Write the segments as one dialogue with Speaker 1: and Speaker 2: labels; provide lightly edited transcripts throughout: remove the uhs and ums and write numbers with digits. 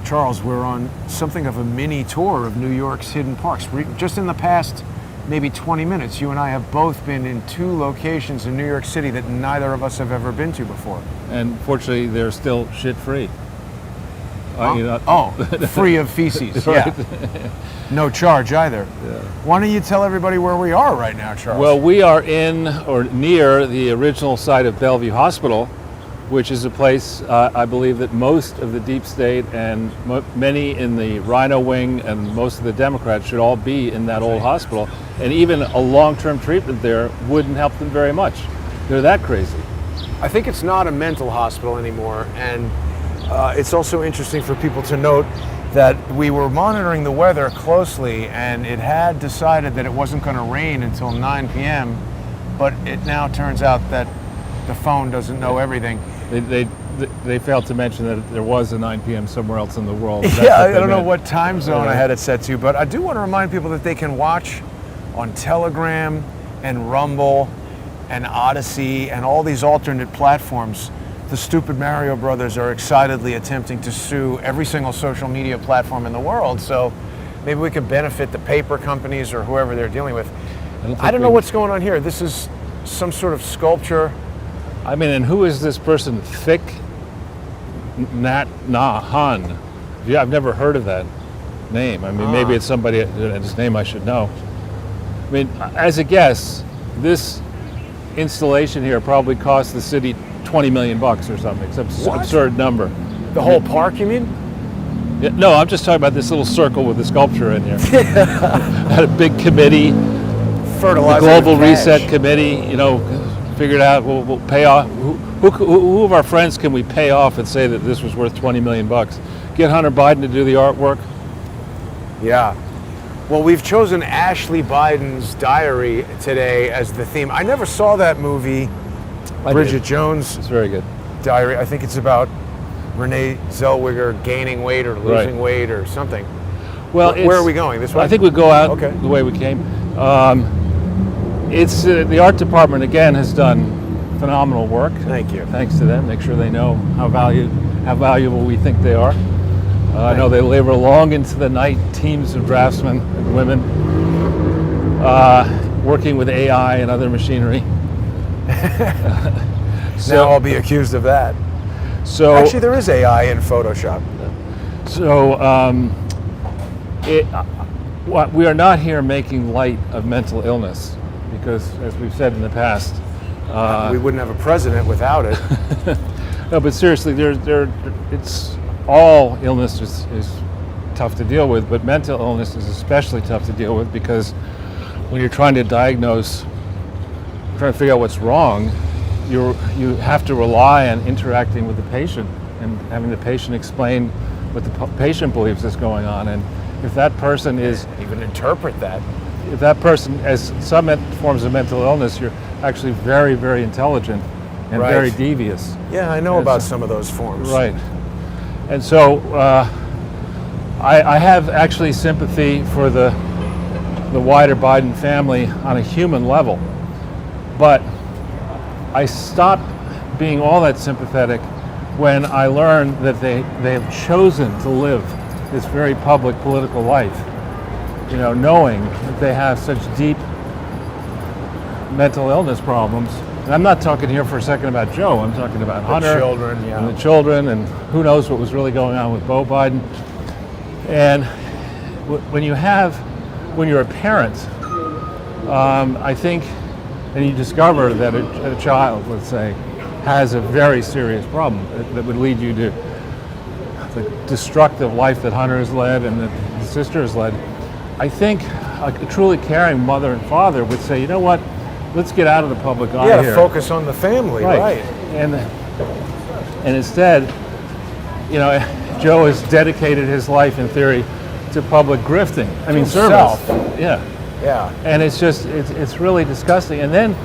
Speaker 1: Charles, we're on something of a mini tour of New York's hidden parks. Just in the past maybe 20 minutes, you and I have both been in 2 locations in New York City that neither of us have ever been to before.
Speaker 2: And fortunately, they're still shit-free.
Speaker 1: Free of feces,
Speaker 2: right.
Speaker 1: Yeah. No charge either.
Speaker 2: Yeah.
Speaker 1: Why don't you tell everybody where we are right now, Charles?
Speaker 2: Well, we are in or near the original site of Bellevue Hospital, which is a place I believe that most of the deep state and many in the Rhino wing and most of the Democrats should all be in that old hospital. And even a long-term treatment there wouldn't help them very much. They're that crazy.
Speaker 1: I think it's not a mental hospital anymore, and it's also interesting for people to note that we were monitoring the weather closely, and it had decided that it wasn't going to rain until 9 p.m., but it now turns out that the phone doesn't know everything.
Speaker 2: They failed to mention that there was a 9 p.m. somewhere else in the world.
Speaker 1: Yeah, I don't know what time zone I had it set to, but I do want to remind people that they can watch on Telegram and Rumble and Odyssey and all these alternate platforms. The stupid Mario Brothers are excitedly attempting to sue every single social media platform in the world, so maybe we could benefit the paper companies or whoever they're dealing with. I don't know what's going on here. This is some sort of sculpture.
Speaker 2: I mean, and who is this person? Thich Nhat Hanh. Yeah, I've never heard of that name. I mean, maybe it's somebody, his name I should know. I mean, as a guess, this installation here probably cost the city $20 million or something. It's an absurd number.
Speaker 1: The whole park, you mean?
Speaker 2: Yeah, no, I'm just talking about this little circle with the sculpture in here. Had a big committee,
Speaker 1: Fertilizer
Speaker 2: the Global Reset Committee, figured out we'll pay off. Who of our friends can we pay off and say that this was worth $20 million? Get Hunter Biden to do the artwork?
Speaker 1: Yeah. Well, we've chosen Ashley Biden's diary today as the theme. I never saw that movie, Bridget Jones'
Speaker 2: It's very good.
Speaker 1: Diary. I think it's about Renee Zellweger gaining weight or losing weight or something.
Speaker 2: Well,
Speaker 1: where are we going? This way?
Speaker 2: I think we go out the way we came. It's the art department again has done phenomenal work.
Speaker 1: Thank you.
Speaker 2: Thanks to them. Make sure they know how valuable we think they are. I know they labor long into the night, teams of draftsmen and women, working with AI and other machinery.
Speaker 1: Now I'll be accused of that.
Speaker 2: So
Speaker 1: actually, there is AI in Photoshop.
Speaker 2: So we are not here making light of mental illness, because, as we've said in the past,
Speaker 1: we wouldn't have a president without it.
Speaker 2: No, but seriously, it's all illness is tough to deal with, but mental illness is especially tough to deal with, because when you're trying to diagnose, trying to figure out what's wrong, you have to rely on interacting with the patient and having the patient explain what the patient believes is going on. And if that person is
Speaker 1: even interpret that,
Speaker 2: if that person has some forms of mental illness, you're actually very, very intelligent and very devious.
Speaker 1: Yeah, I know about some of those forms.
Speaker 2: Right. And so I have actually sympathy for the wider Biden family on a human level, but I stopped being all that sympathetic when I learned that they have chosen to live this very public political life, knowing that they have such deep mental illness problems. And I'm not talking here for a second about Joe. I'm talking about Hunter, and the children, and who knows what was really going on with Beau Biden. And when you're a parent, I think, and you discover that a child, let's say, has a very serious problem that would lead you to the destructive life that Hunter has led and that his sister has led, I think a truly caring mother and father would say, you know what, let's get out of the public eye here.
Speaker 1: Yeah, focus on the family, right.
Speaker 2: And instead, Joe has dedicated his life, in theory, to public grifting. I mean, service. Yeah.
Speaker 1: Yeah.
Speaker 2: And it's really disgusting. And then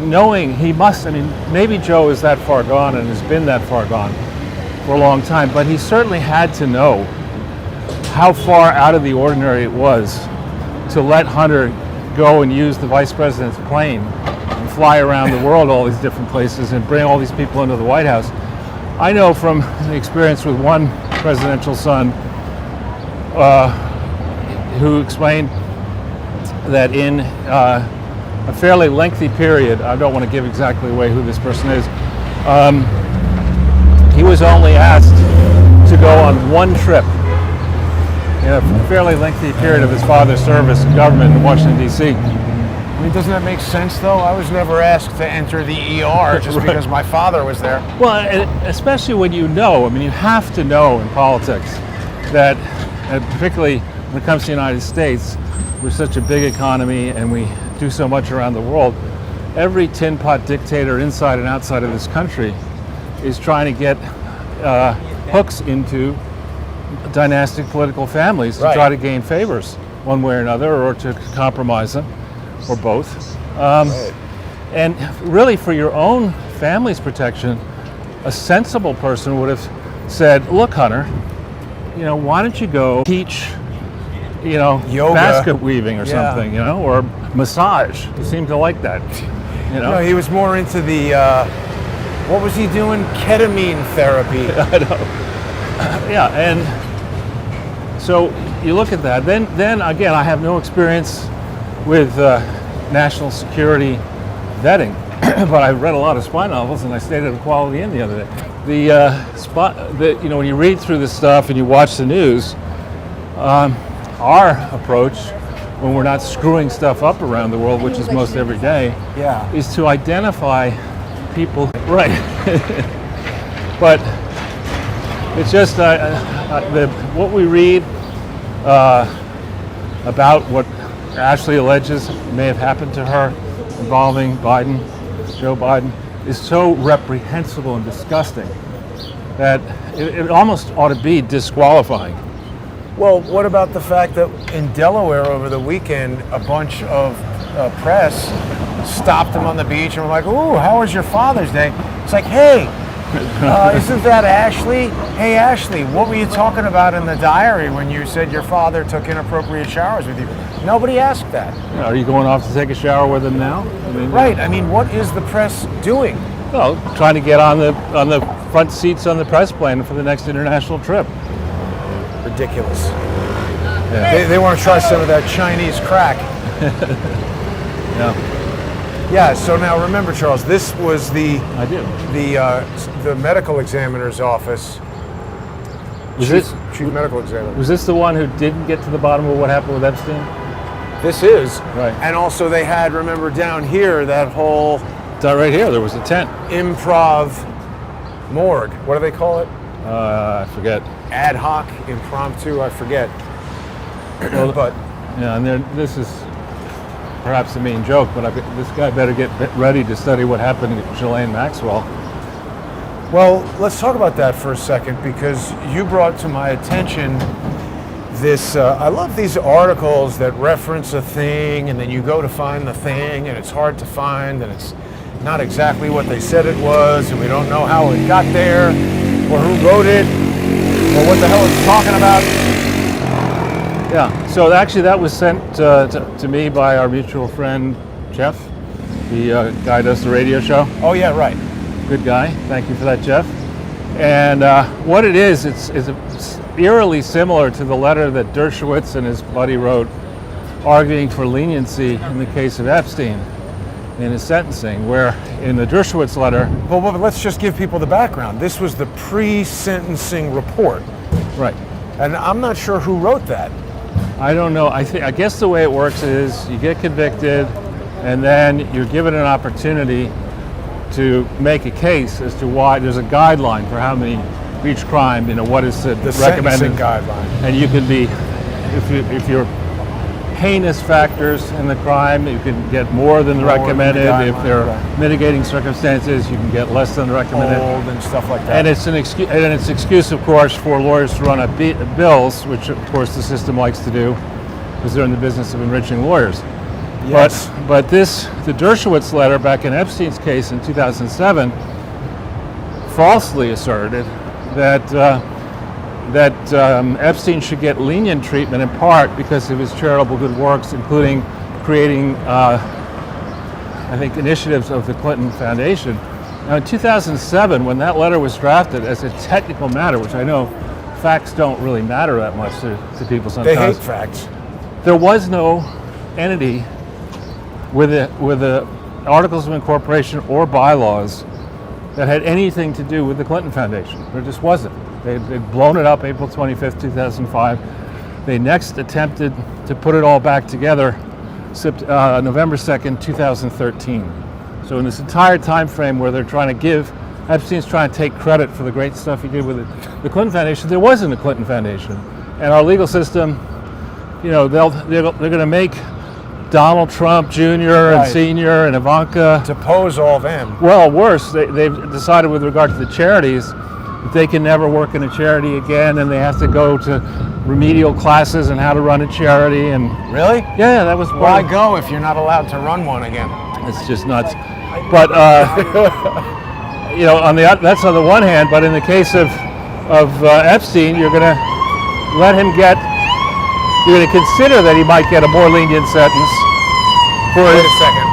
Speaker 2: knowing he must, maybe Joe is that far gone and has been that far gone for a long time, but he certainly had to know how far out of the ordinary it was to let Hunter go and use the vice president's plane and fly around the world, all these different places, and bring all these people into the White House. I know from the experience with one presidential son who explained that in a fairly lengthy period, I don't want to give exactly away who this person is, he was only asked to go on one trip in a fairly lengthy period of his father's service in government in Washington, D.C.
Speaker 1: I mean, doesn't that make sense, though? I was never asked to enter the ER just
Speaker 2: Right.
Speaker 1: because my father was there.
Speaker 2: Well, especially when you know, I mean, you have to know in politics that, particularly when it comes to the United States, we're such a big economy and we do so much around the world. Every tin pot dictator inside and outside of this country is trying to get hooks into dynastic political families to
Speaker 1: Right.
Speaker 2: try to gain favors one way or another, or to compromise them, or both. And really, for your own family's protection, a sensible person would have said, look, Hunter, you know, why don't you go teach, you know,
Speaker 1: yoga,
Speaker 2: basket weaving or
Speaker 1: Yeah.
Speaker 2: something, you know, or massage. He seemed to like that, you know.
Speaker 1: No, he was more into the, what was he doing? Ketamine therapy.
Speaker 2: I know. Yeah, and so you look at that. Then again, I have no experience with national security vetting, but I've read a lot of spy novels, and I stayed at a Quality Inn the other day. You know, when you read through this stuff and you watch the news, our approach, when we're not screwing stuff up around the world, which is most every day,
Speaker 1: Yeah.
Speaker 2: is to identify people. Right. But it's just what we read about what Ashley alleges may have happened to her involving Joe Biden, is so reprehensible and disgusting that it almost ought to be disqualifying.
Speaker 1: Well, what about the fact that in Delaware over the weekend, a bunch of press stopped him on the beach and were like, "Ooh, how was your Father's Day?" It's like, hey, isn't that Ashley? Hey, Ashley, what were you talking about in the diary when you said your father took inappropriate showers with you? Nobody asked that.
Speaker 2: Are you going off to take a shower with him now? I mean,
Speaker 1: Right. I mean, what is the press doing?
Speaker 2: well, trying to get on the front seats on the press plane for the next international trip.
Speaker 1: Ridiculous.
Speaker 2: Yeah.
Speaker 1: They want to try some of that Chinese crack.
Speaker 2: Yeah,
Speaker 1: Yeah. So now remember, Charles, this was the
Speaker 2: I do.
Speaker 1: the medical examiner's office.
Speaker 2: Was this
Speaker 1: Chief medical examiner.
Speaker 2: was this the one who didn't get to the bottom of what happened with Epstein?
Speaker 1: This is.
Speaker 2: Right.
Speaker 1: And also they had, remember down here, that whole
Speaker 2: That right here, there was a tent.
Speaker 1: improv morgue. What do they call it?
Speaker 2: I forget.
Speaker 1: Ad hoc, impromptu, I forget. But
Speaker 2: Yeah, and this is perhaps the main joke, but this guy better get ready to study what happened to Ghislaine Maxwell.
Speaker 1: well, let's talk about that for a second, because you brought to my attention this, I love these articles that reference a thing and then you go to find the thing and it's hard to find and it's not exactly what they said it was and we don't know how it got there or who wrote it or what the hell it's talking about.
Speaker 2: Yeah, so actually that was sent to me by our mutual friend, Jeff, the guy who does the radio show.
Speaker 1: Oh yeah, right.
Speaker 2: Good guy. Thank you for that, Jeff. And what it is, it's eerily similar to the letter that Dershowitz and his buddy wrote arguing for leniency in the case of Epstein in his sentencing, where in the Dershowitz letter...
Speaker 1: Well, let's just give people the background. This was the pre-sentencing report.
Speaker 2: Right.
Speaker 1: And I'm not sure who wrote that.
Speaker 2: I don't know. I guess the way it works is you get convicted and then you're given an opportunity to make a case as to why. There's a guideline for how many, for each crime, you know, what is the recommended
Speaker 1: sentencing guideline.
Speaker 2: And you can be, if you're heinous factors in the crime, you can get more than the
Speaker 1: More than the
Speaker 2: recommended. If
Speaker 1: guideline,
Speaker 2: there are
Speaker 1: right.
Speaker 2: mitigating circumstances, you can get less than the recommended.
Speaker 1: Old and stuff like that.
Speaker 2: And it's an excuse, and it's excuse, of course, for lawyers to run up bills, which of course the system likes to do, because they're in the business of enriching lawyers.
Speaker 1: Yes.
Speaker 2: But the Dershowitz letter back in Epstein's case in 2007 falsely asserted that Epstein should get lenient treatment in part because of his charitable good works, including creating, I think, initiatives of the Clinton Foundation Now in 2007, when that letter was drafted as a technical matter, which I know facts don't really matter that much to people sometimes.
Speaker 1: They hate facts.
Speaker 2: There was no entity with the Articles of Incorporation or bylaws that had anything to do with the Clinton Foundation. There just wasn't. They'd blown it up April 25th, 2005. They next attempted to put it all back together November 2nd, 2013. So in this entire time frame where they're trying to Epstein's trying to take credit for the great stuff he did with the Clinton Foundation, there wasn't a Clinton Foundation. And our legal system, they're going to make Donald Trump Jr. and Sr. and Ivanka
Speaker 1: depose all of them.
Speaker 2: Well, worse, they've decided with regard to the charities that they can never work in a charity again, and they have to go to remedial classes on how to run a charity. And
Speaker 1: really?
Speaker 2: Yeah, that was part
Speaker 1: Why go if you're not allowed to run one again?
Speaker 2: It's just nuts. But that's on the one hand. But in the case of Epstein, you're going to let him get. You're going to consider that he might get a more lenient sentence for.
Speaker 1: Wait a second.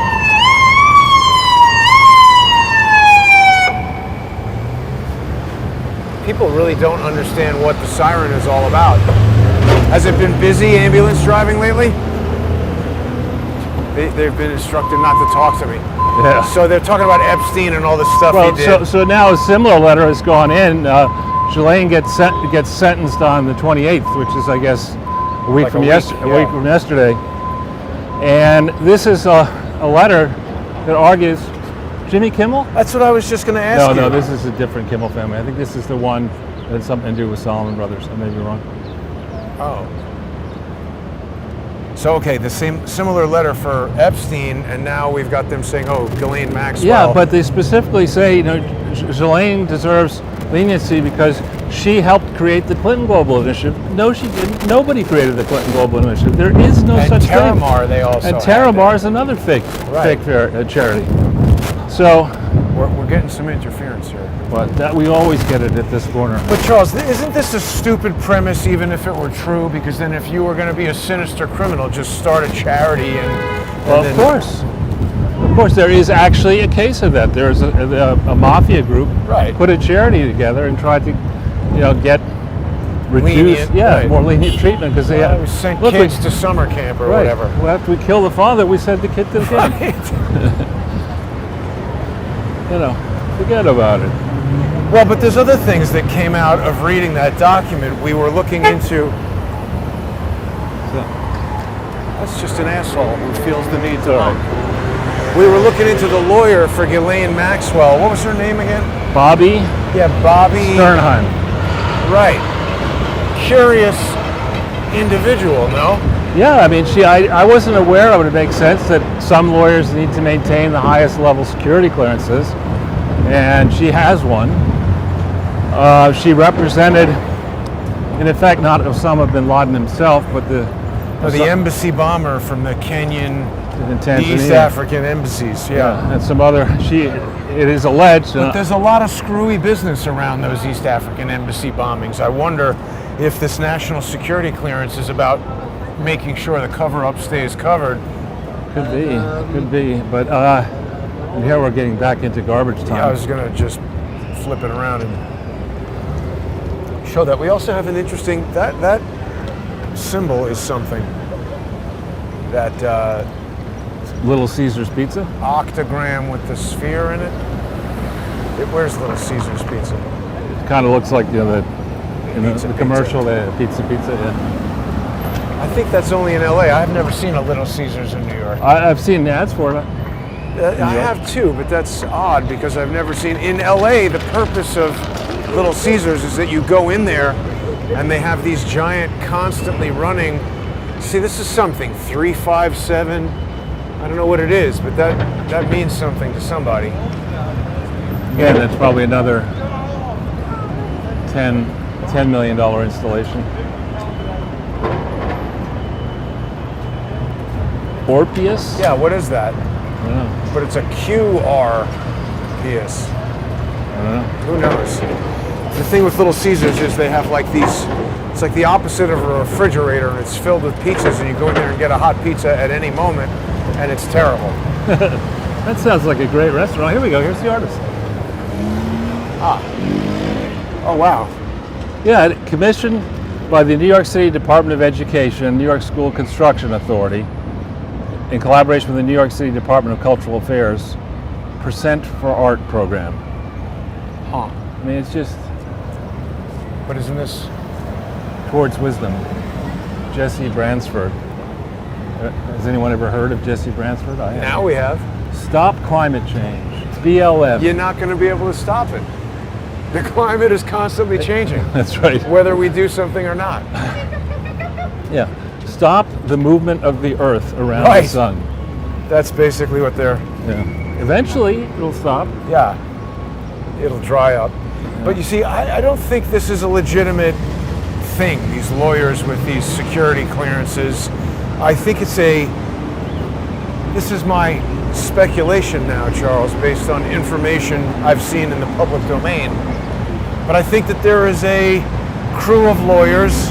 Speaker 1: People really don't understand what the siren is all about. Has it been busy ambulance driving lately? They've been instructed not to talk to me.
Speaker 2: Yeah.
Speaker 1: So they're talking about Epstein and all the stuff he did.
Speaker 2: So now a similar letter has gone in. Ghislaine gets sentenced on the 28th, which is, I guess, a week from yesterday. And this is a letter that argues Jimmy Kimmel?
Speaker 1: That's what I was just going to ask you.
Speaker 2: No, this is a different Kimmel family. I think this is the one that had something to do with Solomon Brothers. I may be wrong.
Speaker 1: Oh. So, okay, the similar letter for Epstein, and now we've got them saying, Ghislaine Maxwell.
Speaker 2: Yeah, but they specifically say, Ghislaine deserves leniency because she helped create the Clinton Global Initiative. No, she didn't. Nobody created the Clinton Global Initiative. There is no such thing.
Speaker 1: And Terramar, they also.
Speaker 2: And Terramar is another fake charity. So
Speaker 1: we're getting some interference here.
Speaker 2: But we always get it at this corner.
Speaker 1: But Charles, isn't this a stupid premise, even if it were true? Because then, if you were going to be a sinister criminal, just start a charity and.
Speaker 2: Well, of course, there is actually a case of that. There's a mafia group put a charity together and tried to, get reduced, more lenient treatment because they
Speaker 1: sent kids to summer camp or whatever.
Speaker 2: Well, after we kill the father, we send the kid to the camp. Forget about it.
Speaker 1: Well, but there's other things that came out of reading that document. We were looking into. That's just an asshole who feels the need to. We were looking into the lawyer for Ghislaine Maxwell. What was her name again?
Speaker 2: Bobby.
Speaker 1: Yeah, Bobby
Speaker 2: Sternheim.
Speaker 1: Right. Curious individual, no?
Speaker 2: Yeah, I mean, I wasn't aware of it. It makes sense that some lawyers need to maintain the highest level security clearances, and she has one. She represented, in effect, not Osama bin Laden himself, but the
Speaker 1: embassy bomber from the Kenyan,
Speaker 2: the
Speaker 1: East African embassies. Yeah,
Speaker 2: and some other. It is alleged.
Speaker 1: But there's a lot of screwy business around those East African embassy bombings. I wonder if this national security clearance is about making sure the cover-up stays covered.
Speaker 2: Could be. But here we're getting back into garbage time.
Speaker 1: Yeah, I was going to just flip it around and show that. We also have an interesting, that symbol is something that
Speaker 2: Little Caesar's Pizza?
Speaker 1: Octagram with the sphere in it. Where's Little Caesar's Pizza?
Speaker 2: It kind of looks like the commercial, the pizza, yeah.
Speaker 1: I think that's only in LA. I've never seen a Little Caesars in New York.
Speaker 2: I've seen ads for it.
Speaker 1: I have too, but that's odd because I've never seen. In LA, the purpose of Little Caesars is that you go in there and they have these giant, constantly running. See, this is something, 357. I don't know what it is, but that means something to somebody.
Speaker 2: Again, that's probably another $10 million installation. Orpheus?
Speaker 1: Yeah, what is that?
Speaker 2: I don't know.
Speaker 1: But it's a QRPS.
Speaker 2: I don't know.
Speaker 1: Who knows? The thing with Little Caesars is they have like these, it's like the opposite of a refrigerator, and it's filled with pizzas, and you go in there and get a hot pizza at any moment, and it's terrible.
Speaker 2: That sounds like a great restaurant. Here we go. Here's the artist.
Speaker 1: Oh, wow.
Speaker 2: Yeah, commissioned by the New York City Department of Education, New York School Construction Authority, in collaboration with the New York City Department of Cultural Affairs, Percent for Art program.
Speaker 1: Huh.
Speaker 2: I mean, it's just
Speaker 1: But isn't this...
Speaker 2: towards wisdom. Jesse Bransford. Has anyone ever heard of Jesse Bransford? I
Speaker 1: Now we have.
Speaker 2: Stop Climate Change. BLM.
Speaker 1: You're not going to be able to stop it. The climate is constantly changing,
Speaker 2: That's right.
Speaker 1: whether we do something or not.
Speaker 2: Yeah. Stop the movement of the Earth around
Speaker 1: Right.
Speaker 2: the sun.
Speaker 1: That's basically what they're...
Speaker 2: Yeah. Eventually, it'll stop.
Speaker 1: Yeah, it'll dry up. But you see, I don't think this is a legitimate thing, these lawyers with these security clearances. I think it's this is my speculation now, Charles, based on information I've seen in the public domain. But I think that there is a crew of lawyers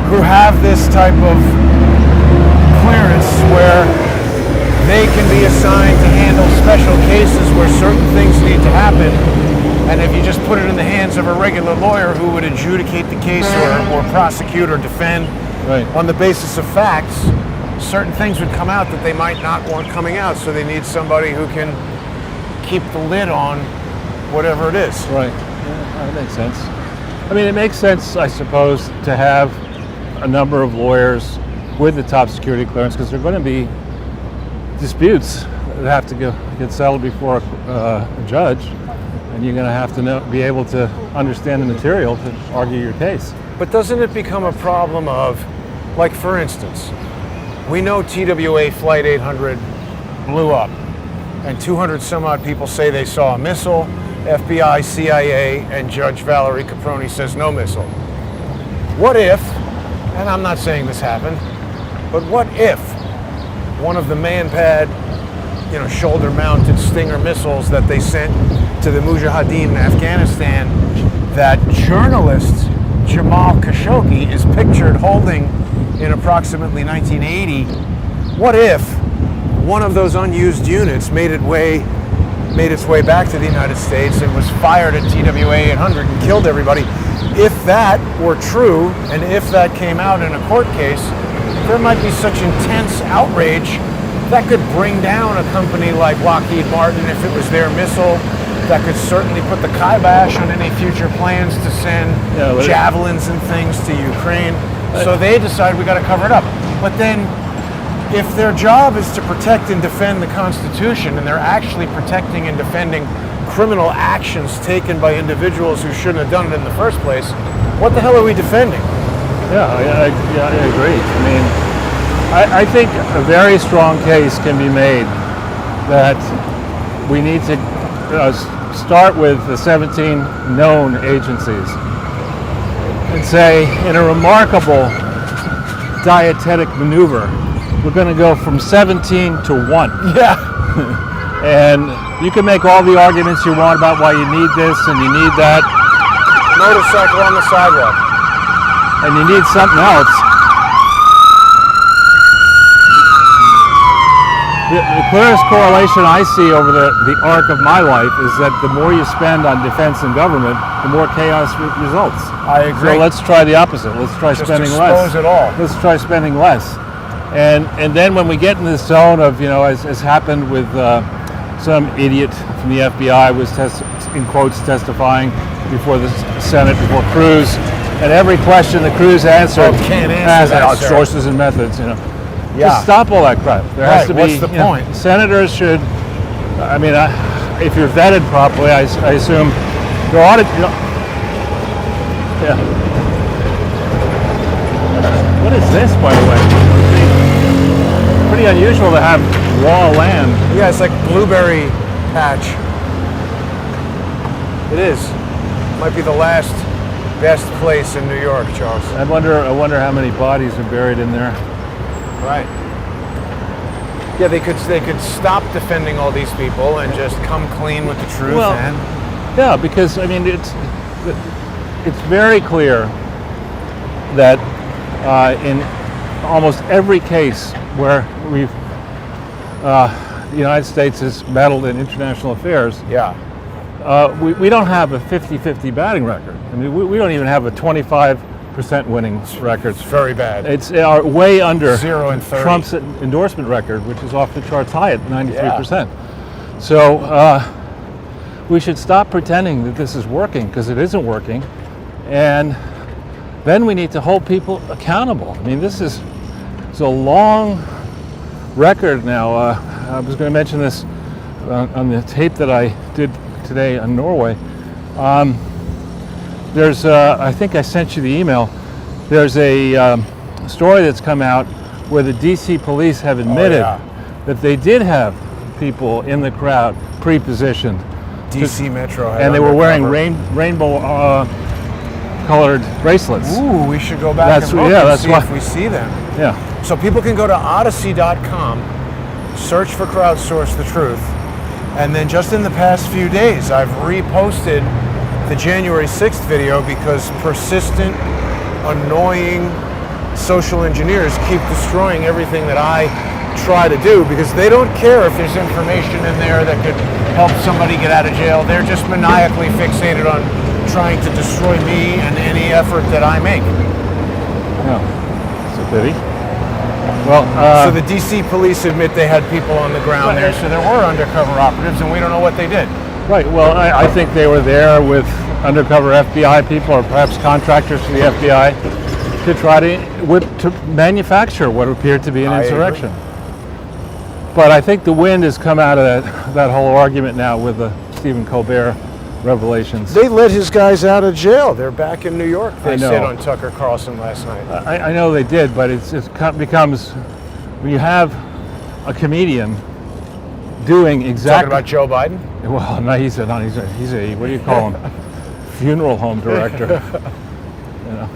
Speaker 1: who have this type of clearance where they can be assigned to handle special cases where certain things need to happen. And if you just put it in the hands of a regular lawyer who would adjudicate the case or prosecute or defend on the basis of facts, certain things would come out that they might not want coming out. So they need somebody who can keep the lid on whatever it is.
Speaker 2: Right. Yeah, that makes sense. I mean, it makes sense, I suppose, to have a number of lawyers with the top security clearance because there are going to be disputes that have to get settled before a judge, and you're going to have to be able to understand the material to argue your case.
Speaker 1: But doesn't it become a problem of, like, for instance, we know TWA Flight 800 blew up, and 200 some odd people say they saw a missile. FBI, CIA, and Judge Valerie Caproni says no missile. What if, and I'm not saying this happened, but what if one of the man-pad, shoulder-mounted Stinger missiles that they sent to the Mujahideen in Afghanistan, that journalist Jamal Khashoggi is pictured holding in approximately 1980, what if one of those unused units made its way back to the United States and was fired at TWA 800 and killed everybody? If that were true, and if that came out in a court case, there might be such intense outrage that could bring down a company like Lockheed Martin if it was their missile. That could certainly put the kibosh on any future plans to send javelins and things to Ukraine. So they decide we got to cover it up. But then, if their job is to protect and defend the Constitution, and they're actually protecting and defending criminal actions taken by individuals who shouldn't have done it in the first place, what the hell are we defending?
Speaker 2: Yeah, I agree. I mean, I think a very strong case can be made that we need to start with the 17 known agencies and say, in a remarkable dietetic maneuver, we're going to go from 17 to 1.
Speaker 1: Yeah.
Speaker 2: And you can make all the arguments you want about why you need this and you need that.
Speaker 1: Motorcycle on the sidewalk.
Speaker 2: And you need something else. The clearest correlation I see over the arc of my life is that the more you spend on defense and government, the more chaos results.
Speaker 1: I agree.
Speaker 2: So let's try the opposite. Let's try spending less.
Speaker 1: Just expose it all.
Speaker 2: Let's try spending less. And then when we get in this zone of, as happened with some idiot from the FBI was in quotes testifying before the Senate, before Cruz, and every question that Cruz answered has sources and methods,
Speaker 1: Yeah.
Speaker 2: Just stop all that crap. There has to be.
Speaker 1: What's the point?
Speaker 2: Senators should. I mean, if you're vetted properly, I assume there ought to. Yeah. What is this, by the way? Pretty unusual to have raw land.
Speaker 1: Yeah, it's like blueberry patch. It is. Might be the last best place in New York, Charles.
Speaker 2: I wonder how many bodies are buried in there.
Speaker 1: Right. Yeah, they could stop defending all these people and just come clean with the truth.
Speaker 2: Yeah, because I mean it's very clear that in almost every case where the United States has meddled in international affairs, we don't have a 50-50 batting record. I mean, we don't even have a 25% winning record.
Speaker 1: It's very bad.
Speaker 2: It's way under
Speaker 1: 0 and 30.
Speaker 2: Trump's endorsement record, which is off the charts high at 93%. So we should stop pretending that this is working, because it isn't working. And then we need to hold people accountable. I mean, this is a long record now. I was going to mention this on the tape that I did today on Norway. There's, I think I sent you the email. There's a story that's come out where the DC police have admitted that they did have people in the crowd pre-positioned.
Speaker 1: DC Metro had
Speaker 2: and they were wearing
Speaker 1: undercover.
Speaker 2: rainbow colored bracelets.
Speaker 1: Ooh, we should go back and look and see if we see them.
Speaker 2: Yeah.
Speaker 1: So people can go to odyssey.com, search for Crowdsource the Truth, and then just in the past few days, I've reposted the January 6th video because persistent, annoying social engineers keep destroying everything that I try to do, because they don't care if there's information in there that could help somebody get out of jail. They're just maniacally fixated on trying to destroy me and any effort that I make.
Speaker 2: Yeah, it's a pity. Well,
Speaker 1: so the DC police admit they had people on the ground there, so there were undercover operatives, and we don't know what they did.
Speaker 2: Right. Well, I think they were there with undercover FBI people, or perhaps contractors for the FBI, to try to manufacture what appeared to be an insurrection. But I think the wind has come out of that whole argument now with the Stephen Colbert revelations.
Speaker 1: They let his guys out of jail. They're back in New York, they said on Tucker Carlson last night.
Speaker 2: I know they did, but it becomes, when you have a comedian doing exactly...
Speaker 1: Talking about Joe Biden?
Speaker 2: Well, no, he's a what do you call him? Funeral home director. You know.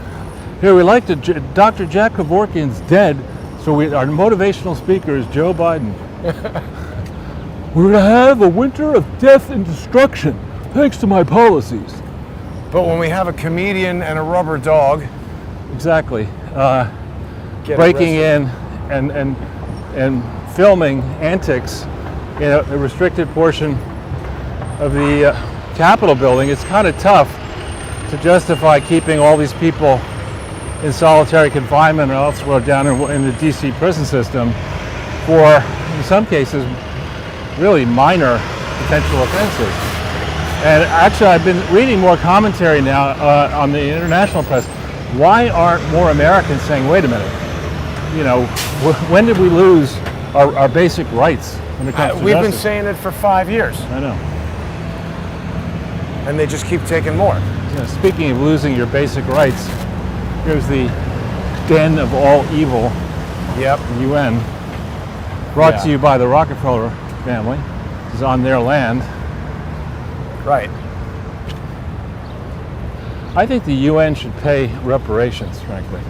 Speaker 2: Here, we like to, Dr. Jack Kevorkian's dead, so our motivational speaker is Joe Biden. We're going to have a winter of death and destruction, thanks to my policies.
Speaker 1: But when we have a comedian and a rubber dog...
Speaker 2: Exactly. Breaking in and filming antics in a restricted portion of the Capitol building, it's kind of tough to justify keeping all these people in solitary confinement or elsewhere down in the DC prison system for, in some cases, really minor potential offenses. And actually, I've been reading more commentary now on the international press. Why aren't more Americans saying, wait a minute, you know, when did we lose our basic rights when it comes to
Speaker 1: We've
Speaker 2: justice?
Speaker 1: been saying it for 5 years.
Speaker 2: I know.
Speaker 1: And they just keep taking more.
Speaker 2: You know, speaking of losing your basic rights, here's the den of all evil, UN, brought to you by the Rockefeller family. It's on their land.
Speaker 1: Right.
Speaker 2: I think the UN should pay reparations, frankly.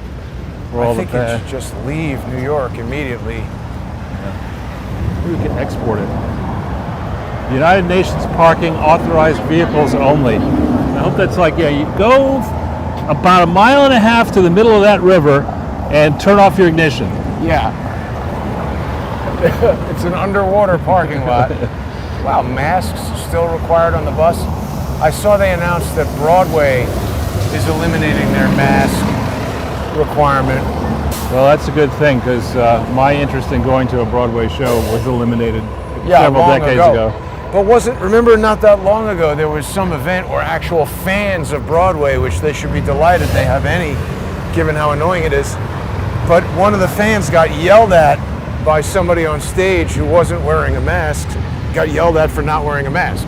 Speaker 2: For all
Speaker 1: I think it should just leave New York immediately.
Speaker 2: We can export it. United Nations parking, authorized vehicles only. I hope that's like, you go about 1.5 miles to the middle of that river and turn off your ignition.
Speaker 1: Yeah. It's an underwater parking lot. Wow, masks still required on the bus. I saw they announced that Broadway is eliminating their mask requirement.
Speaker 2: Well, that's a good thing, because my interest in going to a Broadway show was eliminated several decades ago.
Speaker 1: But remember not that long ago, there was some event where actual fans of Broadway, which they should be delighted they have any, given how annoying it is, but one of the fans got yelled at by somebody on stage who wasn't wearing a mask, got yelled at for not wearing a mask.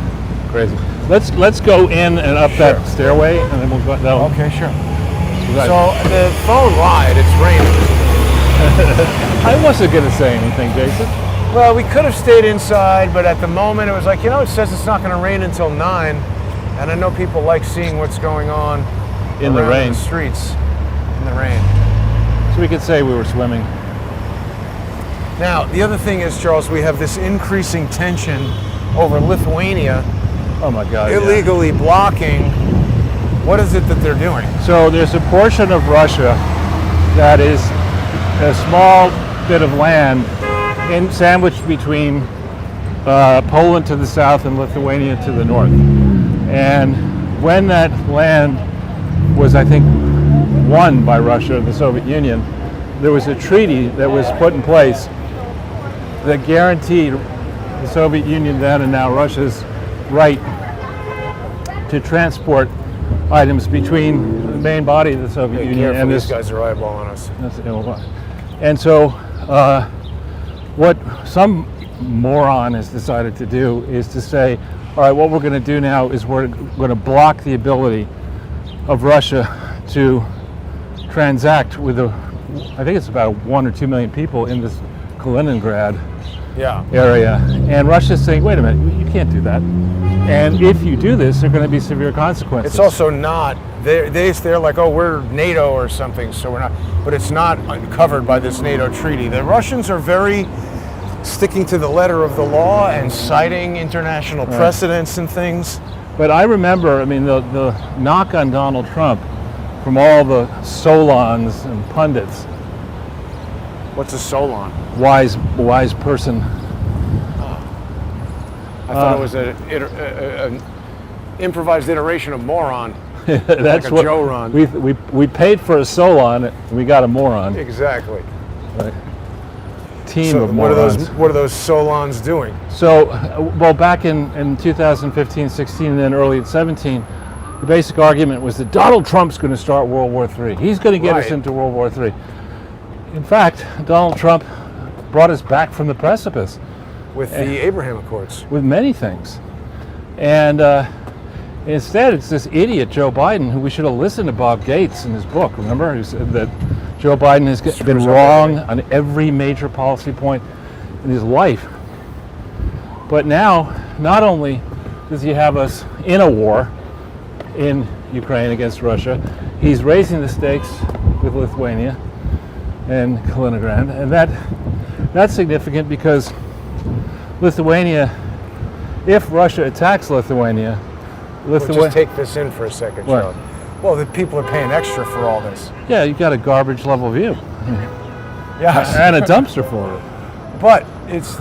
Speaker 2: Crazy. Let's go in and up that stairway, and then we'll go down.
Speaker 1: Okay, sure. So the phone lied, it's raining.
Speaker 2: I wasn't going to say anything, Jason.
Speaker 1: Well, we could have stayed inside, but at the moment it was like, it says it's not going to rain until 9, and I know people like seeing what's going on
Speaker 2: in the rain,
Speaker 1: in the streets, in the rain.
Speaker 2: So we could say we were swimming.
Speaker 1: Now, the other thing is, Charles, we have this increasing tension over Lithuania.
Speaker 2: Oh my God!
Speaker 1: Illegally blocking. What is it that they're doing?
Speaker 2: So there's a portion of Russia that is a small bit of land sandwiched between Poland to the south and Lithuania to the north. And when that land was, I think, won by Russia and the Soviet Union, there was a treaty that was put in place that guaranteed the Soviet Union then and now Russia's right to transport items between the main body of the Soviet Union and
Speaker 1: these guys are eyeballing us.
Speaker 2: And so what some moron has decided to do is to say, all right, what we're going to do now is we're going to block the ability of Russia to transact with I think it's about 1 or 2 million people in this Kaliningrad area. And Russia's saying, wait a minute, you can't do that. And if you do this, there are going to be severe consequences.
Speaker 1: It's also not, they're like, oh, we're NATO or something, so we're not, but it's not covered by this NATO treaty. The Russians are very sticking to the letter of the law and citing international precedents and things.
Speaker 2: But I remember, I mean, the knock on Donald Trump from all the Solons and pundits.
Speaker 1: What's a Solon?
Speaker 2: Wise person.
Speaker 1: I thought it was an improvised iteration of moron.
Speaker 2: That's
Speaker 1: like
Speaker 2: what
Speaker 1: Joe-ron.
Speaker 2: We paid for a Solon and we got a moron.
Speaker 1: Exactly.
Speaker 2: Right. Team of morons.
Speaker 1: What are those Solons doing?
Speaker 2: So, well, back in 2015, 16, and then early 17, the basic argument was that Donald Trump's going to start World War III. He's going to get us into World War III. In fact, Donald Trump brought us back from the precipice.
Speaker 1: With the Abraham Accords.
Speaker 2: With many things. And instead, it's this idiot, Joe Biden, who we should have listened to Bob Gates in his book, remember? Who said that Joe Biden has been wrong on every major policy point in his life. But now, not only does he have us in a war in Ukraine against Russia, he's raising the stakes with Lithuania and Kaliningrad. And that's significant because Lithuania, if Russia attacks Lithuania,
Speaker 1: We'll just take this in for a second, Joe. Well, the people are paying extra for all this.
Speaker 2: Yeah, you've got a garbage level view.
Speaker 1: Yes.
Speaker 2: And a dumpster for it.
Speaker 1: But it's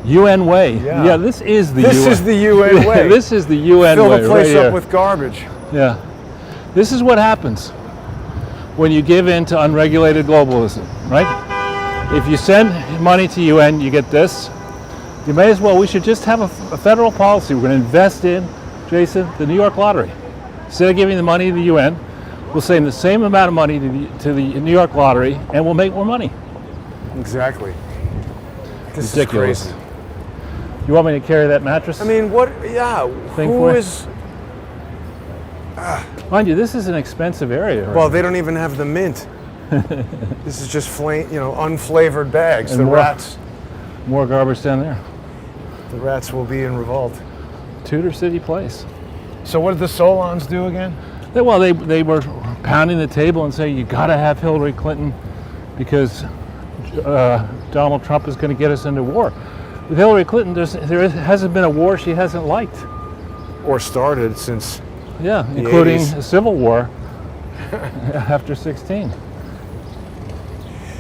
Speaker 2: UN way. Yeah, this is the UN.
Speaker 1: This is the UN way.
Speaker 2: This is the UN way.
Speaker 1: Fill the place
Speaker 2: right
Speaker 1: up with garbage.
Speaker 2: Yeah. This is what happens when you give in to unregulated globalism, right? If you send money to UN, you get this. You may as well, we should just have a federal policy. We're going to invest in, Jason, the New York Lottery. Instead of giving the money to the UN, we'll send the same amount of money to the New York Lottery, and we'll make more money.
Speaker 1: Exactly. This
Speaker 2: ridiculous.
Speaker 1: is crazy.
Speaker 2: You want me to carry that mattress?
Speaker 1: I mean, what? Yeah. Who is?
Speaker 2: Mind you, this is an expensive area. Right?
Speaker 1: Well, they don't even have the mint. This is just unflavored bags.
Speaker 2: And
Speaker 1: the
Speaker 2: more,
Speaker 1: rats.
Speaker 2: More garbage down there.
Speaker 1: The rats will be in revolt.
Speaker 2: Tudor City Place.
Speaker 1: So what did the Solons do again?
Speaker 2: Well, they were pounding the table and saying, you got to have Hillary Clinton because Donald Trump is going to get us into war. With Hillary Clinton, there hasn't been a war she hasn't liked.
Speaker 1: Or started since
Speaker 2: including
Speaker 1: 80s.
Speaker 2: a civil war after 16.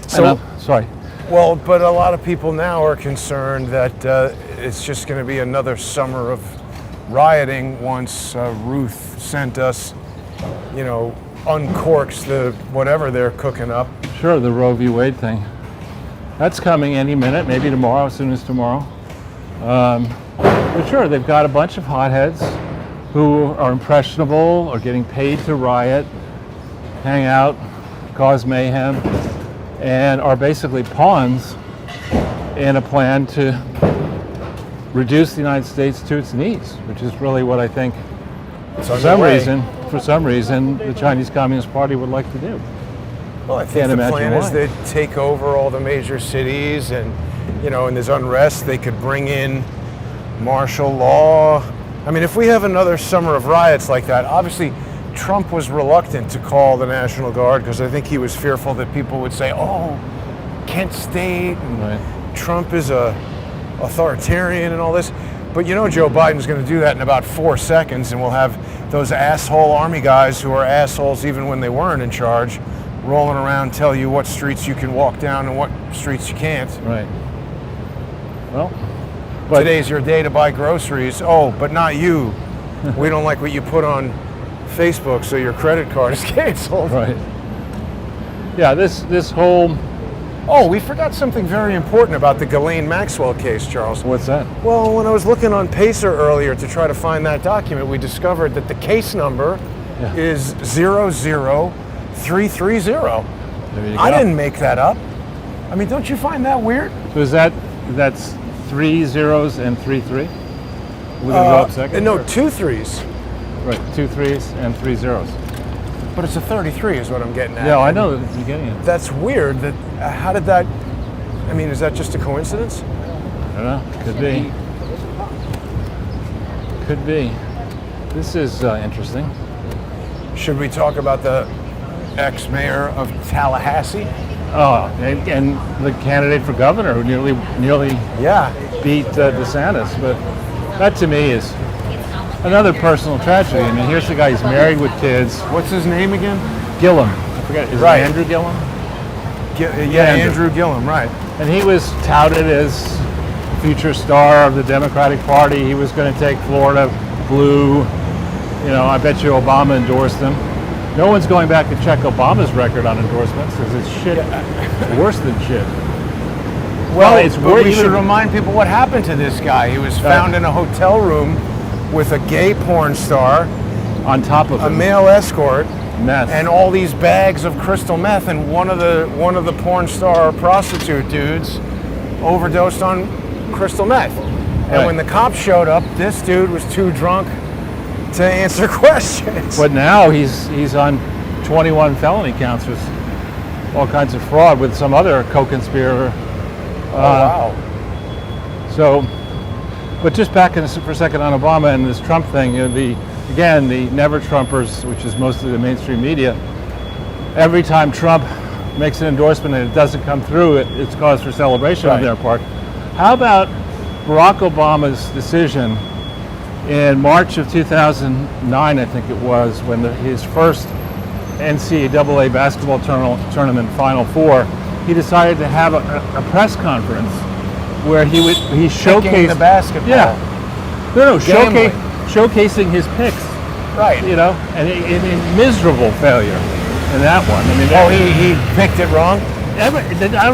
Speaker 1: So,
Speaker 2: sorry.
Speaker 1: Well, but a lot of people now are concerned that it's just going to be another summer of rioting once Ruth sent us, uncorks the whatever they're cooking up.
Speaker 2: Sure, the Roe v. Wade thing. That's coming any minute, maybe tomorrow, as soon as tomorrow. But sure, they've got a bunch of hotheads who are impressionable, are getting paid to riot, hang out, cause mayhem, and are basically pawns in a plan to reduce the United States to its knees, which is really what I think for some reason the Chinese Communist Party would like to do.
Speaker 1: Well, I think the plan is they take over all the major cities and, and there's unrest, they could bring in martial law. I mean, if we have another summer of riots like that, obviously Trump was reluctant to call the National Guard because I think he was fearful that people would say, oh, Kent State, and Trump is a authoritarian and all this. But Joe Biden's going to do that in about 4 seconds, and we'll have those asshole army guys who are assholes even when they weren't in charge, rolling around, tell you what streets you can walk down and what streets you can't.
Speaker 2: Right. Well,
Speaker 1: today's your day to buy groceries. Oh, but not you. We don't like what you put on Facebook, so your credit card is canceled.
Speaker 2: Right. Yeah, this whole...
Speaker 1: Oh, we forgot something very important about the Ghislaine Maxwell case, Charles.
Speaker 2: What's that?
Speaker 1: Well, when I was looking on Pacer earlier to try to find that document, we discovered that the case number is 00330.
Speaker 2: There you go.
Speaker 1: I didn't make that up. I mean, don't you find that weird?
Speaker 2: So that's 3 zeros and 3 3? Would it go up second?
Speaker 1: No,
Speaker 2: or?
Speaker 1: 2 3s.
Speaker 2: Right, 2 3s and 3 zeros.
Speaker 1: But it's a 33 is what I'm getting at.
Speaker 2: Yeah, I know that you're getting it.
Speaker 1: That's weird. That how did that... I mean, is that just a coincidence?
Speaker 2: I don't know. Could be. Could be. This is interesting.
Speaker 1: Should we talk about the ex-mayor of Tallahassee?
Speaker 2: Oh, and the candidate for governor who nearly beat DeSantis. But that to me is another personal tragedy. I mean, here's the guy, he's married with kids.
Speaker 1: What's his name again?
Speaker 2: Gillum. I forget. Is it Andrew Gillum?
Speaker 1: Andrew Gillum, right.
Speaker 2: And he was touted as future star of the Democratic Party. He was going to take Florida blue. You know, I bet you Obama endorsed him. No one's going back to check Obama's record on endorsements because it's shit. It's worse than shit.
Speaker 1: Well, it's worse. We should remind people what happened to this guy. He was found in a hotel room with a gay porn star
Speaker 2: on top of
Speaker 1: a male escort,
Speaker 2: meth,
Speaker 1: and all these bags of crystal meth. And one of the porn star prostitute dudes overdosed on crystal meth. And when the cops showed up, this dude was too drunk to answer questions.
Speaker 2: But now he's on 21 felony counts with all kinds of fraud with some other co-conspirator.
Speaker 1: Wow.
Speaker 2: So, but just back for a second on Obama and this Trump thing, the Never Trumpers, which is mostly the mainstream media, every time Trump makes an endorsement and it doesn't come through, it's cause for celebration on their part. How about Barack Obama's decision in March of 2009, I think it was, when his first NCAA basketball tournament Final Four, he decided to have a press conference where he showcased
Speaker 1: the basketball.
Speaker 2: Showcasing his picks.
Speaker 1: Right.
Speaker 2: You know, and in miserable failure in that one. I mean,
Speaker 1: he picked it wrong.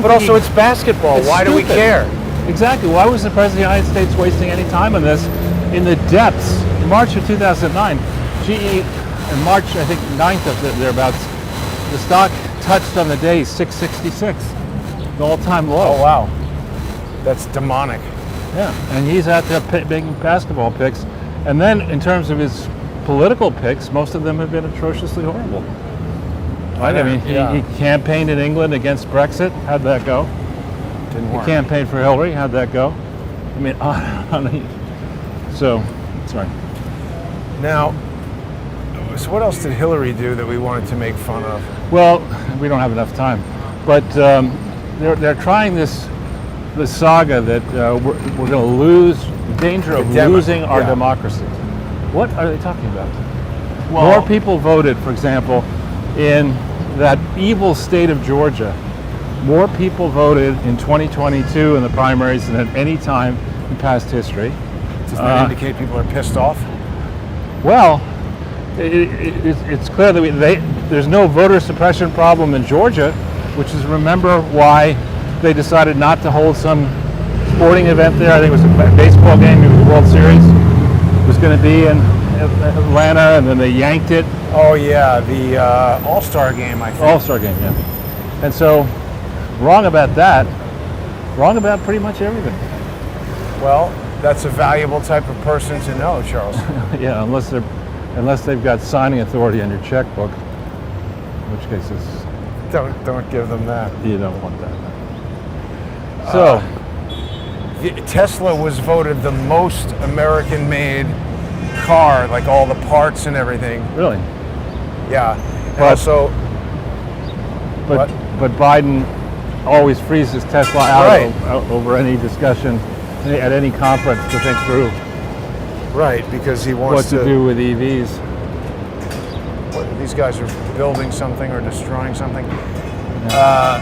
Speaker 1: But also, it's basketball. Why do we care?
Speaker 2: Exactly. Why was the President of the United States wasting any time on this? In the depths, in March of 2009, GE, in March, I think 9th of thereabouts, the stock touched on the day 666, the all-time low.
Speaker 1: Oh, wow. That's demonic.
Speaker 2: Yeah, and he's out there making basketball picks. And then in terms of his political picks, most of them have been atrociously horrible. Right? I mean, he campaigned in England against Brexit. How'd that go?
Speaker 1: Didn't work.
Speaker 2: He campaigned for Hillary. How'd that go? I mean, so, sorry.
Speaker 1: Now, so what else did Hillary do that we wanted to make fun of?
Speaker 2: Well, we don't have enough time, but they're trying this saga that we're going to lose, the danger of losing our democracy. What are they talking about? Well, more people voted, for example, in that evil state of Georgia. More people voted in 2022 in the primaries than at any time in past history.
Speaker 1: Does that indicate people are pissed off?
Speaker 2: Well, it's clear that there's no voter suppression problem in Georgia, which is, remember, why they decided not to hold some sporting event there. I think it was a baseball game, it was the World Series. It was going to be in Atlanta, and then they yanked it.
Speaker 1: Oh, yeah, the All-Star game, I think.
Speaker 2: All-Star game, yeah. And so, wrong about that, wrong about pretty much everything.
Speaker 1: Well, that's a valuable type of person to know, Charles.
Speaker 2: Yeah, unless they've got signing authority on your checkbook, in which case it's...
Speaker 1: Don't give them that.
Speaker 2: You don't want that. So...
Speaker 1: Tesla was voted the most American-made car, like all the parts and everything.
Speaker 2: Really?
Speaker 1: Yeah. But
Speaker 2: Biden always freezes Tesla out over any discussion at any conference to think through.
Speaker 1: Right, because he wants
Speaker 2: what to do with EVs.
Speaker 1: These guys are building something or destroying something. Yeah.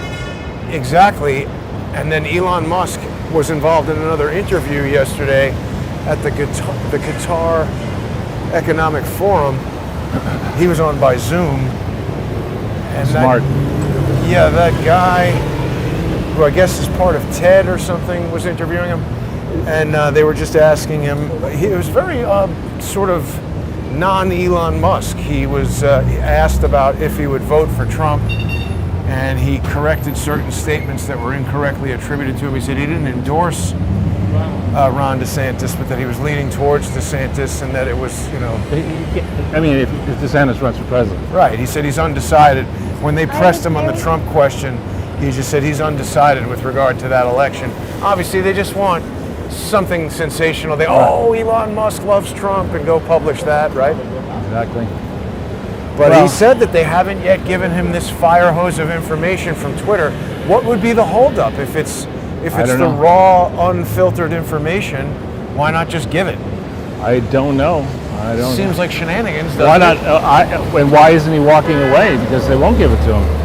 Speaker 1: Exactly. And then Elon Musk was involved in another interview yesterday at the Qatar Economic Forum. He was on by Zoom. And
Speaker 2: Smart.
Speaker 1: That guy, who I guess is part of TED or something, was interviewing him. And they were just asking him, it was very sort of non-Elon Musk. He was asked about if he would vote for Trump, and he corrected certain statements that were incorrectly attributed to him. He said he didn't endorse Ron DeSantis, but that he was leaning towards DeSantis, and that it was,
Speaker 2: I mean, if DeSantis runs for president.
Speaker 1: Right. He said he's undecided. When they pressed him on the Trump question, he just said he's undecided with regard to that election. Obviously, they just want something sensational. Elon Musk loves Trump, and go publish that, right?
Speaker 2: Exactly.
Speaker 1: But he said that they haven't yet given him this fire hose of information from Twitter. What would be the holdup if it's the raw, unfiltered information? Why not just give it?
Speaker 2: I don't know.
Speaker 1: Seems like shenanigans.
Speaker 2: Why not? And why isn't he walking away? Because they won't give it to him.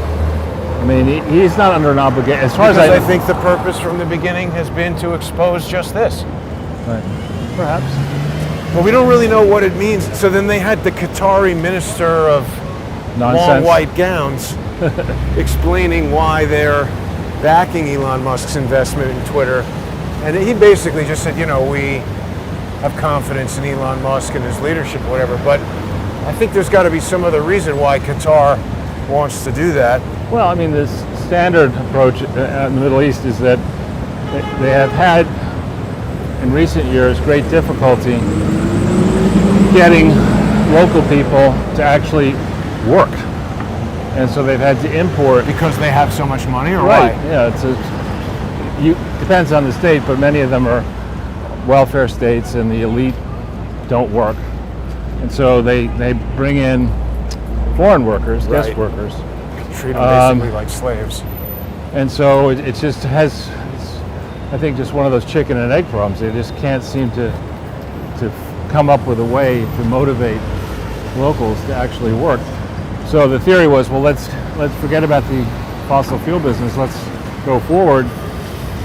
Speaker 2: I mean, he's not under an obligation. As far as I
Speaker 1: think the purpose from the beginning has been to expose just this.
Speaker 2: Right. Perhaps.
Speaker 1: But we don't really know what it means. So then they had the Qatari minister of long white gowns explaining why they're backing Elon Musk's investment in Twitter. And he basically just said, we have confidence in Elon Musk and his leadership, whatever. But I think there's got to be some other reason why Qatar wants to do that.
Speaker 2: Well, I mean, the standard approach in the Middle East is that they have had, in recent years, great difficulty getting local people to actually work. And so they've had to import.
Speaker 1: Because they have so much money, or
Speaker 2: right,
Speaker 1: why?
Speaker 2: Yeah, depends on the state, but many of them are welfare states, and the elite don't work. And so they bring in foreign workers, guest workers.
Speaker 1: Treat them basically like slaves.
Speaker 2: And so it just has, I think, just one of those chicken and egg problems. They just can't seem to come up with a way to motivate locals to actually work. So the theory was, well, let's forget about the fossil fuel business. Let's go forward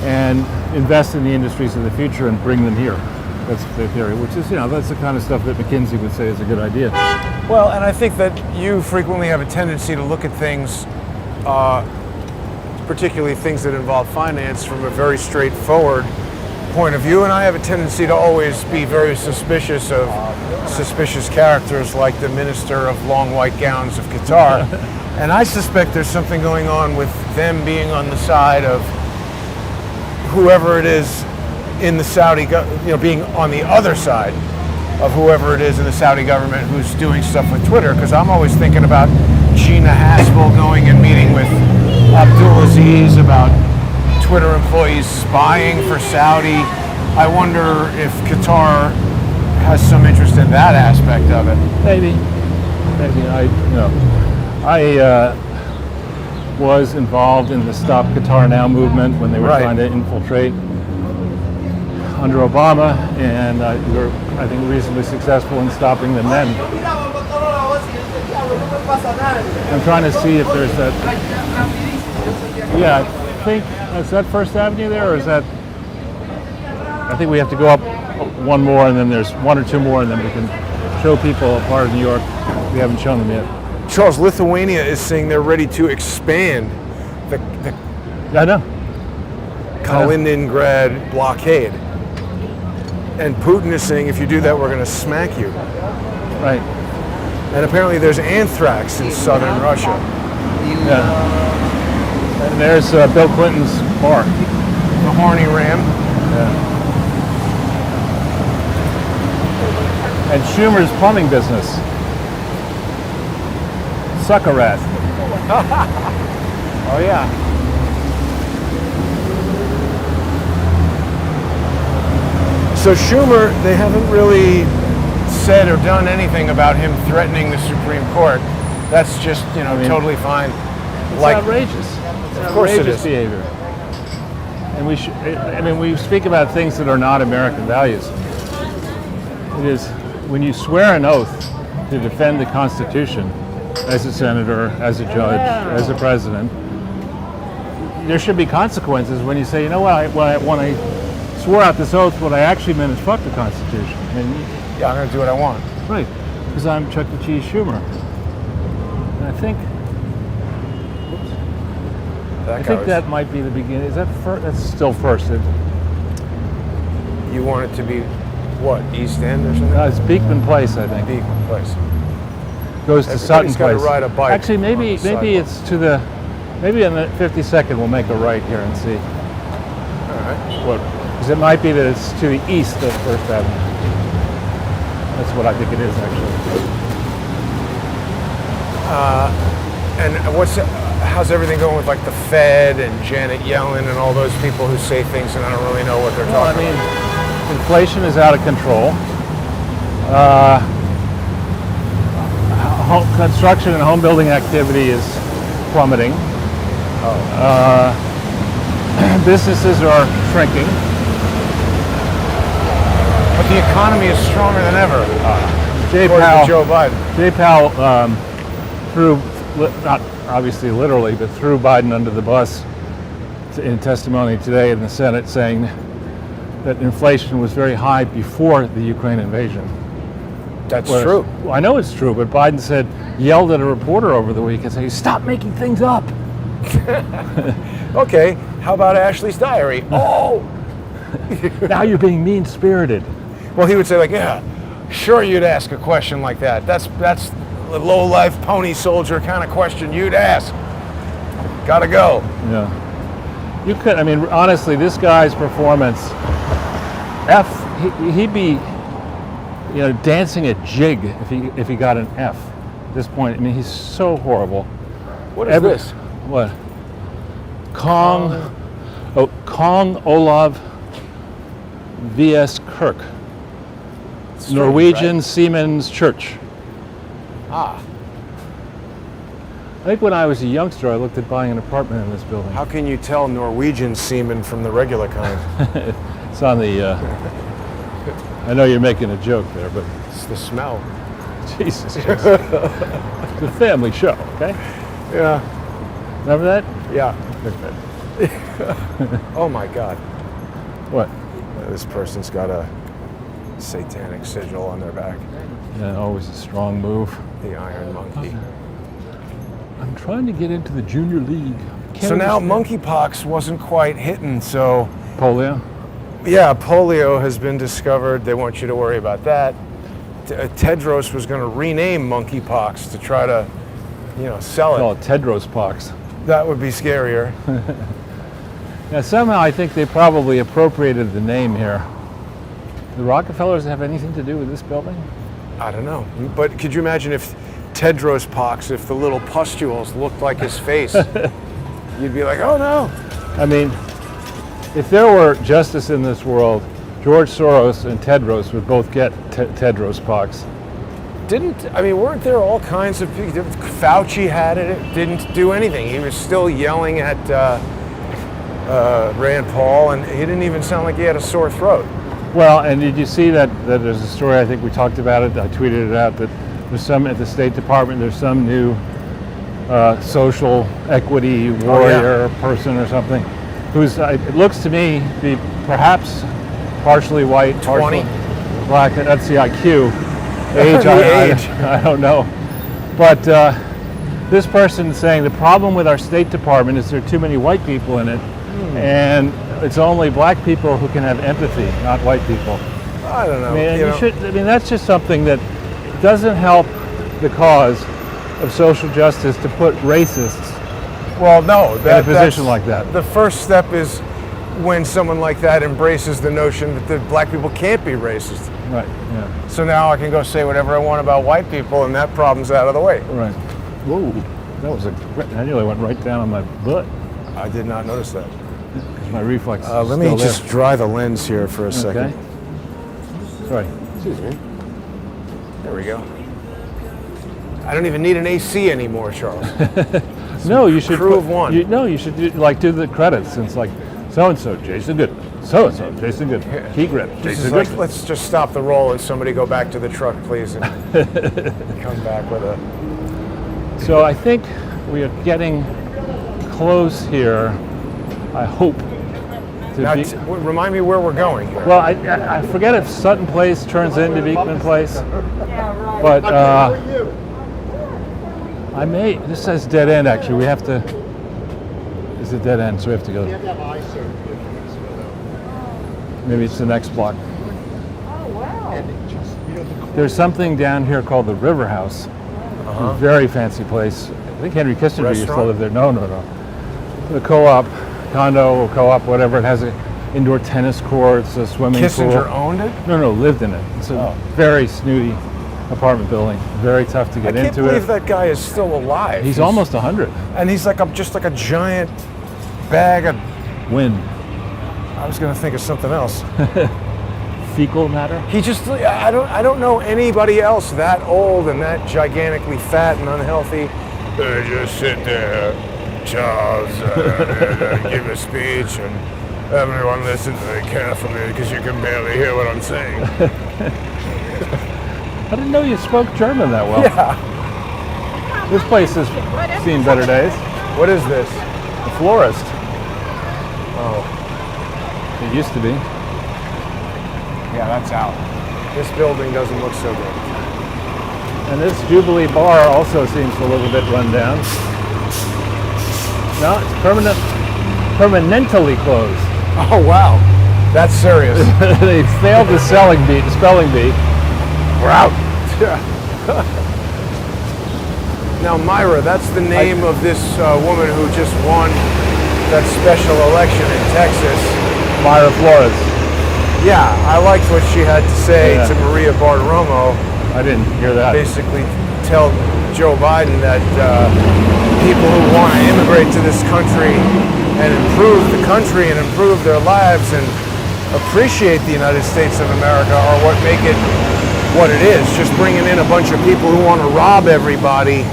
Speaker 2: and invest in the industries of the future and bring them here. That's the theory, which is, that's the kind of stuff that McKinsey would say is a good idea.
Speaker 1: Well, and I think that you frequently have a tendency to look at things, particularly things that involve finance, from a very straightforward point of view. And I have a tendency to always be very suspicious of suspicious characters like the minister of long white gowns of Qatar. And I suspect there's something going on with them being on the side of whoever it is in the Saudi, being on the other side of whoever it is in the Saudi government who's doing stuff with Twitter. Because I'm always thinking about Gina Haspel going and meeting with Abdulaziz about Twitter employees spying for Saudi. I wonder if Qatar has some interest in that aspect of it.
Speaker 2: Maybe. I was involved in the Stop Qatar Now movement when they were trying to infiltrate under Obama, and we were, I think, reasonably successful in stopping them then. I'm trying to see if there's that. Yeah, I think, is that First Avenue there, or is that? I think we have to go up one more, and then there's one or two more, and then we can show people a part of New York we haven't shown them yet.
Speaker 1: Charles, Lithuania is saying they're ready to expand the
Speaker 2: I know.
Speaker 1: Kaliningrad blockade. And Putin is saying, if you do that, we're going to smack you.
Speaker 2: Right.
Speaker 1: And apparently there's anthrax in southern Russia.
Speaker 2: Yeah. And there's Bill Clinton's bar.
Speaker 1: The horny ram.
Speaker 2: Yeah. And Schumer's plumbing business. Sucker rat.
Speaker 1: Oh, yeah. So Schumer, they haven't really said or done anything about him threatening the Supreme Court. That's just, totally fine.
Speaker 2: It's outrageous. It's
Speaker 1: of course it is.
Speaker 2: Behavior. And we speak about things that are not American values. It is when you swear an oath to defend the Constitution as a senator, as a judge, as a president, there should be consequences when you say, when I swore out this oath, what I actually meant is fuck the Constitution.
Speaker 1: Yeah, I'm going to do what I want.
Speaker 2: Right, because I'm Chuck E. Cheese Schumer. And I think that might be the beginning. Is that first? That's still first.
Speaker 1: You want it to be, what, East End or something?
Speaker 2: It's Beekman Place, I think.
Speaker 1: Beekman Place.
Speaker 2: Goes to Sutton Place.
Speaker 1: Got to ride a bike.
Speaker 2: Actually, maybe it's to the, maybe on the 52nd we'll make a right here and see.
Speaker 1: All right.
Speaker 2: Because it might be that it's to the east of First Avenue. That's what I think it is, actually.
Speaker 1: And how's everything going with like the Fed and Janet Yellen and all those people who say things and I don't really know what they're talking about?
Speaker 2: Inflation is out of control. Construction and home building activity is plummeting. Businesses are shrinking.
Speaker 1: But the economy is stronger than ever.
Speaker 2: Joe Powell threw, not obviously literally, but threw Biden under the bus in testimony today in the Senate, saying that inflation was very high before the Ukraine invasion.
Speaker 1: That's true.
Speaker 2: I know it's true, but Biden yelled at a reporter over the week and said, "Stop making things up."
Speaker 1: Okay, how about Ashley's diary? Oh!
Speaker 2: Now you're being mean-spirited.
Speaker 1: Well, he would say, like, yeah, sure you'd ask a question like that. That's a low-life pony soldier kind of question you'd ask. Gotta go.
Speaker 2: Yeah. You could, I mean, honestly, this guy's performance, he'd be, dancing a jig if he got an F at this point. I mean, he's so horrible.
Speaker 1: What is this?
Speaker 2: What? Kong Olav V.S. Kirk.
Speaker 1: Strange,
Speaker 2: Norwegian
Speaker 1: right?
Speaker 2: Seamen's Church.
Speaker 1: Ah.
Speaker 2: I think when I was a youngster, I looked at buying an apartment in this building.
Speaker 1: How can you tell Norwegian semen from the regular kind?
Speaker 2: It's on the, I know you're making a joke there, but...
Speaker 1: It's the smell.
Speaker 2: Jesus. It's a family show, okay?
Speaker 1: Yeah.
Speaker 2: Remember that?
Speaker 1: Yeah. Oh my God.
Speaker 2: What?
Speaker 1: This person's got a satanic sigil on their back.
Speaker 2: Yeah, always a strong move.
Speaker 1: The Iron Monkey.
Speaker 2: I'm trying to get into the junior league.
Speaker 1: So now monkeypox wasn't quite hitting, so...
Speaker 2: Polio?
Speaker 1: Yeah, polio has been discovered. They want you to worry about that. Tedros was going to rename monkeypox to try to, sell it.
Speaker 2: Call it Tedros pox.
Speaker 1: That would be scarier.
Speaker 2: Now, somehow I think they probably appropriated the name here. The Rockefellers have anything to do with this building?
Speaker 1: I don't know. But could you imagine if Tedros pox, if the little pustules looked like his face? You'd be like, oh no.
Speaker 2: I mean, if there were justice in this world, George Soros and Tedros would both get Tedros pox.
Speaker 1: Weren't there all kinds of people? Fauci had it, didn't do anything. He was still yelling at Rand Paul, and he didn't even sound like he had a sore throat.
Speaker 2: Well, and did you see that there's a story, I think we talked about it, I tweeted it out, that there's some at the State Department, there's some new social equity warrior person or something, who's, it looks to me, to be perhaps partially white,
Speaker 1: 20.
Speaker 2: partially black. That's the IQ. Age, I don't know. But this person's saying the problem with our State Department is there are too many white people in it, and it's only black people who can have empathy, not white people.
Speaker 1: I don't know.
Speaker 2: I mean, that's just something that doesn't help the cause of social justice to put racists in a position like that.
Speaker 1: The first step is when someone like that embraces the notion that the black people can't be racist.
Speaker 2: Right, yeah.
Speaker 1: So now I can go say whatever I want about white people and that problem's out of the way.
Speaker 2: Right. Whoa, that nearly went right down on my butt.
Speaker 1: I did not notice that.
Speaker 2: My reflex.
Speaker 1: Let me just dry the lens here for a second.
Speaker 2: Okay. Sorry. Excuse me.
Speaker 1: There we go. I don't even need an AC anymore, Charles.
Speaker 2: No, you should.
Speaker 1: Crew of one.
Speaker 2: You should do the credits. It's like so-and-so, Jason Goodman. So-and-so, Jason Goodman. Key Grip, Jason Goodman.
Speaker 1: Let's just stop the roll and somebody go back to the truck, please, and come back with a...
Speaker 2: So I think we are getting close here, I hope,
Speaker 1: Now, remind me where we're going here.
Speaker 2: Well, I forget if Sutton Place turns into Beekman Place, but this says dead end actually. We have to, it's a dead end, so we have to go. Maybe it's the next block.
Speaker 3: Oh, wow.
Speaker 2: There's something down here called the River House. A very fancy place. I think Henry Kissinger used to live there. No. The co-op, condo or co-op, whatever. It has indoor tennis courts, a swimming pool.
Speaker 1: Kissinger owned it?
Speaker 2: No, lived in it. It's a very snooty apartment building. Very tough to get into it.
Speaker 1: I can't believe that guy is still alive.
Speaker 2: He's almost 100.
Speaker 1: And he's just like a giant bag of
Speaker 2: wind.
Speaker 1: I was going to think of something else.
Speaker 2: Fecal matter?
Speaker 1: I don't know anybody else that old and that gigantically fat and unhealthy. They just sit there, Charles, give a speech and everyone listen to me carefully because you can barely hear what I'm saying.
Speaker 2: I didn't know you spoke German that well.
Speaker 1: Yeah.
Speaker 2: This place has seen better days.
Speaker 1: What is this?
Speaker 2: The Florist.
Speaker 1: Oh.
Speaker 2: It used to be.
Speaker 1: Yeah, that's out. This building doesn't look so good.
Speaker 2: And this Jubilee Bar also seems a little bit run down. No, it's permanently closed.
Speaker 1: Oh, wow. That's serious.
Speaker 2: They failed the spelling bee. We're out.
Speaker 1: Now, Myra, that's the name of this woman who just won that special election in Texas.
Speaker 2: Myra Flores.
Speaker 1: Yeah, I liked what she had to say to Maria Bartiromo.
Speaker 2: I didn't hear that.
Speaker 1: Basically tell Joe Biden that people who want to immigrate to this country and improve the country and improve their lives and appreciate the United States of America are what make it what it is. Just bringing in a bunch of people who want to rob everybody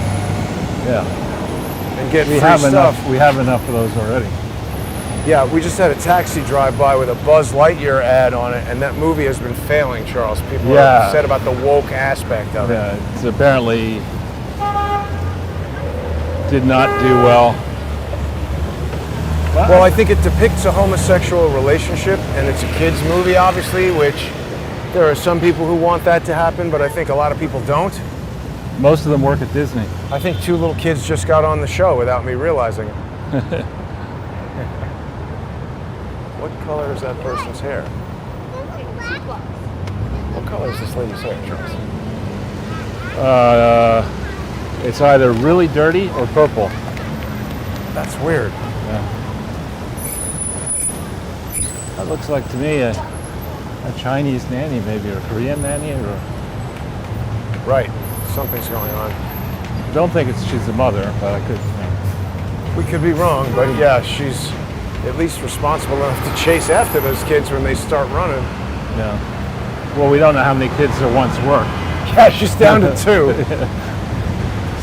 Speaker 1: and get free stuff.
Speaker 2: We have enough of those already.
Speaker 1: Yeah, we just had a taxi drive by with a Buzz Lightyear ad on it, and that movie has been failing, Charles. People are upset about the woke aspect of it.
Speaker 2: Yeah, it's apparently did not do well.
Speaker 1: Well, I think it depicts a homosexual relationship, and it's a kid's movie, obviously, which there are some people who want that to happen, but I think a lot of people don't.
Speaker 2: Most of them work at Disney.
Speaker 1: I think 2 little kids just got on the show without me realizing it. What color is that person's hair? What color is this lady's hair, Charles?
Speaker 2: It's either really dirty or purple.
Speaker 1: That's weird.
Speaker 2: Yeah. That looks like to me a Chinese nanny, maybe, or a Korean nanny, or.
Speaker 1: Right. Something's going on.
Speaker 2: I don't think she's the mother, but I could.
Speaker 1: We could be wrong, but yeah, she's at least responsible enough to chase after those kids when they start running.
Speaker 2: Yeah. Well, we don't know how many kids there once were.
Speaker 1: Yeah, she's down to 2.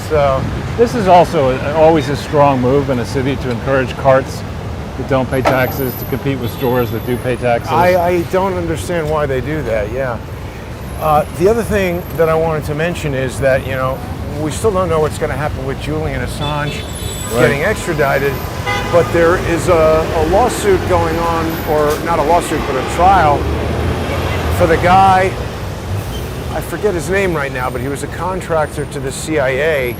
Speaker 1: So
Speaker 2: this is also always a strong move in a city to encourage carts that don't pay taxes to compete with stores that do pay taxes.
Speaker 1: I don't understand why they do that. Yeah. The other thing that I wanted to mention is that we still don't know what's going to happen with Julian Assange getting extradited. But there is a lawsuit going on, or not a lawsuit, but a trial for the guy, I forget his name right now, but he was a contractor to the CIA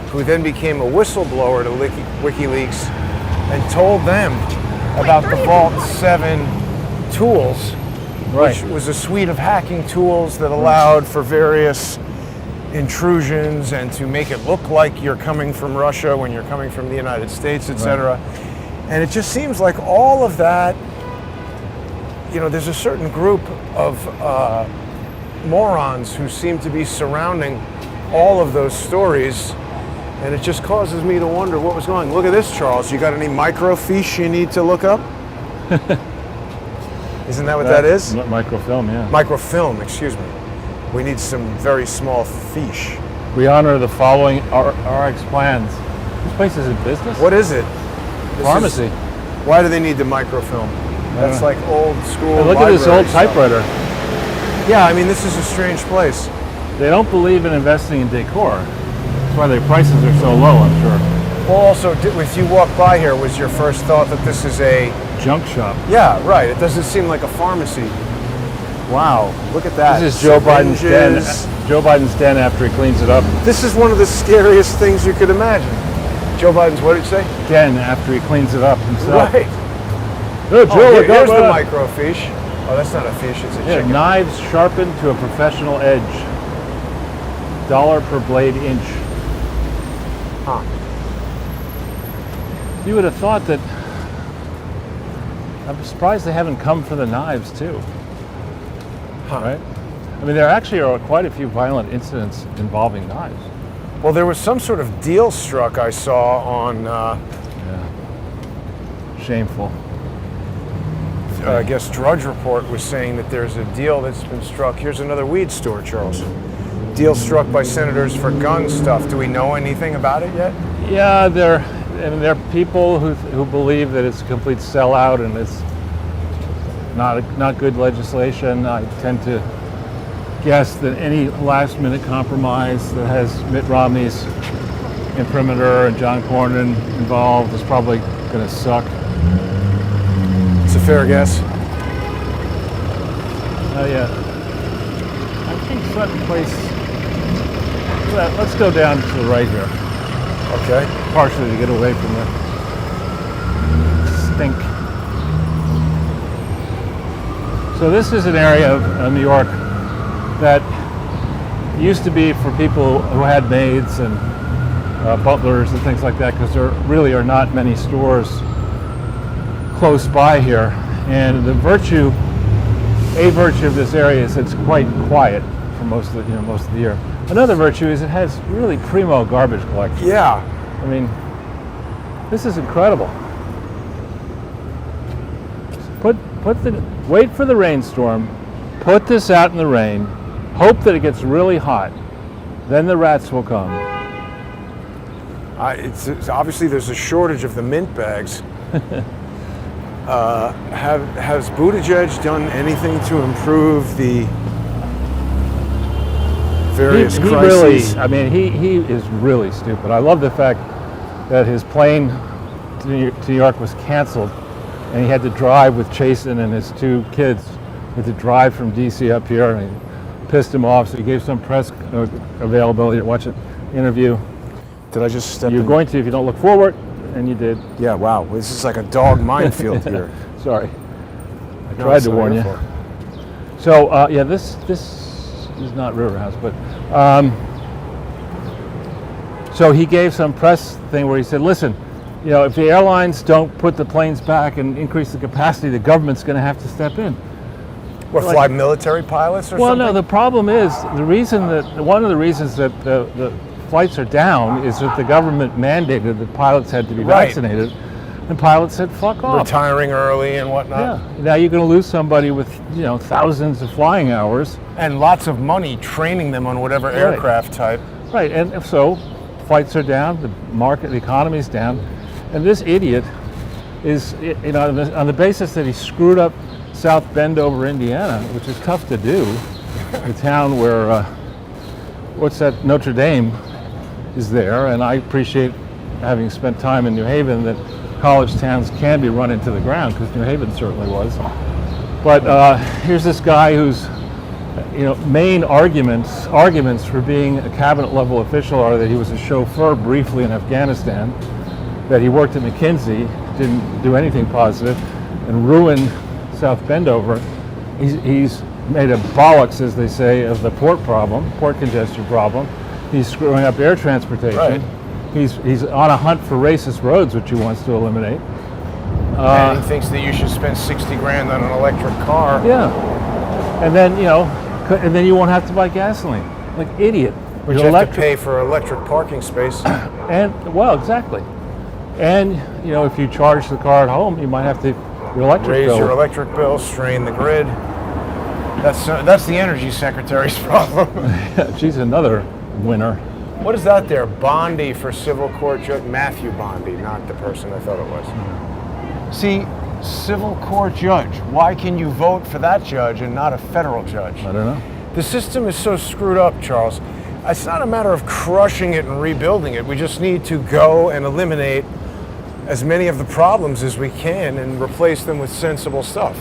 Speaker 1: who then became a whistleblower to WikiLeaks and told them about the Vault 7 tools, which was a suite of hacking tools that allowed for various intrusions and to make it look like you're coming from Russia when you're coming from the United States, etc. And it just seems like all of that, there's a certain group of morons who seem to be surrounding all of those stories, and it just causes me to wonder what was going on. Look at this, Charles. You got any microfiche you need to look up? Isn't that what that is?
Speaker 2: Microfilm, yeah.
Speaker 1: Microfilm, excuse me. We need some very small fiche.
Speaker 2: We honor the following RX plans. This place is in business?
Speaker 1: What is it?
Speaker 2: Pharmacy.
Speaker 1: Why do they need the microfilm? That's like old school.
Speaker 2: Hey, look at this old typewriter.
Speaker 1: Yeah, I mean, this is a strange place.
Speaker 2: They don't believe in investing in decor. That's why their prices are so low, I'm sure.
Speaker 1: Well, also, if you walk by here, was your first thought that this is a
Speaker 2: junk shop.
Speaker 1: Yeah, right. It doesn't seem like a pharmacy. Wow, look at that.
Speaker 2: This is Joe Biden's den.
Speaker 1: Syringes.
Speaker 2: Joe Biden's den after he cleans it up.
Speaker 1: This is one of the scariest things you could imagine. Joe Biden's, what did you say?
Speaker 2: Den after he cleans it up himself.
Speaker 1: Right.
Speaker 2: Oh, Joe,
Speaker 1: Here's the microfiche. Oh, that's not a fish, it's a chicken.
Speaker 2: Knives sharpened to a professional edge. $1 per blade inch.
Speaker 1: Huh.
Speaker 2: You would have thought that. I'm surprised they haven't come for the knives too.
Speaker 1: Huh.
Speaker 2: Right? I mean, there actually are quite a few violent incidents involving knives.
Speaker 1: Well, there was some sort of deal struck I saw on,
Speaker 2: Shameful.
Speaker 1: I guess Drudge Report was saying that there's a deal that's been struck. Here's another weed store, Charles. Deal struck by senators for gun stuff. Do we know anything about it yet?
Speaker 2: Yeah, there are people who believe that it's a complete sellout and it's not good legislation. I tend to guess that any last-minute compromise that has Mitt Romney's imprimatur and John Cornyn involved is probably going to suck.
Speaker 1: It's a fair guess.
Speaker 2: Oh yeah. I think Sutton Place. Let's go down to the right here,
Speaker 1: Okay.
Speaker 2: partially to get away from the stink. So this is an area of New York that used to be for people who had maids and butlers and things like that, because there really are not many stores close by here. And a virtue of this area is it's quite quiet for most of the year. Another virtue is it has really primo garbage collection.
Speaker 1: Yeah.
Speaker 2: I mean, this is incredible. Wait for the rainstorm, put this out in the rain, hope that it gets really hot, then the rats will come.
Speaker 1: It's obviously there's a shortage of the mint bags. Has Buttigieg done anything to improve the various crises?
Speaker 2: He is really stupid. I love the fact that his plane to New York was canceled, and he had to drive with Chasen and his 2 kids. He had to drive from D.C. up here, and it pissed him off. So he gave some press availability to watch an interview.
Speaker 1: Did I just step
Speaker 2: You're
Speaker 1: in?
Speaker 2: going to if you don't look forward, and you did.
Speaker 1: Yeah, wow. This is like a dog minefield here.
Speaker 2: Sorry, I
Speaker 1: No,
Speaker 2: tried
Speaker 1: it's
Speaker 2: to
Speaker 1: not
Speaker 2: warn
Speaker 1: your
Speaker 2: you.
Speaker 1: fault.
Speaker 2: So this is not River House, but so he gave some press thing where he said, listen, if the airlines don't put the planes back and increase the capacity, the government's going to have to step in.
Speaker 1: What, fly military pilots or
Speaker 2: Well,
Speaker 1: something?
Speaker 2: no, the problem is one of the reasons that the flights are down is that the government mandated that pilots had to be
Speaker 1: Right.
Speaker 2: vaccinated, and pilots said, fuck off.
Speaker 1: Retiring early and whatnot.
Speaker 2: Yeah. Now you're going to lose somebody with thousands of flying hours.
Speaker 1: And lots of money training them on whatever aircraft type.
Speaker 2: Right, and so flights are down, the economy's down, and this idiot is, on the basis that he screwed up South Bendover, Indiana, which is tough to do, the town where, Notre Dame is there, and I appreciate, having spent time in New Haven, that college towns can be run into the ground, because New Haven certainly was. But here's this guy whose main arguments for being a cabinet level official are that he was a chauffeur briefly in Afghanistan, that he worked at McKinsey, didn't do anything positive, and ruined South Bendover. He's made a bollocks, as they say, of the port congestion problem. He's screwing up air transportation.
Speaker 1: Right.
Speaker 2: He's on a hunt for racist roads, which he wants to eliminate.
Speaker 1: And he thinks that you should spend 60 grand on an electric car.
Speaker 2: Yeah, and then you won't have to buy gasoline. Like idiot.
Speaker 1: But you have to pay for electric parking space.
Speaker 2: Exactly. And if you charge the car at home, you might have to
Speaker 1: Raise your electric bill, strain the grid. That's the energy secretary's problem.
Speaker 2: She's another winner.
Speaker 1: What is that there? Bondi for civil court judge. Matthew Bondi, not the person I thought it was. See, civil court judge. Why can you vote for that judge and not a federal judge?
Speaker 2: I don't know.
Speaker 1: The system is so screwed up, Charles. It's not a matter of crushing it and rebuilding it. We just need to go and eliminate as many of the problems as we can and replace them with sensible stuff.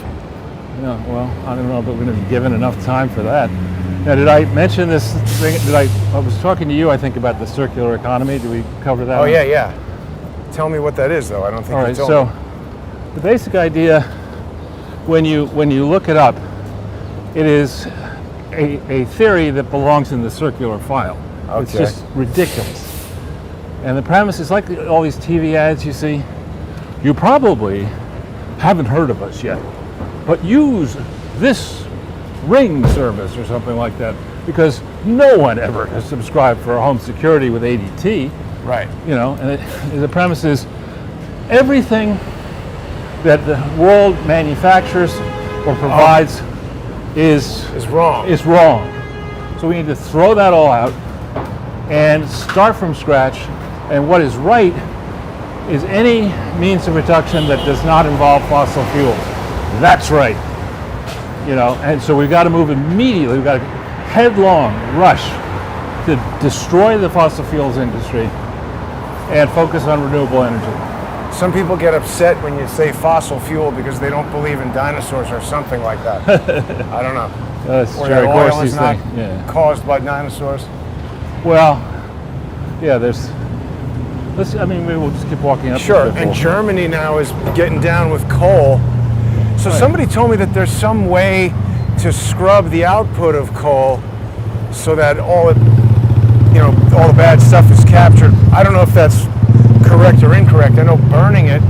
Speaker 2: Yeah, well, I don't know, but we're going to be given enough time for that. Now, did I mention this thing? I was talking to you, I think, about the circular economy. Did we cover that?
Speaker 1: Oh, yeah. Tell me what that is, though. I don't think
Speaker 2: All
Speaker 1: you
Speaker 2: right,
Speaker 1: told
Speaker 2: so
Speaker 1: me.
Speaker 2: the basic idea, when you look it up, it is a theory that belongs in the circular file.
Speaker 1: Okay.
Speaker 2: It's just ridiculous. And the premise is like all these TV ads you see. You probably haven't heard of us yet, but use this Ring service or something like that, because no one ever has subscribed for home security with ADT.
Speaker 1: Right.
Speaker 2: You know, and the premise is everything that the world manufactures or provides is
Speaker 1: wrong.
Speaker 2: Is wrong. So we need to throw that all out and start from scratch. And what is right is any means of reduction that does not involve fossil fuels. That's right. You know, and so we've got to move immediately. We've got to headlong rush to destroy the fossil fuels industry and focus on renewable energy.
Speaker 1: Some people get upset when you say fossil fuel because they don't believe in dinosaurs or something like that. I don't know.
Speaker 2: That's
Speaker 1: or
Speaker 2: Jerry
Speaker 1: that oil
Speaker 2: Corsi's
Speaker 1: is not
Speaker 2: thing. Yeah.
Speaker 1: caused by dinosaurs.
Speaker 2: Well, yeah, maybe we'll just keep walking up.
Speaker 1: Sure, and Germany now is getting down with coal. So somebody told me that there's some way to scrub the output of coal so that all the bad stuff is captured. I don't know if that's correct or incorrect. I know burning it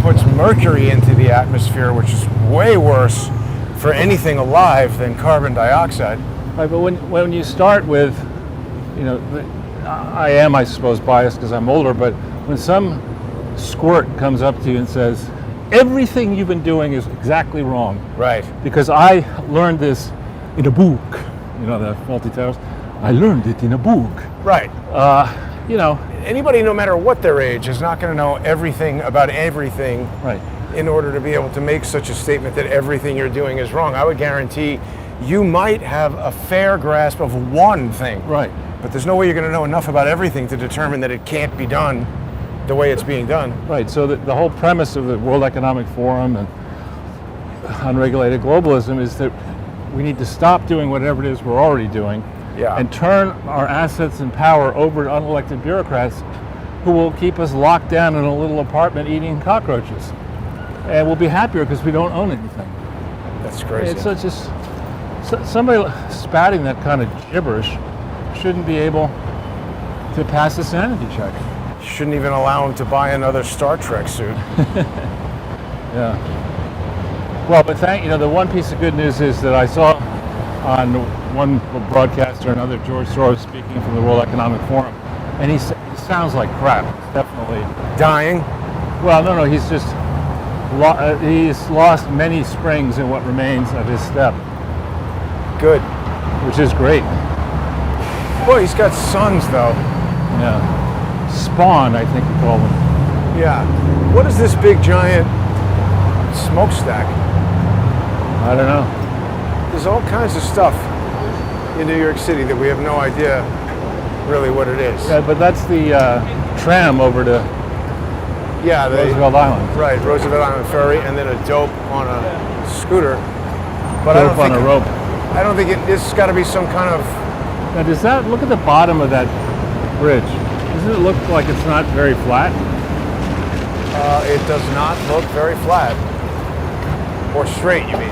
Speaker 1: puts mercury into the atmosphere, which is way worse for anything alive than carbon dioxide.
Speaker 2: Right, but when you start with, I am, I suppose, biased because I'm older, but when some squirt comes up to you and says, everything you've been doing is exactly wrong.
Speaker 1: Right.
Speaker 2: Because I learned this in a book. You know, the faulty titles. I learned it in a book.
Speaker 1: Right.
Speaker 2: Anybody,
Speaker 1: no matter what their age, is not going to know everything about everything.
Speaker 2: Right.
Speaker 1: In order to be able to make such a statement that everything you're doing is wrong. I would guarantee you might have a fair grasp of one thing.
Speaker 2: Right.
Speaker 1: But there's no way you're going to know enough about everything to determine that it can't be done the way it's being done.
Speaker 2: Right, so the whole premise of the World Economic Forum and unregulated globalism is that we need to stop doing whatever it is we're already doing and turn our assets and power over to unelected bureaucrats who will keep us locked down in a little apartment eating cockroaches. And we'll be happier because we don't own anything.
Speaker 1: That's crazy.
Speaker 2: It's just somebody spouting that kind of gibberish shouldn't be able to pass a sanity check.
Speaker 1: Shouldn't even allow him to buy another Star Trek suit.
Speaker 2: Yeah. Well, but the one piece of good news is that I saw on one broadcaster, another George Soros speaking from the World Economic Forum, and he sounds like crap. Definitely
Speaker 1: dying.
Speaker 2: Well, no, he's just he's lost many springs in what remains of his step.
Speaker 1: Good.
Speaker 2: Which is great.
Speaker 1: Boy, he's got sons though.
Speaker 2: Yeah. Spawn, I think you call them.
Speaker 1: Yeah. What is this big giant smokestack?
Speaker 2: I don't know.
Speaker 1: There's all kinds of stuff in New York City that we have no idea really what it is.
Speaker 2: Yeah, but that's the tram over to Roosevelt Island.
Speaker 1: Right, Roosevelt Island ferry, and then a dope on a scooter. But
Speaker 2: dope on a rope.
Speaker 1: I don't think it's got to be some kind of.
Speaker 2: Now, does that look at the bottom of that bridge? Doesn't it look like it's not very flat?
Speaker 1: It does not look very flat. Or straight, you mean?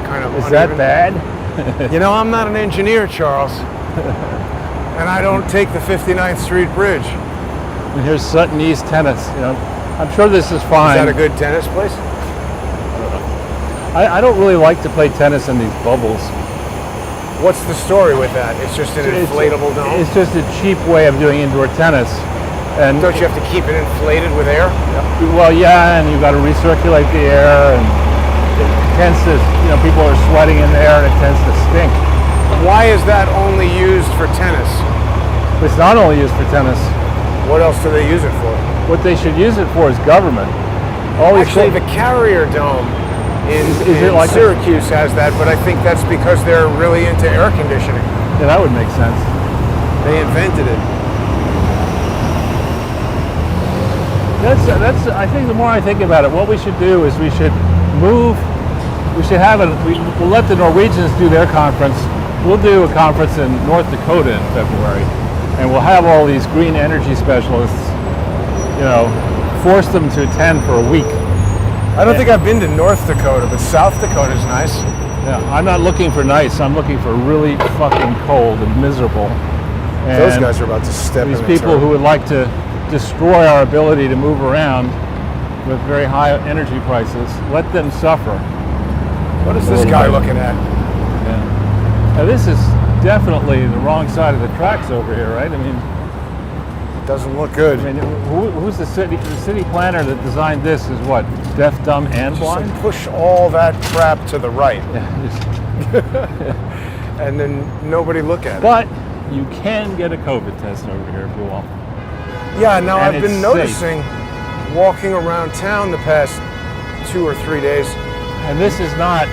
Speaker 1: Kind of.
Speaker 2: Is
Speaker 1: uneven.
Speaker 2: that bad?
Speaker 1: I'm not an engineer, Charles. And I don't take the 59th Street Bridge.
Speaker 2: And here's Sutton East Tennis. I'm sure this is fine.
Speaker 1: Is that a good tennis place?
Speaker 2: I don't really like to play tennis in these bubbles.
Speaker 1: What's the story with that? It's just an inflatable dome?
Speaker 2: It's just a cheap way of doing indoor tennis. And
Speaker 1: don't you have to keep it inflated with air?
Speaker 2: Well, yeah, and you've got to recirculate the air, and it tends to, people are sweating in there, and it tends to stink.
Speaker 1: Why is that only used for tennis?
Speaker 2: It's not only used for tennis.
Speaker 1: What else do they use it for?
Speaker 2: What they should use it for is government.
Speaker 1: Actually, the Carrier Dome in Syracuse has that, but I think that's because they're really into air conditioning.
Speaker 2: Yeah, that would make sense.
Speaker 1: They invented it.
Speaker 2: That's. I think the more I think about it, what we should do is we should move. We should have we'll let the Norwegians do their conference. We'll do a conference in North Dakota in February, and we'll have all these green energy specialists. Force them to attend for a week.
Speaker 1: I don't think I've been to North Dakota, but South Dakota is nice.
Speaker 2: Yeah, I'm not looking for nice. I'm looking for really fucking cold and miserable. And
Speaker 1: those guys are about to step in
Speaker 2: these
Speaker 1: the
Speaker 2: people
Speaker 1: turf.
Speaker 2: who would like to destroy our ability to move around with very high energy prices, let them suffer.
Speaker 1: What is this guy looking at?
Speaker 2: Yeah. Now this is definitely the wrong side of the tracks over here, right? I mean,
Speaker 1: doesn't look good.
Speaker 2: I mean, who's the city planner that designed this? Is what, deaf, dumb, and blind?
Speaker 1: Just push all that crap to the right,
Speaker 2: Yeah.
Speaker 1: and then nobody look at it.
Speaker 2: But you can get a COVID test over here if you want.
Speaker 1: Yeah, now
Speaker 2: And
Speaker 1: I've been
Speaker 2: it's
Speaker 1: noticing walking around town the past 2 or 3 days.
Speaker 2: And this is not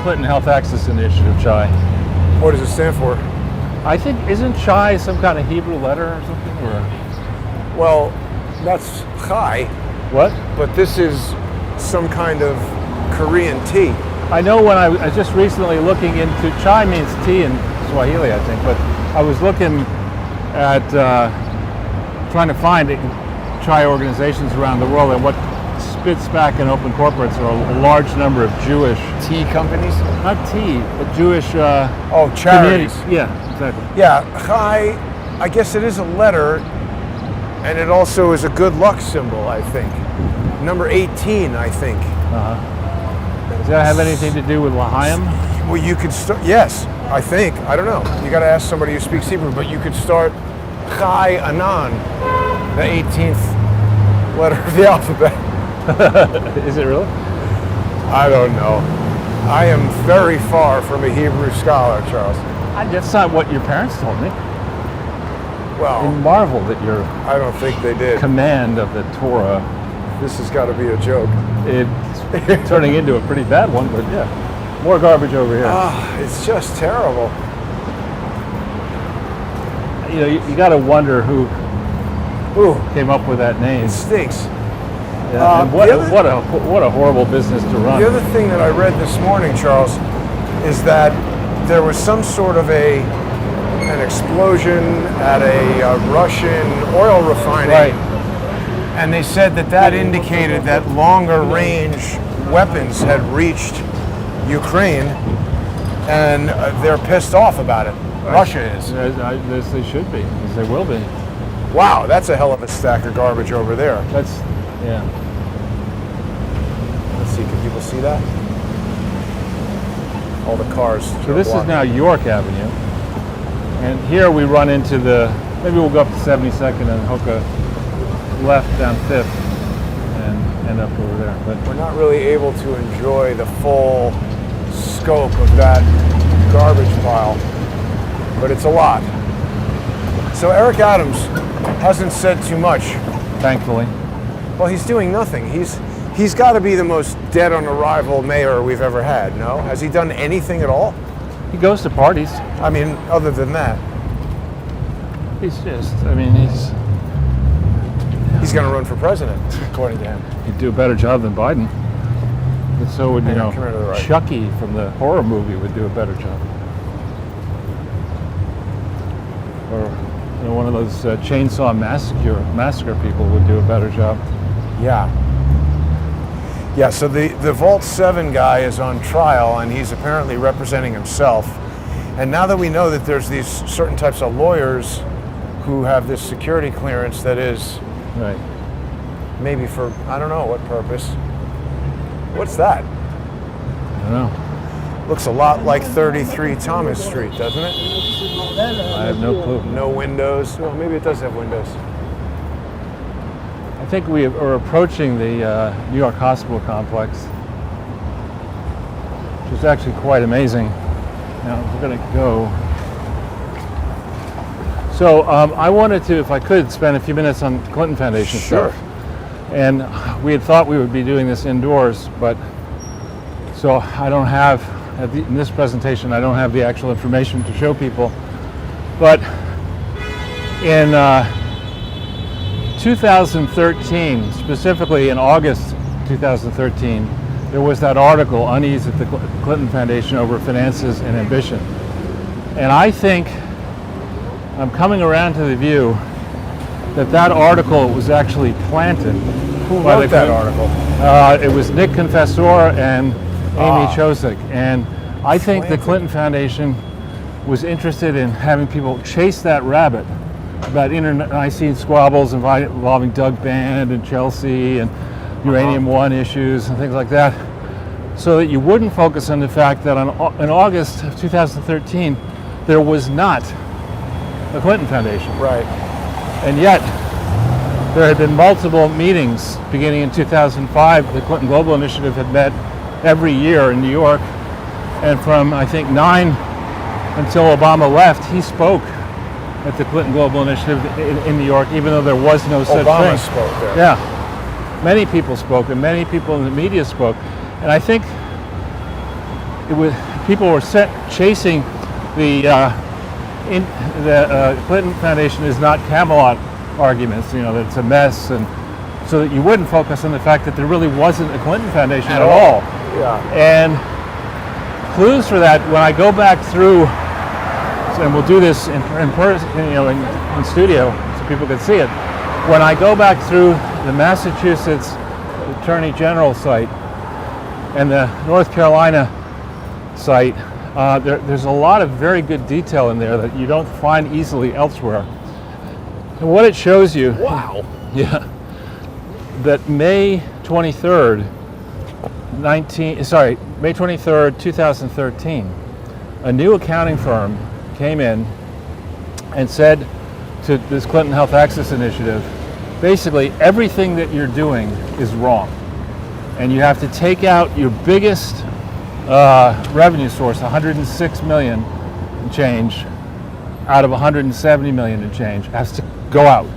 Speaker 2: Clinton Health Access Initiative, Chai.
Speaker 1: What does it stand for?
Speaker 2: I think, isn't Chai some kind of Hebrew letter or something? Or
Speaker 1: Well, that's Chai,
Speaker 2: what?
Speaker 1: but this is some kind of Korean tea.
Speaker 2: I know when I was just recently looking into, Chai means tea in Swahili, I think, but I was looking at trying to find Chai organizations around the world, and what spits back in open corporates are a large number of Jewish,
Speaker 1: Tea companies?
Speaker 2: not tea, but Jewish
Speaker 1: Charities.
Speaker 2: communities. Yeah, exactly.
Speaker 1: Yeah, Chai, I guess it is a letter, and it also is a good luck symbol, I think. Number 18, I think.
Speaker 2: Does that have anything to do with L'Chaim?
Speaker 1: Well, you could start, yes, I think. I don't know. You got to ask somebody who speaks Hebrew, but you could start Chai Anan, the 18th letter of the alphabet.
Speaker 2: Is it really?
Speaker 1: I don't know. I am very far from a Hebrew scholar, Charles.
Speaker 2: That's not what your parents told me. I
Speaker 1: Well,
Speaker 2: marvel that your
Speaker 1: I don't think they did.
Speaker 2: command of the Torah
Speaker 1: This has got to be a joke.
Speaker 2: it's turning into a pretty bad one, but yeah. More garbage over here.
Speaker 1: It's just terrible.
Speaker 2: You got to wonder who
Speaker 1: Ooh,
Speaker 2: came up with that name.
Speaker 1: it stinks.
Speaker 2: Yeah, and
Speaker 1: the other-
Speaker 2: what a horrible business to run.
Speaker 1: The other thing that I read this morning, Charles, is that there was some sort of an explosion at a Russian oil refining.
Speaker 2: Right.
Speaker 1: And they said that indicated that longer range weapons had reached Ukraine, and they're pissed off about it. Russia is.
Speaker 2: As they should be, as they will be.
Speaker 1: Wow, that's a hell of a stack of garbage over there.
Speaker 2: That's, yeah.
Speaker 1: Let's see, can people see that? All the cars.
Speaker 2: So this is now York Avenue. And here we run into maybe we'll go up to 72nd and hook a left down 5th and end up over there. But
Speaker 1: We're not really able to enjoy the full scope of that garbage pile, but it's a lot. So Eric Adams hasn't said too much.
Speaker 2: thankfully.
Speaker 1: Well, he's doing nothing. He's got to be the most dead on arrival mayor we've ever had, no? Has he done anything at all?
Speaker 2: He goes to parties.
Speaker 1: I mean, other than that.
Speaker 2: He's
Speaker 1: He's going to run for president, according to him.
Speaker 2: he'd do a better job than Biden. But so would,
Speaker 1: Hang on, come here to the right.
Speaker 2: Chucky from the horror movie would do a better job. Or one of those chainsaw massacre people would do a better job.
Speaker 1: Yeah. Yeah, so the Vault 7 guy is on trial, and he's apparently representing himself. And now that we know that there's these certain types of lawyers who have this security clearance that is
Speaker 2: Right.
Speaker 1: maybe for, I don't know what purpose. What's that?
Speaker 2: I don't know.
Speaker 1: Looks a lot like 33 Thomas Street, doesn't it?
Speaker 2: I have no clue.
Speaker 1: No windows. Well, maybe it does have windows.
Speaker 2: I think we are approaching the New York Hospital Complex, which is actually quite amazing. Now we're going to go. So I wanted to, if I could, spend a few minutes on Clinton Foundation
Speaker 1: Sure.
Speaker 2: stuff. And we had thought we would be doing this indoors, but so I don't have, in this presentation, I don't have the actual information to show people. But in 2013, specifically in August 2013, there was that article, Unease at the Clinton Foundation over finances and ambition. And I think I'm coming around to the view that that article was actually planted.
Speaker 1: Who wrote that article?
Speaker 2: It was Nick Confessor and Amy Chosik. And I think the Clinton Foundation was interested in having people chase that rabbit about internecine squabbles involving Doug Band and Chelsea and Uranium One issues and things like that, so that you wouldn't focus on the fact that in August of 2013, there was not a Clinton Foundation.
Speaker 1: Right.
Speaker 2: And yet, there had been multiple meetings beginning in 2005. The Clinton Global Initiative had met every year in New York, and from, I think, 9 until Obama left, he spoke at the Clinton Global Initiative in New York, even though there was no such thing.
Speaker 1: Obama spoke there.
Speaker 2: Yeah. Many people spoke, and many people in the media spoke. And I think people were chasing the Clinton Foundation is not Camelot arguments, that it's a mess, and so that you wouldn't focus on the fact that there really wasn't a Clinton Foundation at all.
Speaker 1: Yeah.
Speaker 2: And clues for that, when I go back through, and we'll do this in person, in studio, so people can see it. When I go back through the Massachusetts Attorney General site and the North Carolina site, there's a lot of very good detail in there that you don't find easily elsewhere. And what it shows you,
Speaker 1: wow,
Speaker 2: yeah, that May 23rd, 2013, a new accounting firm came in and said to this Clinton Health Access Initiative, basically everything that you're doing is wrong, and you have to take out your biggest revenue source, 106 million and change, out of 170 million and change, has to go out.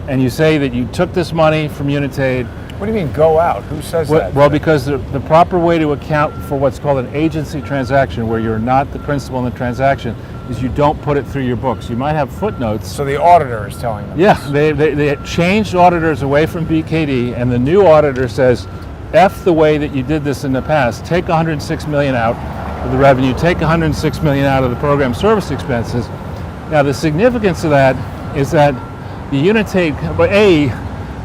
Speaker 2: And you say that you took this money from Unitaid.
Speaker 1: What do you mean go out? Who says that?
Speaker 2: Well, because the proper way to account for what's called an agency transaction, where you're not the principal in the transaction, is you don't put it through your books. You might have footnotes.
Speaker 1: So the auditor is telling them.
Speaker 2: Yeah, they changed auditors away from BKD, and the new auditor says, F the way that you did this in the past. Take 106 million out of the revenue, take 106 million out of the program service expenses. Now the significance of that is that the Unitaid,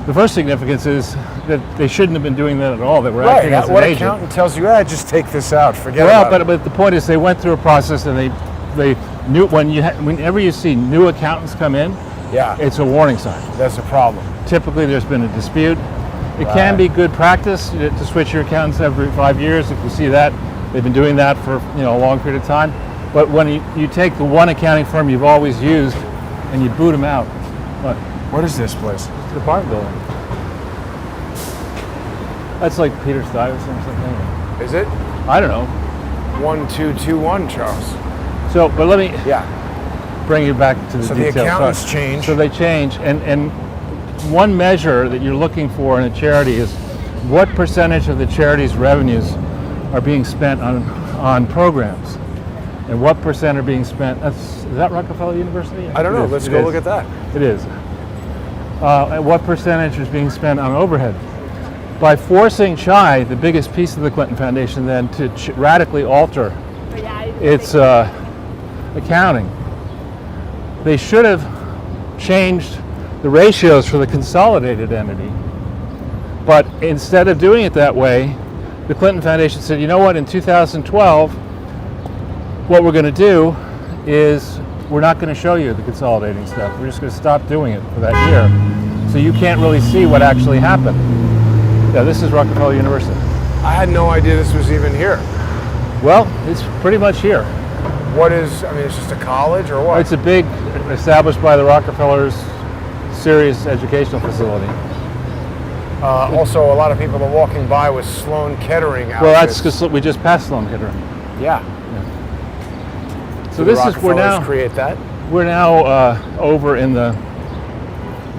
Speaker 2: the first significance is that they shouldn't have been doing that at all. They were acting as an
Speaker 1: what
Speaker 2: agent.
Speaker 1: Accountant tells you, just take this out, forget about it.
Speaker 2: But the point is, they went through a process, and they knew whenever you see new accountants come in, it's a warning sign.
Speaker 1: That's a problem.
Speaker 2: Typically, there's been a dispute. It can be good practice to switch your accountants every 5 years. If you see that, they've been doing that for a long period of time. But when you take the one accounting firm you've always used and you boot them out,
Speaker 1: what is this place?
Speaker 2: It's the apartment building. That's like Peter Stuyvesant or something.
Speaker 1: Is it?
Speaker 2: I don't know.
Speaker 1: 1221, Charles.
Speaker 2: So, but let me bring you back to the
Speaker 1: So
Speaker 2: details.
Speaker 1: the accountants change.
Speaker 2: So they change, and one measure that you're looking for in a charity is what percentage of the charity's revenues are being spent on programs, and what percent are being spent. Is that Rockefeller University?
Speaker 1: I don't know. Let's go look at that.
Speaker 2: It is. And what percentage is being spent on overhead? By forcing Chai, the biggest piece of the Clinton Foundation, then to radically alter its accounting, they should have changed the ratios for the consolidated entity. But instead of doing it that way, the Clinton Foundation said, you know what, in 2012, what we're going to do is we're not going to show you the consolidating stuff. We're just going to stop doing it for that year. So you can't really see what actually happened. Yeah, this is Rockefeller University.
Speaker 1: I had no idea this was even here.
Speaker 2: Well, it's pretty much here.
Speaker 1: What is, it's just a college or what?
Speaker 2: It's a big, established by the Rockefellers, serious educational facility.
Speaker 1: Also, a lot of people are walking by with Sloan Kettering outfits.
Speaker 2: Well, that's because we just passed Sloan Kettering.
Speaker 1: Yeah.
Speaker 2: So this is, we're now
Speaker 1: create that?
Speaker 2: We're now over in the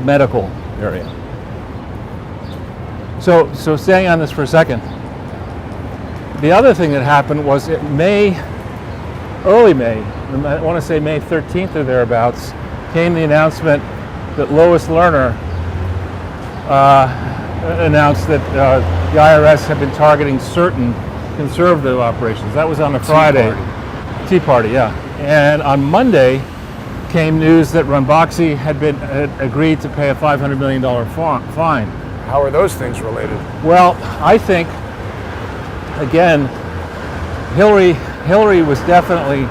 Speaker 2: medical area. So staying on this for a second, the other thing that happened was early May, I want to say May 13th or thereabouts, came the announcement that Lois Lerner announced that the IRS had been targeting certain conservative operations. That was on a Friday. Tea Party, yeah. And on Monday came news that Ranbaxy had agreed to pay a $500 million fine.
Speaker 1: How are those things related?
Speaker 2: Well, I think, again, Hillary was definitely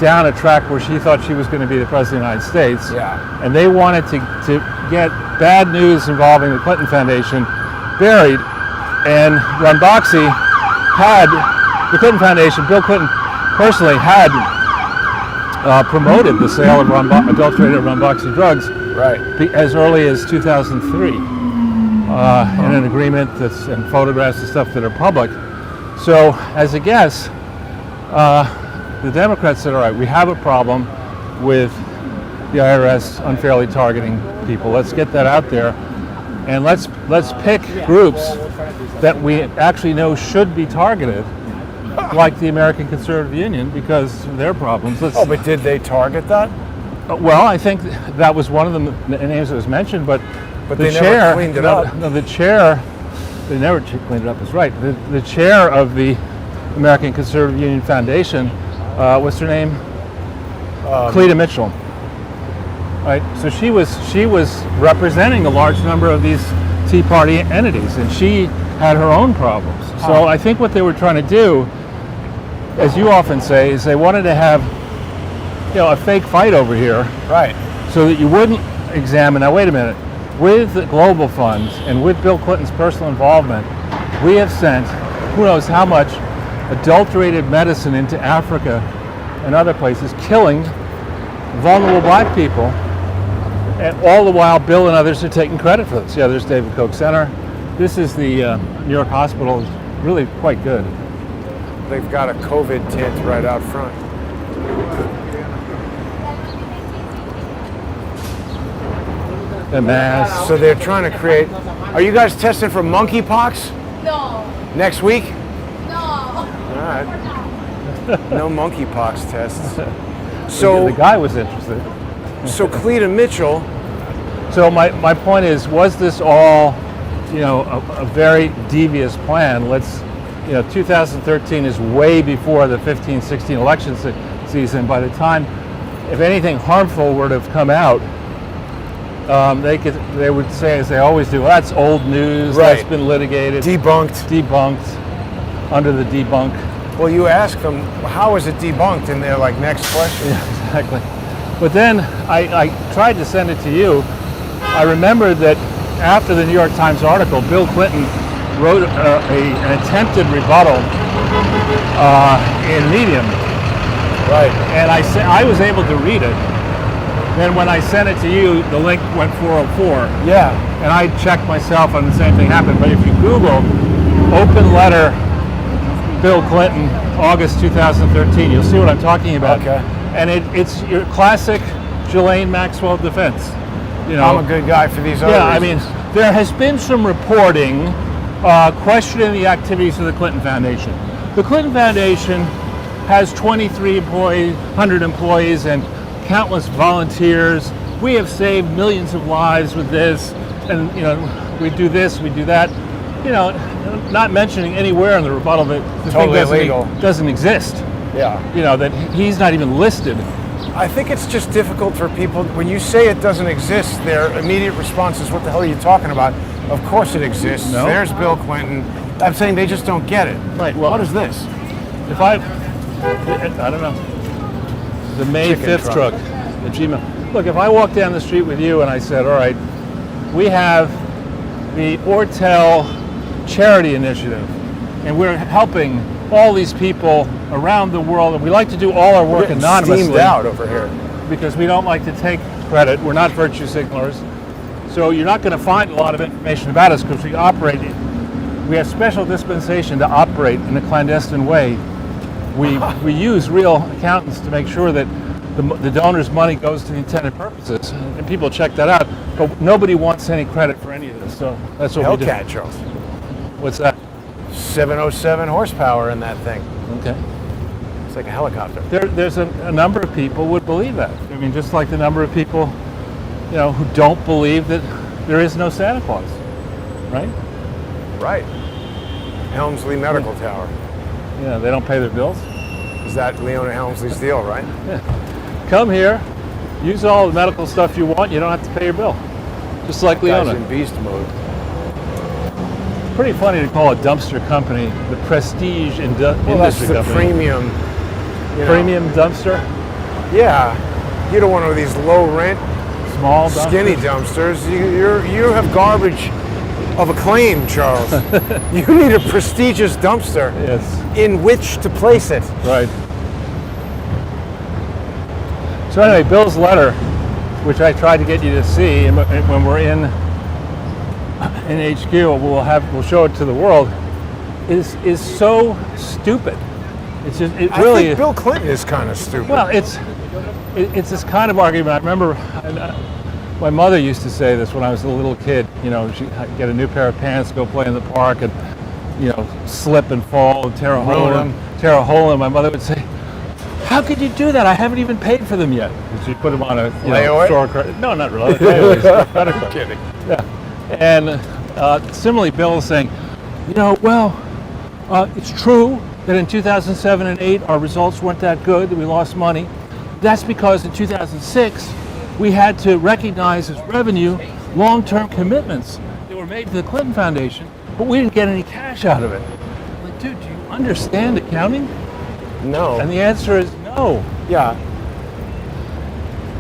Speaker 2: down a track where she thought she was going to be the president of the United States.
Speaker 1: Yeah.
Speaker 2: And they wanted to get bad news involving the Clinton Foundation buried. And Ranbaxy had, the Clinton Foundation, Bill Clinton personally had promoted the sale of adulterated Ranbaxy drugs as early as 2003 in an agreement and photographs and stuff that are public. So as a guess, the Democrats said, all right, we have a problem with the IRS unfairly targeting people. Let's get that out there, and let's pick groups that we actually know should be targeted, like the American Conservative Union, because of their problems.
Speaker 1: But did they target that?
Speaker 2: Well, I think that was one of the names that was mentioned, but the
Speaker 1: they
Speaker 2: chair,
Speaker 1: never cleaned it up.
Speaker 2: No, the chair, they never cleaned it up. Is right. The chair of the American Conservative Union Foundation, what's her name? Cleta Mitchell. Right. So she was representing a large number of these Tea Party entities, and she had her own problems. So I think what they were trying to do, as you often say, is they wanted to have, a fake fight over here,
Speaker 1: right? So
Speaker 2: that you wouldn't examine. Now, wait a minute. With the global funds and with Bill Clinton's personal involvement, we have sent who knows how much adulterated medicine into Africa and other places, killing vulnerable black people, and all the while Bill and others are taking credit for this. Yeah, there's David Koch Center. This is the New York hospital. Is really quite good.
Speaker 1: They've got a COVID tent right out front.
Speaker 2: The mask.
Speaker 1: So they're trying to create. Are you guys testing for monkeypox?
Speaker 4: No.
Speaker 1: Next week?
Speaker 4: No.
Speaker 1: All right. No monkeypox tests. So
Speaker 2: the guy was interested.
Speaker 1: So Cleta Mitchell.
Speaker 2: So my point is, was this all, a very devious plan? 2013 is way before the 15-16 election season. By the time, if anything harmful were to have come out, they would say, as they always do, well, that's old news.
Speaker 1: Right.
Speaker 2: That's been litigated,
Speaker 1: debunked,
Speaker 2: under the debunk.
Speaker 1: Well, you ask them, how is it debunked? And they're like, next question.
Speaker 2: Yeah, exactly. But then I tried to send it to you. I remembered that after the New York Times article, Bill Clinton wrote an attempted rebuttal in Medium.
Speaker 1: Right.
Speaker 2: And I was able to read it. Then when I sent it to you, the link went 404.
Speaker 1: Yeah.
Speaker 2: And I checked myself and the same thing happened. But if you Google open letter Bill Clinton, August 2013, you'll see what I'm talking about.
Speaker 1: Okay.
Speaker 2: And it's your classic Ghislaine Maxwell defense.
Speaker 1: I'm a good guy for these other reasons.
Speaker 2: I mean, there has been some reporting questioning the activities of the Clinton Foundation. The Clinton Foundation has 100 employees and countless volunteers. We have saved millions of lives with this, and we do this, we do that. Not mentioning anywhere in the rebuttal that the
Speaker 1: totally
Speaker 2: thing
Speaker 1: illegal.
Speaker 2: Doesn't exist.
Speaker 1: Yeah.
Speaker 2: That he's not even listed.
Speaker 1: I think it's just difficult for people, when you say it doesn't exist, their immediate response is, what the hell are you talking about? Of course it exists.
Speaker 2: No.
Speaker 1: There's Bill Clinton. I'm saying they just don't get it.
Speaker 2: Right. Well,
Speaker 1: what is this?
Speaker 2: If I don't know. The May
Speaker 1: Chicken
Speaker 2: 5th truck. The Gmail. Look, if I walked down the street with you and I said, all right, we have the Ortel charity initiative, and we're helping all these people around the world, and we like to do all our work anonymously.
Speaker 1: Steamed out over here.
Speaker 2: Because we don't like to take credit. We're not virtue signalers. So you're not going to find a lot of information about us because we have special dispensation to operate in a clandestine way. We use real accountants to make sure that the donor's money goes to the intended purposes, and people check that out. But nobody wants any credit for any of this, so that's what we do.
Speaker 1: Hellcat, Charles.
Speaker 2: What's that?
Speaker 1: 707 horsepower in that thing.
Speaker 2: Okay.
Speaker 1: It's like a helicopter.
Speaker 2: There's a number of people would believe that. I mean, just like the number of people, who don't believe that there is no Santa Claus, right?
Speaker 1: Right. Helmsley Medical Tower.
Speaker 2: Yeah, they don't pay their bills.
Speaker 1: Is that Leona Helmsley's deal, right?
Speaker 2: Come here, use all the medical stuff you want, you don't have to pay your bill. Just like
Speaker 1: Guy's
Speaker 2: Leona.
Speaker 1: in beast mode.
Speaker 2: Pretty funny to call a dumpster company the prestige
Speaker 1: Well, that's
Speaker 2: industry
Speaker 1: the
Speaker 2: company.
Speaker 1: premium. You know.
Speaker 2: Premium dumpster?
Speaker 1: Yeah. You don't want one of these low rent,
Speaker 2: Small dumpster?
Speaker 1: skinny dumpsters. You have garbage of acclaim, Charles. You need a prestigious dumpster
Speaker 2: Yes,
Speaker 1: in which to place it.
Speaker 2: right. So anyway, Bill's letter, which I tried to get you to see, and when we're in HQ, we'll show it to the world, is so stupid. It's just, it
Speaker 1: I
Speaker 2: really
Speaker 1: think
Speaker 2: is.
Speaker 1: Bill Clinton is kind of stupid.
Speaker 2: Well, it's this kind of argument. I remember my mother used to say this when I was a little kid. You know, she'd get a new pair of pants, go play in the park, and slip and fall, and tear a hole in them. My mother would say, "How could you do that? I haven't even paid for them yet." And she'd put them on a store credit. No, not really. Layaway, credit card.
Speaker 1: Kidding.
Speaker 2: Yeah. And similarly, Bill is saying, it's true that in 2007 and 8 our results weren't that good, that we lost money. That's because in 2006 we had to recognize as revenue long-term commitments that were made to the Clinton Foundation, but we didn't get any cash out of it. Like, dude, do you understand accounting?
Speaker 1: No.
Speaker 2: And the answer is no.
Speaker 1: Yeah.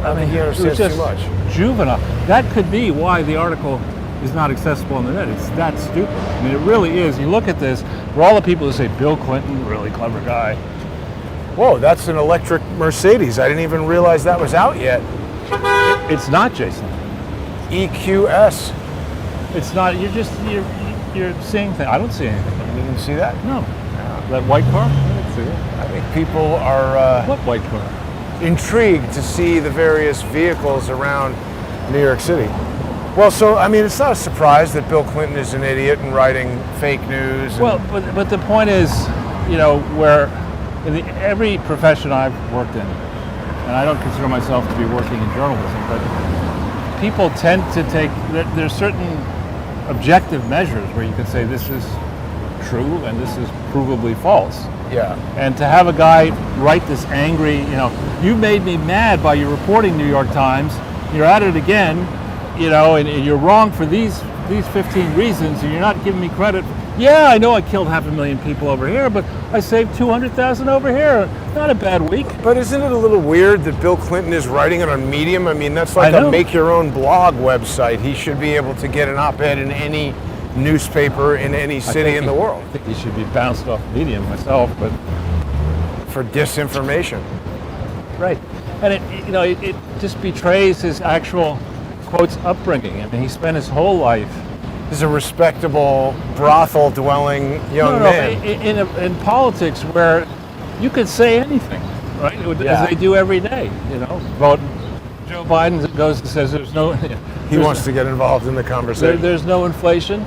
Speaker 2: I mean,
Speaker 1: he
Speaker 2: it was
Speaker 1: understands
Speaker 2: just
Speaker 1: too much.
Speaker 2: juvenile. That could be why the article is not accessible on the net. It's that stupid. I mean, it really is. You look at this, for all the people who say Bill Clinton, really clever guy.
Speaker 1: Whoa, that's an electric Mercedes. I didn't even realize that was out yet.
Speaker 2: It's not, Jason.
Speaker 1: EQS.
Speaker 2: It's not. You're seeing things. I don't see anything.
Speaker 1: You didn't see that?
Speaker 2: No. That white car? I didn't see it.
Speaker 1: I think people are
Speaker 2: What white car?
Speaker 1: intrigued to see the various vehicles around New York City. Well, so, I mean, it's not a surprise that Bill Clinton is an idiot and writing fake news. And,
Speaker 2: Well, but the point is, where in every profession I've worked in, and I don't consider myself to be working in journalism, but people tend to take, there's certain objective measures where you can say this is true and this is provably false.
Speaker 1: yeah.
Speaker 2: And to have a guy write this angry, you made me mad by your reporting, New York Times, you're at it again, and you're wrong for these 15 reasons, and you're not giving me credit. Yeah, I know I killed 500,000 people over here, but I saved 200,000 over here. Not a bad week.
Speaker 1: But isn't it a little weird that Bill Clinton is writing it on Medium? I mean, that's like
Speaker 2: I
Speaker 1: a
Speaker 2: know.
Speaker 1: make-your-own-blog website. He should be able to get an op-ed in any newspaper in any city in the world.
Speaker 2: I think he should be bounced off Medium myself, but
Speaker 1: For disinformation.
Speaker 2: right. And it just betrays his actual, quotes, upbringing. I mean, he spent his whole life.
Speaker 1: He's a respectable, brothel-dwelling young man.
Speaker 2: In politics where you could say anything, right?
Speaker 1: Yeah.
Speaker 2: As they do every day, Vote Joe Biden goes and says there's no.
Speaker 1: He wants to get involved in the conversation.
Speaker 2: There's no inflation.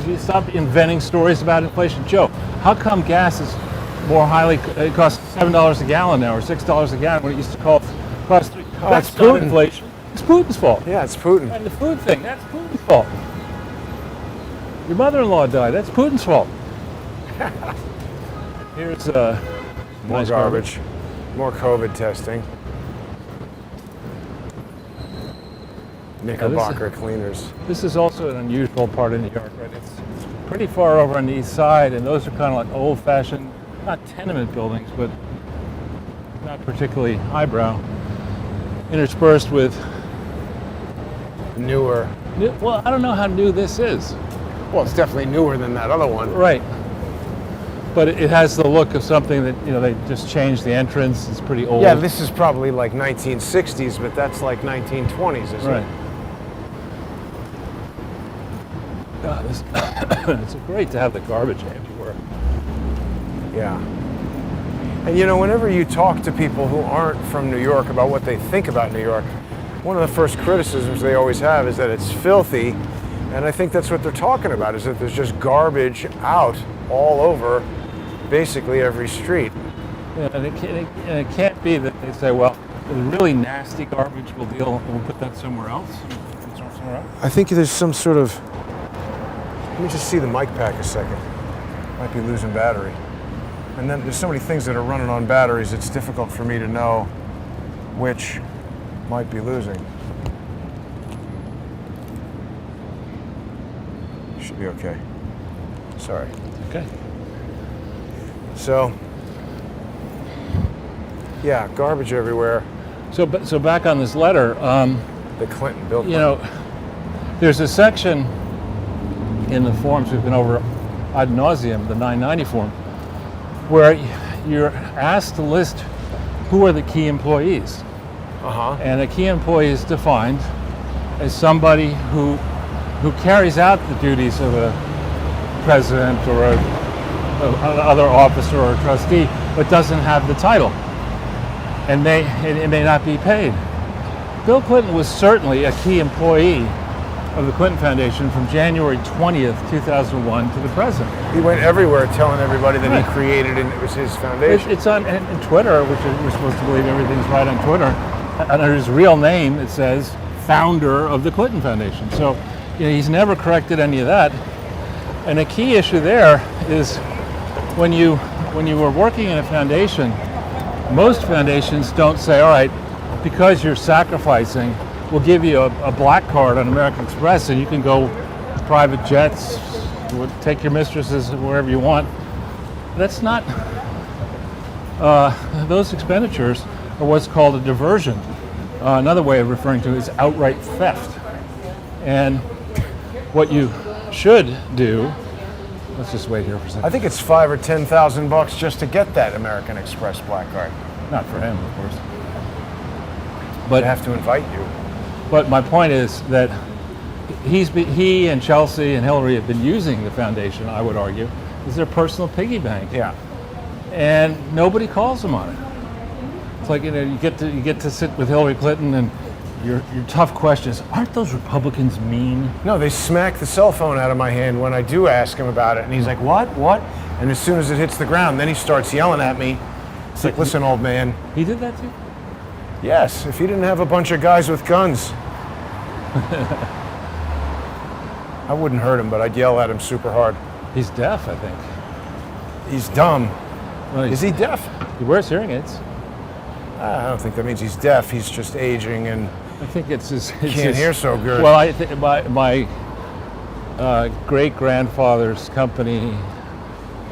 Speaker 2: You stop inventing stories about inflation. Joe, how come gas is more highly? It costs $7 a gallon now, or $6 a gallon when it used to cost $3. That's
Speaker 1: it's
Speaker 2: not
Speaker 1: Putin.
Speaker 2: inflation. It's Putin's fault.
Speaker 1: Yeah, it's Putin.
Speaker 2: And the food thing, that's Putin's fault. Your mother-in-law died. That's Putin's fault. Here's
Speaker 1: More
Speaker 2: nice
Speaker 1: garbage. More COVID testing. Knickerbocker cleaners.
Speaker 2: This is also an unusual part of New York, right? It's pretty far over on the east side, and those are kind of like old-fashioned, not tenement buildings, but not particularly highbrow, interspersed with
Speaker 1: Newer.
Speaker 2: well, I don't know how new this is.
Speaker 1: Well, it's definitely newer than that other one.
Speaker 2: Right. But it has the look of something that, they just changed the entrance. It's pretty old.
Speaker 1: Yeah, this is probably like 1960s, but that's like 1920s, isn't
Speaker 2: Right.
Speaker 1: it?
Speaker 2: God, it's great to have the garbage everywhere.
Speaker 1: Yeah. And whenever you talk to people who aren't from New York about what they think about New York, one of the first criticisms they always have is that it's filthy. And I think that's what they're talking about, is that there's just garbage out all over basically every street.
Speaker 2: Yeah, and it can't be that they say, well, the really nasty garbage we'll put that somewhere else. All right.
Speaker 1: I think there's some sort of. Let me just see the mic pack a second. Might be losing battery. And then there's so many things that are running on batteries, it's difficult for me to know which might be losing. Should be okay. Sorry.
Speaker 2: Okay.
Speaker 1: So, yeah, garbage everywhere.
Speaker 2: So back on this letter,
Speaker 1: The Clinton, Bill Clinton.
Speaker 2: you know, there's a section in the forms we've been over ad nauseum, the 990 form, where you're asked to list who are the key employees. And a key employee is defined as somebody who carries out the duties of a president or another officer or a trustee, but doesn't have the title, and it may not be paid. Bill Clinton was certainly a key employee of the Clinton Foundation from January 20th, 2001 to the present.
Speaker 1: He went everywhere telling everybody that
Speaker 2: Right.
Speaker 1: he created and it was his foundation.
Speaker 2: It's on in Twitter, which we're supposed to believe everything's right on Twitter. Under his real name, it says founder of the Clinton Foundation. So, you know, he's never corrected any of that. And a key issue there is when you were working in a foundation, most foundations don't say, all right, because you're sacrificing, we'll give you a black card on American Express and you can go private jets, take your mistresses wherever you want. That's not, those expenditures are what's called a diversion. Another way of referring to it is outright theft. And what you should do, let's just wait here for a second.
Speaker 1: I think it's $5,000 or $10,000 just to get that American Express black card.
Speaker 2: Not for him, of course.
Speaker 1: They
Speaker 2: But
Speaker 1: have to invite you.
Speaker 2: But my point is that he and Chelsea and Hillary have been using the foundation, I would argue, as their personal piggy bank.
Speaker 1: Yeah.
Speaker 2: And nobody calls them on it. It's like, you know, you get to sit with Hillary Clinton and your tough questions. Aren't those Republicans mean?
Speaker 1: No, they smack the cell phone out of my hand when I do ask him about it. And he's like, what? And as soon as it hits the ground, then he starts yelling at me. It's like, listen, old man.
Speaker 2: He did that too?
Speaker 1: Yes, if he didn't have a bunch of guys with guns, I wouldn't hurt him, but I'd yell at him super hard.
Speaker 2: He's deaf, I think.
Speaker 1: He's dumb.
Speaker 2: Well,
Speaker 1: Is he deaf?
Speaker 2: He wears hearing aids.
Speaker 1: I don't think that means he's deaf. He's just aging and
Speaker 2: I think it's his.
Speaker 1: can't hear so good.
Speaker 2: Well, I think my great grandfather's company,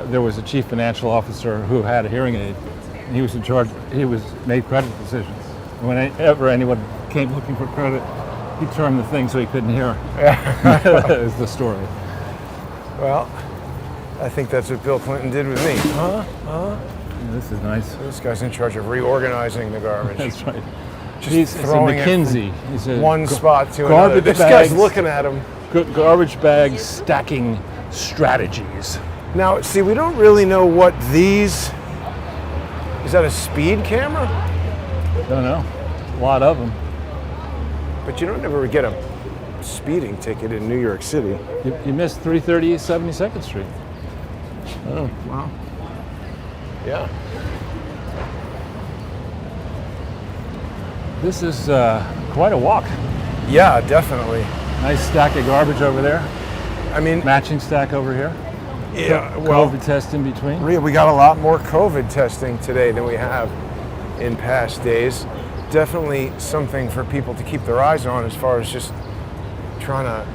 Speaker 2: there was a chief financial officer who had a hearing aid, and he was in charge. He made credit decisions. Whenever anyone came looking for credit, he turned the thing so he couldn't hear. Is the story.
Speaker 1: Well, I think that's what Bill Clinton did with me.
Speaker 2: Yeah, this is nice.
Speaker 1: This guy's in charge of reorganizing the garbage.
Speaker 2: That's right.
Speaker 1: Just
Speaker 2: He's a
Speaker 1: throwing it from
Speaker 2: McKinsey. He's a
Speaker 1: one spot to another.
Speaker 2: garbage
Speaker 1: This
Speaker 2: bags.
Speaker 1: guy's looking at him.
Speaker 2: Garbage bag stacking strategies.
Speaker 1: Now, see, we don't really know what these. Is that a speed camera?
Speaker 2: Don't know. A lot of them.
Speaker 1: But you don't ever get a speeding ticket in New York City.
Speaker 2: You missed 330 72nd Street.
Speaker 1: Oh, wow. Yeah.
Speaker 2: This is quite a walk.
Speaker 1: Yeah, definitely.
Speaker 2: Nice stack of garbage over there.
Speaker 1: I mean,
Speaker 2: Matching stack over here.
Speaker 1: yeah, well,
Speaker 2: COVID test in between.
Speaker 1: we got a lot more COVID testing today than we have in past days. Definitely something for people to keep their eyes on as far as just trying to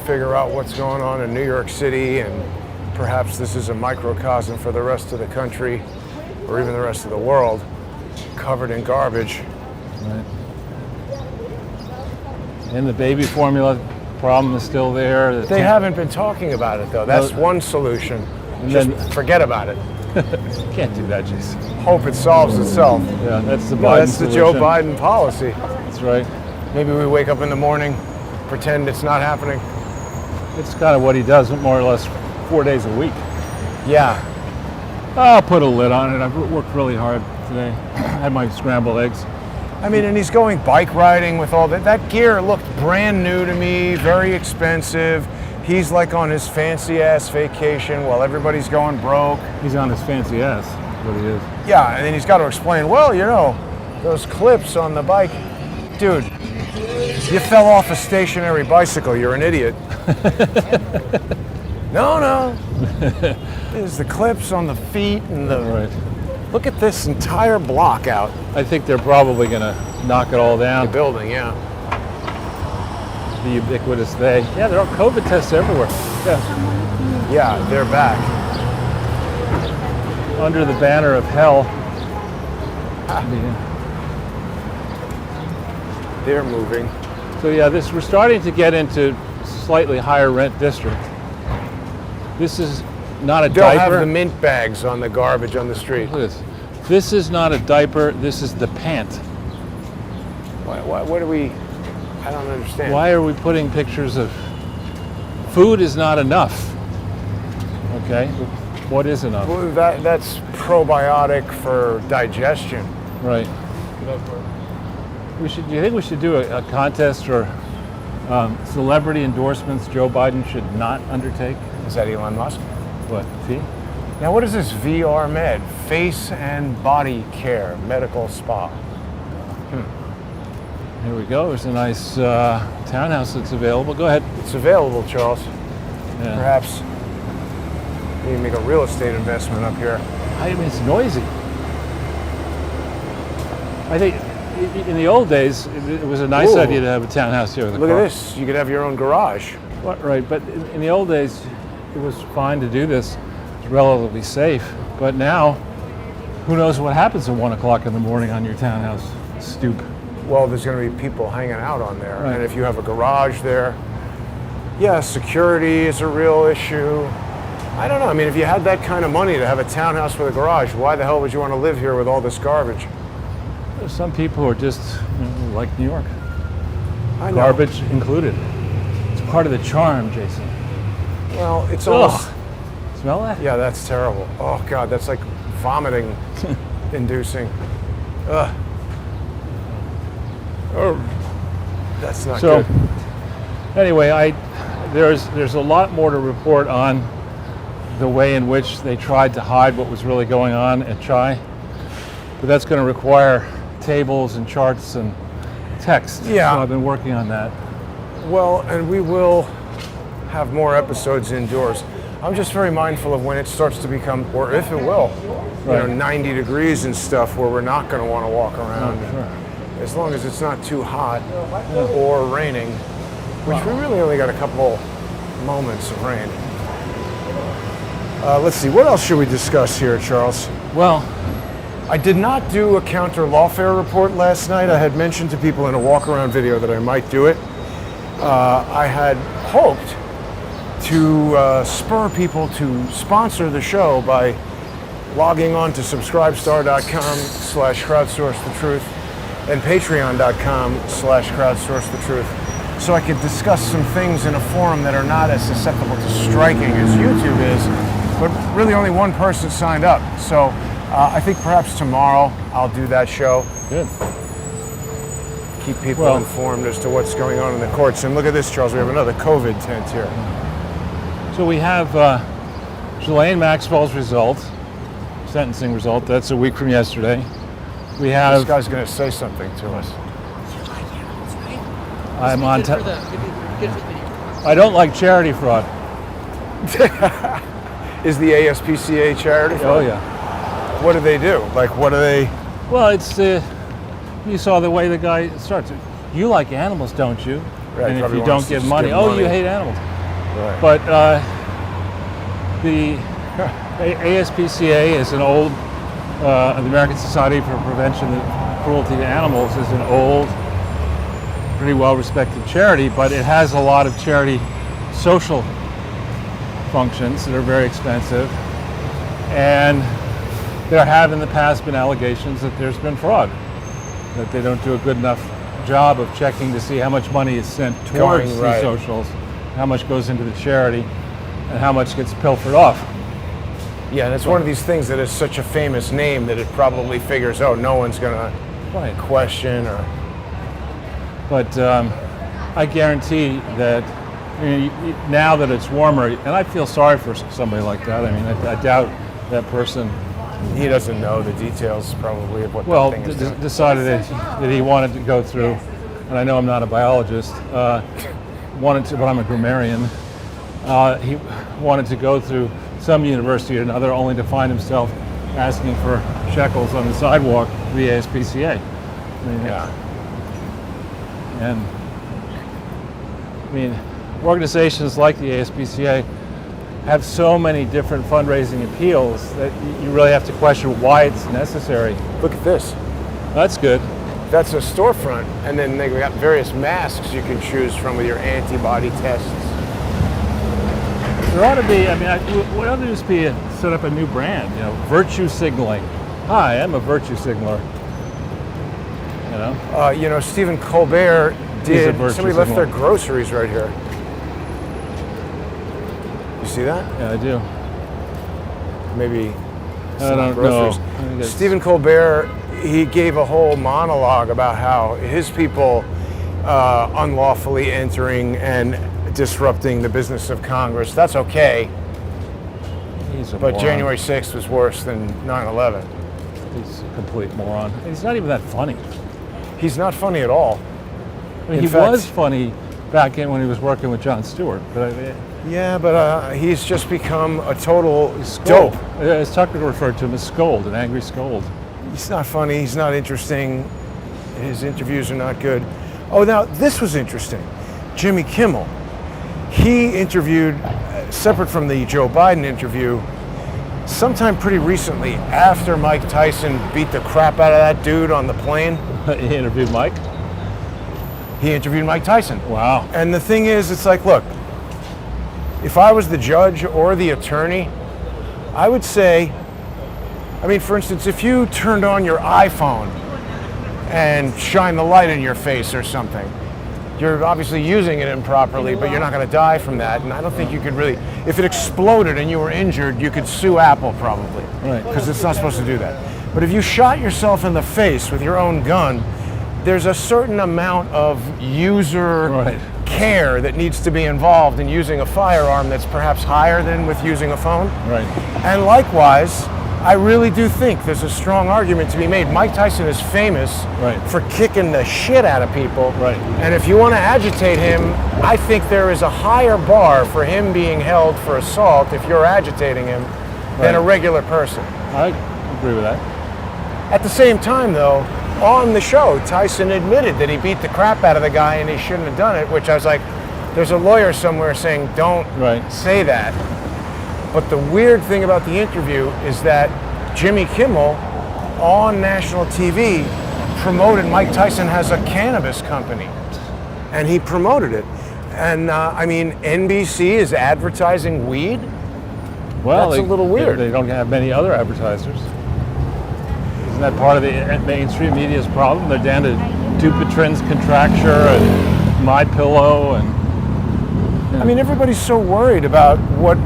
Speaker 1: figure out what's going on in New York City, and perhaps this is a microcosm for the rest of the country or even the rest of the world covered in garbage.
Speaker 2: Right. And the baby formula problem is still there.
Speaker 1: They haven't been talking about it though. That's one solution.
Speaker 2: And
Speaker 1: Just
Speaker 2: then-
Speaker 1: forget about it.
Speaker 2: Can't do that, Jason.
Speaker 1: Hope it solves itself.
Speaker 2: Yeah, that's the Biden
Speaker 1: No, that's the Joe
Speaker 2: solution.
Speaker 1: Biden policy.
Speaker 2: That's right.
Speaker 1: Maybe we wake up in the morning, pretend it's not happening.
Speaker 2: It's kind of what he does more or less 4 days a week.
Speaker 1: Yeah.
Speaker 2: I'll put a lid on it. I've worked really hard today. I had my scrambled eggs.
Speaker 1: I mean, and he's going bike riding with all that. That gear looked brand new to me, very expensive. He's like on his fancy ass vacation while everybody's going broke.
Speaker 2: He's on his fancy ass, is what he is.
Speaker 1: Yeah, and then he's got to explain, well, you know, those clips on the bike. Dude, You fell off a stationary bicycle. You're an idiot. No. There's the clips on the feet and the...
Speaker 2: Right.
Speaker 1: Look at this entire block out.
Speaker 2: I think they're probably going to knock it all down.
Speaker 1: The building, yeah.
Speaker 2: The ubiquitous they. Yeah, there are COVID tests everywhere. Yeah.
Speaker 1: Yeah, they're back.
Speaker 2: Under the banner of hell.
Speaker 1: They're moving.
Speaker 2: So yeah, we're starting to get into slightly higher rent district. This is not a
Speaker 1: They'll
Speaker 2: diaper.
Speaker 1: have the mint bags on the garbage on the street.
Speaker 2: Look at this. This is not a diaper. This is the pant.
Speaker 1: What do we... I don't understand.
Speaker 2: Why are we putting pictures of... Food is not enough. Okay? What is enough?
Speaker 1: Well, that's probiotic for digestion.
Speaker 2: Right. Do you think we should do a contest for celebrity endorsements Joe Biden should not undertake?
Speaker 1: Is that Elon Musk?
Speaker 2: What? See?
Speaker 1: Now, what is this VR Med? Face and body care, medical spa.
Speaker 2: Here we go. There's a nice townhouse that's available. Go ahead.
Speaker 1: It's available, Charles.
Speaker 2: Yeah.
Speaker 1: Perhaps you can make a real estate investment up here.
Speaker 2: I mean, it's noisy. I think in the old days, it was a nice idea to have a townhouse here with a
Speaker 1: Look
Speaker 2: car.
Speaker 1: at this. You could have your own garage.
Speaker 2: Right, but in the old days, it was fine to do this. It's relatively safe. But now, who knows what happens at 1 o'clock in the morning on your townhouse stoop?
Speaker 1: Well, there's going to be people hanging out on there.
Speaker 2: Right.
Speaker 1: And if you have a garage there, yeah, security is a real issue. I don't know. I mean, if you had that kind of money to have a townhouse with a garage, why the hell would you want to live here with all this garbage?
Speaker 2: There's some people who are just like New York.
Speaker 1: I know.
Speaker 2: Garbage included. It's part of the charm, Jason.
Speaker 1: Well, it's almost...
Speaker 2: Smell that?
Speaker 1: Yeah, that's terrible. Oh, God, that's like vomiting inducing. Ugh. Oh, that's not
Speaker 2: So,
Speaker 1: good.
Speaker 2: anyway, there's a lot more to report on the way in which they tried to hide what was really going on at Chai. But that's going to require tables and charts and text.
Speaker 1: Yeah.
Speaker 2: So I've been working on that.
Speaker 1: Well, and we will have more episodes indoors. I'm just very mindful of when it starts to become, or if it will,
Speaker 2: Right.
Speaker 1: 90 degrees and stuff where we're not going to want to walk around.
Speaker 2: Oh, sure.
Speaker 1: As long as it's not too hot or raining, which we really only got a couple moments of rain. Let's see, what else should we discuss here, Charles?
Speaker 2: Well,
Speaker 1: I did not do a counter lawfare report last night. I had mentioned to people in a walk-around video that I might do it. I had hoped to spur people to sponsor the show by logging on to subscribestar.com/crowdsourcethetruth and patreon.com/crowdsourcethetruth so I could discuss some things in a forum that are not as susceptible to striking as YouTube is, but really only one person signed up. So I think perhaps tomorrow I'll do that show.
Speaker 2: good.
Speaker 1: Keep people informed as to what's going on in the courts. And look at this, Charles, we have another COVID tent here.
Speaker 2: So we have Ghislaine Maxwell's result, sentencing result. That's a week from yesterday. We
Speaker 1: This
Speaker 2: have.
Speaker 1: guy's going to say something to us.
Speaker 2: I'm on. I don't like charity fraud.
Speaker 1: Is the ASPCA charity?
Speaker 2: Oh yeah.
Speaker 1: What do they do? Like, what do they...
Speaker 2: Well, it's you saw the way the guy starts. You like animals, don't you?
Speaker 1: Right,
Speaker 2: And if
Speaker 1: probably
Speaker 2: you
Speaker 1: wants
Speaker 2: don't
Speaker 1: to
Speaker 2: give
Speaker 1: just
Speaker 2: money,
Speaker 1: give
Speaker 2: oh,
Speaker 1: money.
Speaker 2: you hate animals.
Speaker 1: Right.
Speaker 2: But the ASPCA is an old, the American Society for Prevention of Cruelty to Animals is an old, pretty well-respected charity, but it has a lot of charity social functions that are very expensive. And there have in the past been allegations that there's been fraud, that they don't do a good enough job of checking to see how much money is sent towards these
Speaker 1: right.
Speaker 2: socials, how much goes into the charity, and how much gets pilfered off.
Speaker 1: Yeah, and it's one of these things that is such a famous name that it probably figures, oh, no one's going to question or...
Speaker 2: But I guarantee that now that it's warmer, and I feel sorry for somebody like that. I mean, I doubt that person...
Speaker 1: He doesn't know the details probably of what
Speaker 2: Well,
Speaker 1: that thing is doing.
Speaker 2: decided that he wanted to go through and I know I'm not a biologist, wanted to, but I'm a grammarian. He wanted to go through some university or another, only to find himself asking for shekels on the sidewalk of the ASPCA. And I mean, organizations like the ASPCA have so many different fundraising appeals that you really have to question why it's necessary.
Speaker 1: Look at this.
Speaker 2: That's good.
Speaker 1: That's a storefront, and then they got various masks you can choose from with your antibody tests.
Speaker 2: There ought to be, I mean, what ought to just be set up a new brand, virtue signaling. Hi, I'm a virtue signaler.
Speaker 1: Stephen Colbert did, somebody left their
Speaker 2: signaler.
Speaker 1: groceries right here. You see that?
Speaker 2: Yeah, I do.
Speaker 1: Maybe
Speaker 2: I
Speaker 1: some
Speaker 2: don't
Speaker 1: groceries.
Speaker 2: know. I think it's-
Speaker 1: Stephen Colbert, he gave a whole monologue about how his people unlawfully entering and disrupting the business of Congress. That's okay,
Speaker 2: He's a
Speaker 1: but
Speaker 2: moron.
Speaker 1: January 6th was worse than 9/11.
Speaker 2: He's a complete moron. He's not even that funny.
Speaker 1: He's not funny at all.
Speaker 2: I mean,
Speaker 1: In
Speaker 2: he
Speaker 1: fact-
Speaker 2: was funny back in when he was working with Jon Stewart, but
Speaker 1: Yeah, but he's just become a total
Speaker 2: scold.
Speaker 1: dope.
Speaker 2: As Tucker referred to him as scold, an angry scold.
Speaker 1: He's not funny. He's not interesting. His interviews are not good. Oh, now this was interesting. Jimmy Kimmel. He interviewed, separate from the Joe Biden interview, sometime pretty recently after Mike Tyson beat the crap out of that dude on the plane.
Speaker 2: He interviewed Mike.
Speaker 1: He interviewed Mike Tyson.
Speaker 2: Wow.
Speaker 1: And the thing is, it's like, look, if I was the judge or the attorney, I would say, I mean, for instance, if you turned on your iPhone and shined the light in your face or something, you're obviously using it improperly, but you're not going to die from that. And I don't think you could really, if it exploded and you were injured, you could sue Apple probably.
Speaker 2: Right.
Speaker 1: Because it's not supposed to do that. But if you shot yourself in the face with your own gun, there's a certain amount of user
Speaker 2: Right.
Speaker 1: care that needs to be involved in using a firearm that's perhaps higher than with using a phone.
Speaker 2: Right.
Speaker 1: And likewise, I really do think there's a strong argument to be made. Mike Tyson is famous
Speaker 2: Right.
Speaker 1: for kicking the shit out of people.
Speaker 2: Right.
Speaker 1: And if you want to agitate him, I think there is a higher bar for him being held for assault if you're agitating him than a
Speaker 2: Right.
Speaker 1: regular person.
Speaker 2: I agree with that.
Speaker 1: At the same time, though, on the show, Tyson admitted that he beat the crap out of the guy and he shouldn't have done it, which I was like, there's a lawyer somewhere saying, don't
Speaker 2: Right.
Speaker 1: say that. But the weird thing about the interview is that Jimmy Kimmel on national TV promoted Mike Tyson has a cannabis company. And he promoted it. And I mean, NBC is advertising weed?
Speaker 2: Well,
Speaker 1: That's a little weird.
Speaker 2: They don't have many other advertisers. Isn't that part of the mainstream media's problem? They're down to Dupuytren's Contracture and My Pillow, and
Speaker 1: I mean, everybody's so worried about what.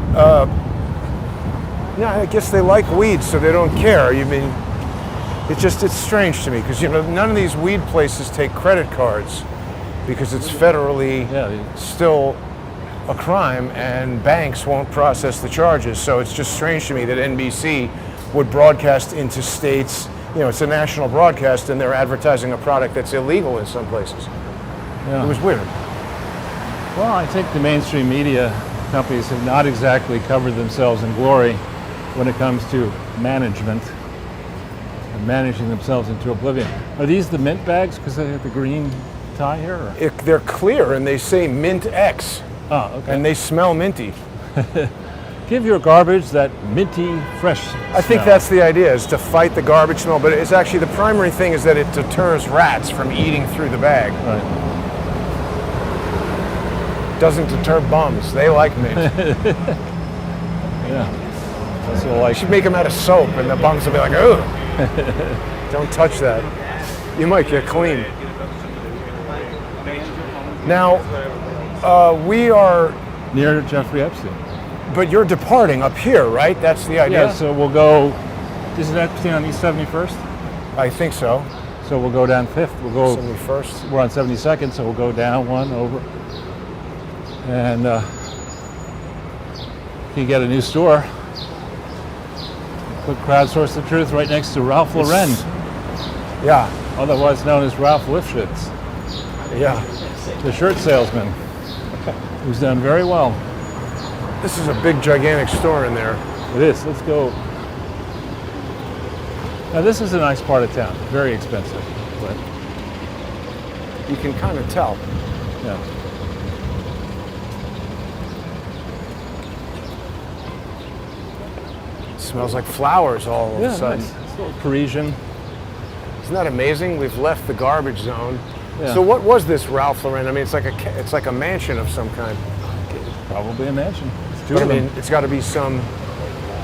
Speaker 1: I guess they like weed, so they don't care. I mean, it's strange to me because none of these weed places take credit cards because it's federally still a crime, and banks won't process the charges. So it's just strange to me that NBC would broadcast into states. It's a national broadcast, and they're advertising a product that's illegal in some places.
Speaker 2: yeah.
Speaker 1: It was weird.
Speaker 2: Well, I think the mainstream media companies have not exactly covered themselves in glory when it comes to management and managing themselves into oblivion. Are these the mint bags because they have the green tie here? Or?
Speaker 1: They're clear, and they say Mint X,
Speaker 2: Oh, okay.
Speaker 1: and they smell minty.
Speaker 2: Give your garbage that minty, fresh
Speaker 1: I think
Speaker 2: smell.
Speaker 1: that's the idea, is to fight the garbage smell, but it's actually the primary thing is that it deters rats from eating through the bag.
Speaker 2: Right.
Speaker 1: Doesn't deter bums. They like mint.
Speaker 2: Yeah. That's what I like.
Speaker 1: You should make them out of soap, and the bums will be like, "Oh, don't touch that. You might get clean." Now, we are,
Speaker 2: Near Jeffrey Epstein.
Speaker 1: but you're departing up here, right? That's the idea?
Speaker 2: Yeah, so we'll go, isn't Epstein on East 71st?
Speaker 1: I think so.
Speaker 2: So we'll go down 5th. We'll go,
Speaker 1: 71st.
Speaker 2: we're on 72nd, so we'll go down one over. And you can get a new store. Put Crowdsource the Truth right next to Ralph Lauren,
Speaker 1: Yeah.
Speaker 2: otherwise known as Ralph Lifshitz.
Speaker 1: Yeah.
Speaker 2: the shirt salesman, who's done very well.
Speaker 1: This is a big, gigantic store in there.
Speaker 2: It is. Let's go. Now this is a nice part of town. Very expensive, but
Speaker 1: You can kind of tell.
Speaker 2: yeah.
Speaker 1: It smells like flowers all of a sudden.
Speaker 2: Nice. It's a little Parisian.
Speaker 1: Isn't that amazing? We've left the garbage zone.
Speaker 2: Yeah.
Speaker 1: So what was this Ralph Lauren? I mean, it's like a mansion of some kind.
Speaker 2: Probably a mansion. It's two
Speaker 1: But I
Speaker 2: of them.
Speaker 1: mean, it's got to be some.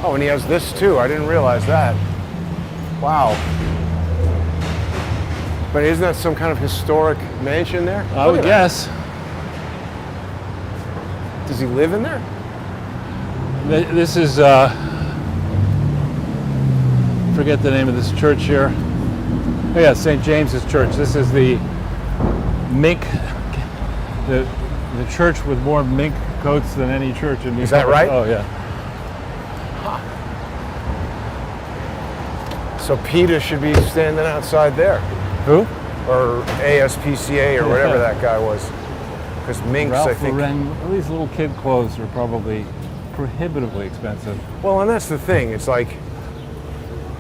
Speaker 1: Oh, and he has this too. I didn't realize that. Wow. But isn't that some kind of historic mansion there?
Speaker 2: I
Speaker 1: Look
Speaker 2: would
Speaker 1: at that.
Speaker 2: guess.
Speaker 1: Does he live in there?
Speaker 2: This is, forget the name of this church here. Oh yeah, St. James's Church. This is the mink, the church with more mink coats than any church in New York.
Speaker 1: Is that right?
Speaker 2: Oh yeah.
Speaker 1: So PETA should be standing outside there,
Speaker 2: Who?
Speaker 1: or ASPCA, or whatever that guy was. Because minks, I
Speaker 2: Ralph
Speaker 1: think.
Speaker 2: Lauren. All these little kid clothes are probably prohibitively expensive.
Speaker 1: Well, and that's the thing. It's like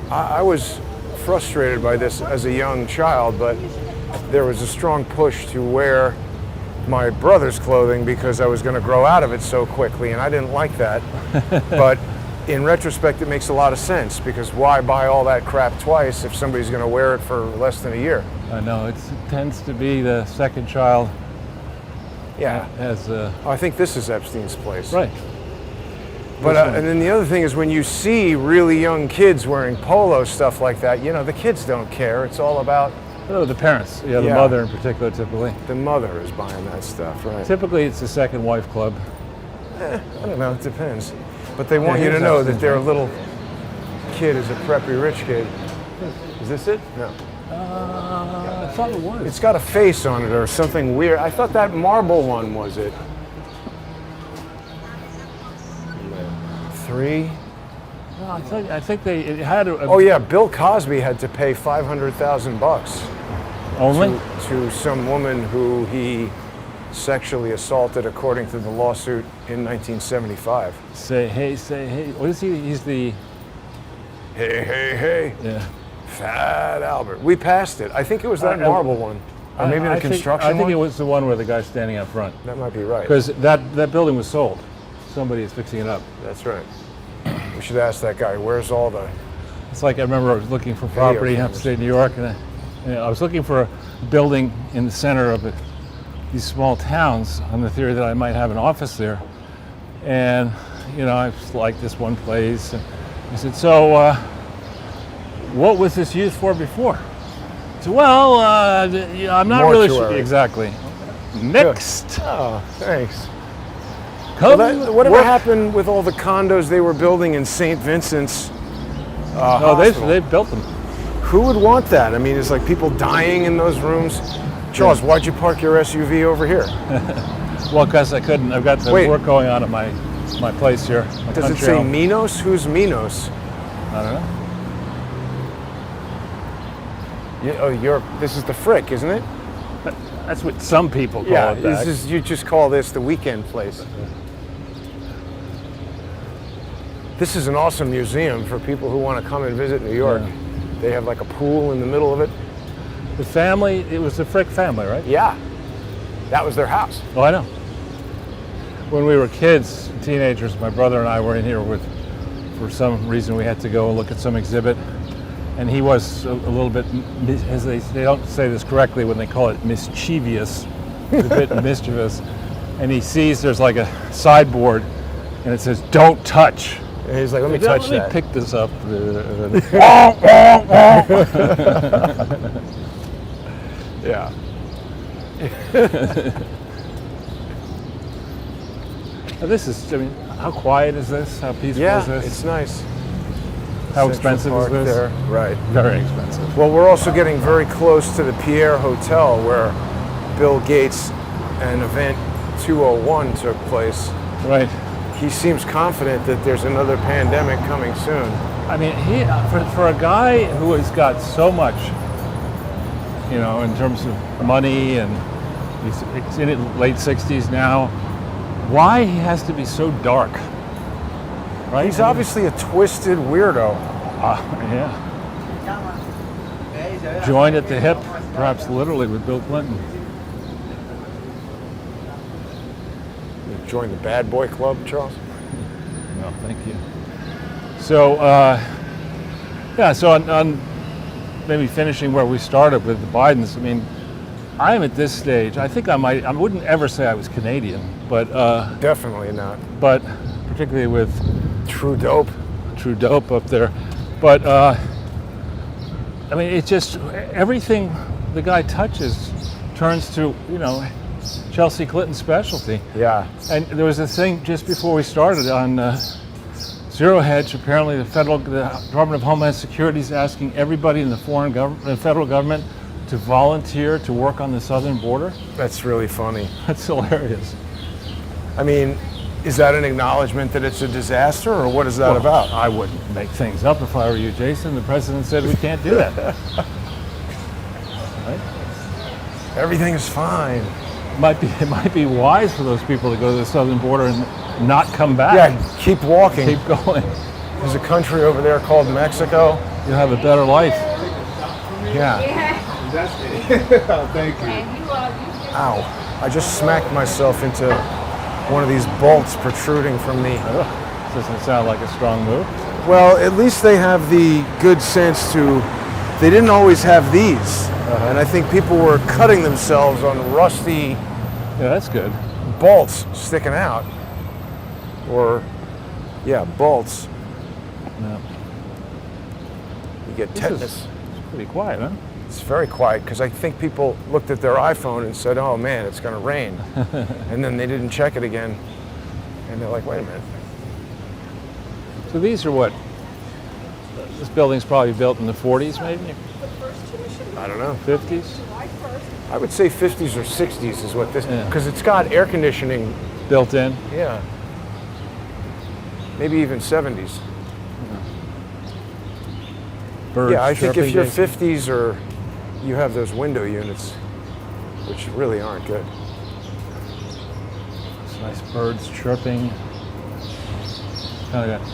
Speaker 1: I was frustrated by this as a young child, but there was a strong push to wear my brother's clothing because I was going to grow out of it so quickly, and I didn't like that. But in retrospect, it makes a lot of sense, because why buy all that crap twice if somebody's going to wear it for less than a year?
Speaker 2: I know it tends to be the second child
Speaker 1: Yeah.
Speaker 2: has
Speaker 1: I think this is Epstein's place.
Speaker 2: right.
Speaker 1: But and then the other thing is, when you see really young kids wearing polo stuff like that, you know, the kids don't care. It's all about
Speaker 2: Oh, the parents. Yeah, the
Speaker 1: Yeah.
Speaker 2: mother in particular, typically.
Speaker 1: the mother is buying that stuff, right?
Speaker 2: Typically, it's the second wife club.
Speaker 1: I don't know, it depends. But they want
Speaker 2: Yeah,
Speaker 1: you to
Speaker 2: here's
Speaker 1: know
Speaker 2: Epstein's,
Speaker 1: that their
Speaker 2: right?
Speaker 1: little kid is a preppy rich kid. Is this it? No.
Speaker 2: I thought it was.
Speaker 1: It's got a face on it or something weird. I thought that marble one was it. 3.
Speaker 2: No, I think it had a,
Speaker 1: Oh yeah, Bill Cosby had to pay $500,000
Speaker 2: only.
Speaker 1: to some woman who he sexually assaulted, according to the lawsuit in 1975.
Speaker 2: Say hey. What is he? He's the
Speaker 1: Hey, hey, hey,
Speaker 2: yeah.
Speaker 1: Fat Albert. We passed it. I think it was that marble one. Or maybe the construction
Speaker 2: I think
Speaker 1: one?
Speaker 2: it was the one where the guy's standing out front.
Speaker 1: That might be right.
Speaker 2: Because that building was sold. Somebody is fixing it up.
Speaker 1: That's right. We should ask that guy, where's all the...
Speaker 2: It's like I remember I was looking for property in
Speaker 1: cameras.
Speaker 2: upstate New York, and I was looking for a building in the center of these small towns on the theory that I might have an office there. And, you know, I just liked this one place. And I said, so what was this used for before? I said, well, I'm not really sure.
Speaker 1: Mortuary.
Speaker 2: Exactly. Next.
Speaker 1: Oh, thanks.
Speaker 2: Come
Speaker 1: Whatever
Speaker 2: work.
Speaker 1: happened with all the condos they were building in St. Vincent's
Speaker 2: No,
Speaker 1: hospital?
Speaker 2: they built them.
Speaker 1: Who would want that? I mean, it's like people dying in those rooms. Charles, why'd you park your SUV over here?
Speaker 2: Well, because I couldn't. I've got some
Speaker 1: Wait.
Speaker 2: work going on at my place here. My
Speaker 1: Does it
Speaker 2: country
Speaker 1: say
Speaker 2: home.
Speaker 1: Minos? Who's Minos?
Speaker 2: I don't know.
Speaker 1: This is the Frick, isn't it?
Speaker 2: That's what some people call
Speaker 1: Yeah,
Speaker 2: it back.
Speaker 1: you just call this the weekend place. This is an awesome museum for people who want to come and visit New York.
Speaker 2: Yeah.
Speaker 1: They have like a pool in the middle of it.
Speaker 2: The family, it was the Frick family, right?
Speaker 1: Yeah, that was their house.
Speaker 2: Oh, I know. When we were kids, teenagers, my brother and I were in here for some reason we had to go and look at some exhibit. And he was a little bit, as they don't say this correctly when they call it mischievous, he's a bit mischievous. And he sees there's like a sideboard and it says, "Don't touch."
Speaker 1: And he's like, let me
Speaker 2: Yeah,
Speaker 1: touch
Speaker 2: let
Speaker 1: that.
Speaker 2: me pick this up.
Speaker 1: Yeah.
Speaker 2: This is, I mean, how quiet is this? How peaceful
Speaker 1: Yeah,
Speaker 2: is this?
Speaker 1: it's nice.
Speaker 2: How
Speaker 1: Central
Speaker 2: expensive
Speaker 1: Park
Speaker 2: is this?
Speaker 1: there. Right.
Speaker 2: Very expensive.
Speaker 1: Well, we're also getting very close to the Pierre Hotel where Bill Gates and Event 201 took place.
Speaker 2: Right.
Speaker 1: He seems confident that there's another pandemic coming soon.
Speaker 2: I mean, he for a guy who has got so much, you know, in terms of money and He's in his late 60s now. Why he has to be so dark? Right?
Speaker 1: He's obviously a twisted weirdo.
Speaker 2: Yeah. Joined at the hip, perhaps literally, with Bill Clinton.
Speaker 1: Join the bad boy club, Charles?
Speaker 2: No, thank you. So, yeah, so on maybe finishing where we started with the Bidens, I mean, I'm at this stage, I think I wouldn't ever say I was Canadian, but...
Speaker 1: Definitely not.
Speaker 2: But particularly with...
Speaker 1: True dope
Speaker 2: up there. But, I mean, it just, everything the guy touches turns to, you know, Chelsea Clinton's specialty.
Speaker 1: Yeah.
Speaker 2: And there was a thing just before we started on Zero Hedge. Apparently, the Department of Homeland Security is asking everybody in the federal government to volunteer to work on the southern border.
Speaker 1: That's really funny.
Speaker 2: That's hilarious.
Speaker 1: I mean, is that an acknowledgement that it's a disaster, or what is that about?
Speaker 2: I wouldn't make things up if I were you, Jason. The president said we can't do that. Right?
Speaker 1: Everything is fine.
Speaker 2: It might be wise for those people to go to the southern border and not come back.
Speaker 1: Yeah, keep walking.
Speaker 2: Keep going.
Speaker 1: There's a country over there called Mexico.
Speaker 2: You'll have a better life.
Speaker 1: Yeah.
Speaker 3: Thank you.
Speaker 1: Ow. I just smacked myself into one of these bolts protruding from the...
Speaker 2: Doesn't sound like a strong move.
Speaker 1: Well, at least they have the good sense to... They didn't always have these. And I think people were cutting themselves on rusty...
Speaker 2: Yeah, that's good.
Speaker 1: Bolts sticking out. Or, yeah, bolts.
Speaker 2: Yeah.
Speaker 1: You get tetanus.
Speaker 2: It's pretty quiet, huh?
Speaker 1: It's very quiet because I think people looked at their iPhone and said, oh man, it's going to rain. And then they didn't check it again. And they're like, wait a minute.
Speaker 2: So these are what? This building's probably built in the 40s, maybe?
Speaker 1: I don't know.
Speaker 2: 50s?
Speaker 1: I would say 50s or 60s is what this, because it's got air conditioning.
Speaker 2: Built in?
Speaker 1: Yeah. Maybe even 70s.
Speaker 2: Birds
Speaker 1: yeah, I think if you're
Speaker 2: Jason.
Speaker 1: 50s or you have those window units, which really aren't good.
Speaker 2: It's nice birds chirping. Kind of good.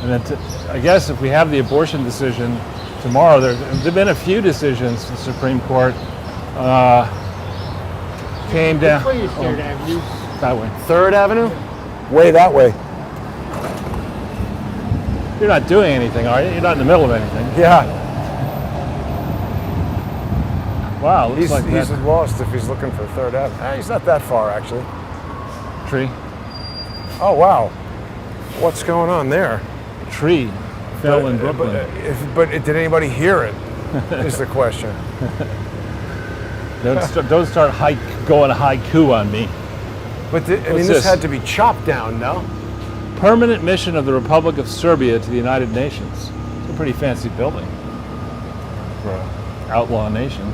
Speaker 2: And then I guess if we have the abortion decision tomorrow, there've been a few decisions the Supreme Court came down.
Speaker 3: Which way is Third Avenue?
Speaker 2: That way.
Speaker 1: 3rd Avenue? Way that way.
Speaker 2: You're not doing anything, are you? You're not in the middle of anything.
Speaker 1: Yeah.
Speaker 2: Wow, looks
Speaker 1: He's
Speaker 2: like that
Speaker 1: lost if he's looking for 3rd Avenue. He's not that far, actually.
Speaker 2: tree.
Speaker 1: Oh, wow. What's going on there?
Speaker 2: A tree fell in Brooklyn.
Speaker 1: But did anybody hear it, is the question.
Speaker 2: Don't start going haiku on me.
Speaker 1: But
Speaker 2: What's
Speaker 1: this had to be chopped down, no?
Speaker 2: Permanent mission of the Republic of Serbia to the United Nations. It's a pretty fancy building for an outlaw nation.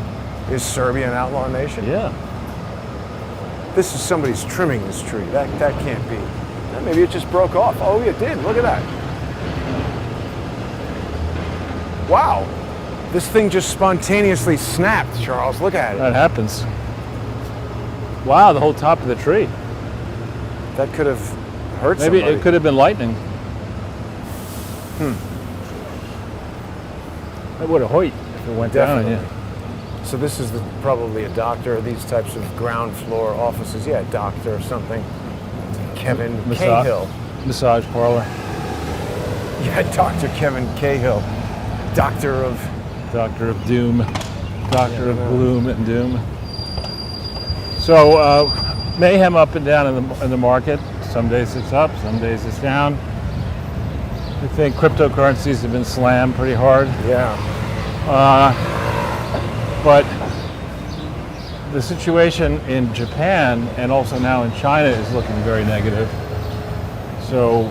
Speaker 1: Is Serbia an outlaw nation?
Speaker 2: Yeah.
Speaker 1: This is somebody's trimming this tree. That can't be. Maybe it just broke off. Oh, it did. Look at that. Wow. This thing just spontaneously snapped, Charles. Look at it.
Speaker 2: That happens. Wow, the whole top of the tree.
Speaker 1: That could have hurt
Speaker 2: Maybe
Speaker 1: somebody.
Speaker 2: it could have been lightning. It would have hoit if it went
Speaker 1: Definitely.
Speaker 2: down on you.
Speaker 1: So this is probably a doctor, these types of ground floor offices. Yeah, doctor or something. Kevin Cahill.
Speaker 2: Massage parlor.
Speaker 1: Yeah, Dr. Kevin Cahill. Doctor of
Speaker 2: Doom. Doctor of Gloom and Doom. So mayhem up and down in the market. Some days it's up, some days it's down. I think cryptocurrencies have been slammed pretty hard.
Speaker 1: Yeah.
Speaker 2: But the situation in Japan and also now in China is looking very negative. So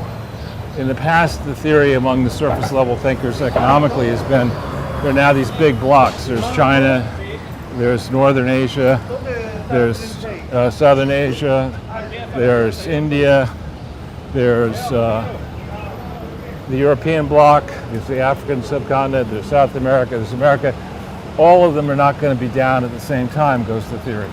Speaker 2: in the past, the theory among the surface level thinkers economically has been there are now these big blocks. There's China, there's Northern Asia, there's Southern Asia, there's India, there's the European bloc, there's the African subcontinent, there's South America, there's America. All of them are not going to be down at the same time, goes the theory.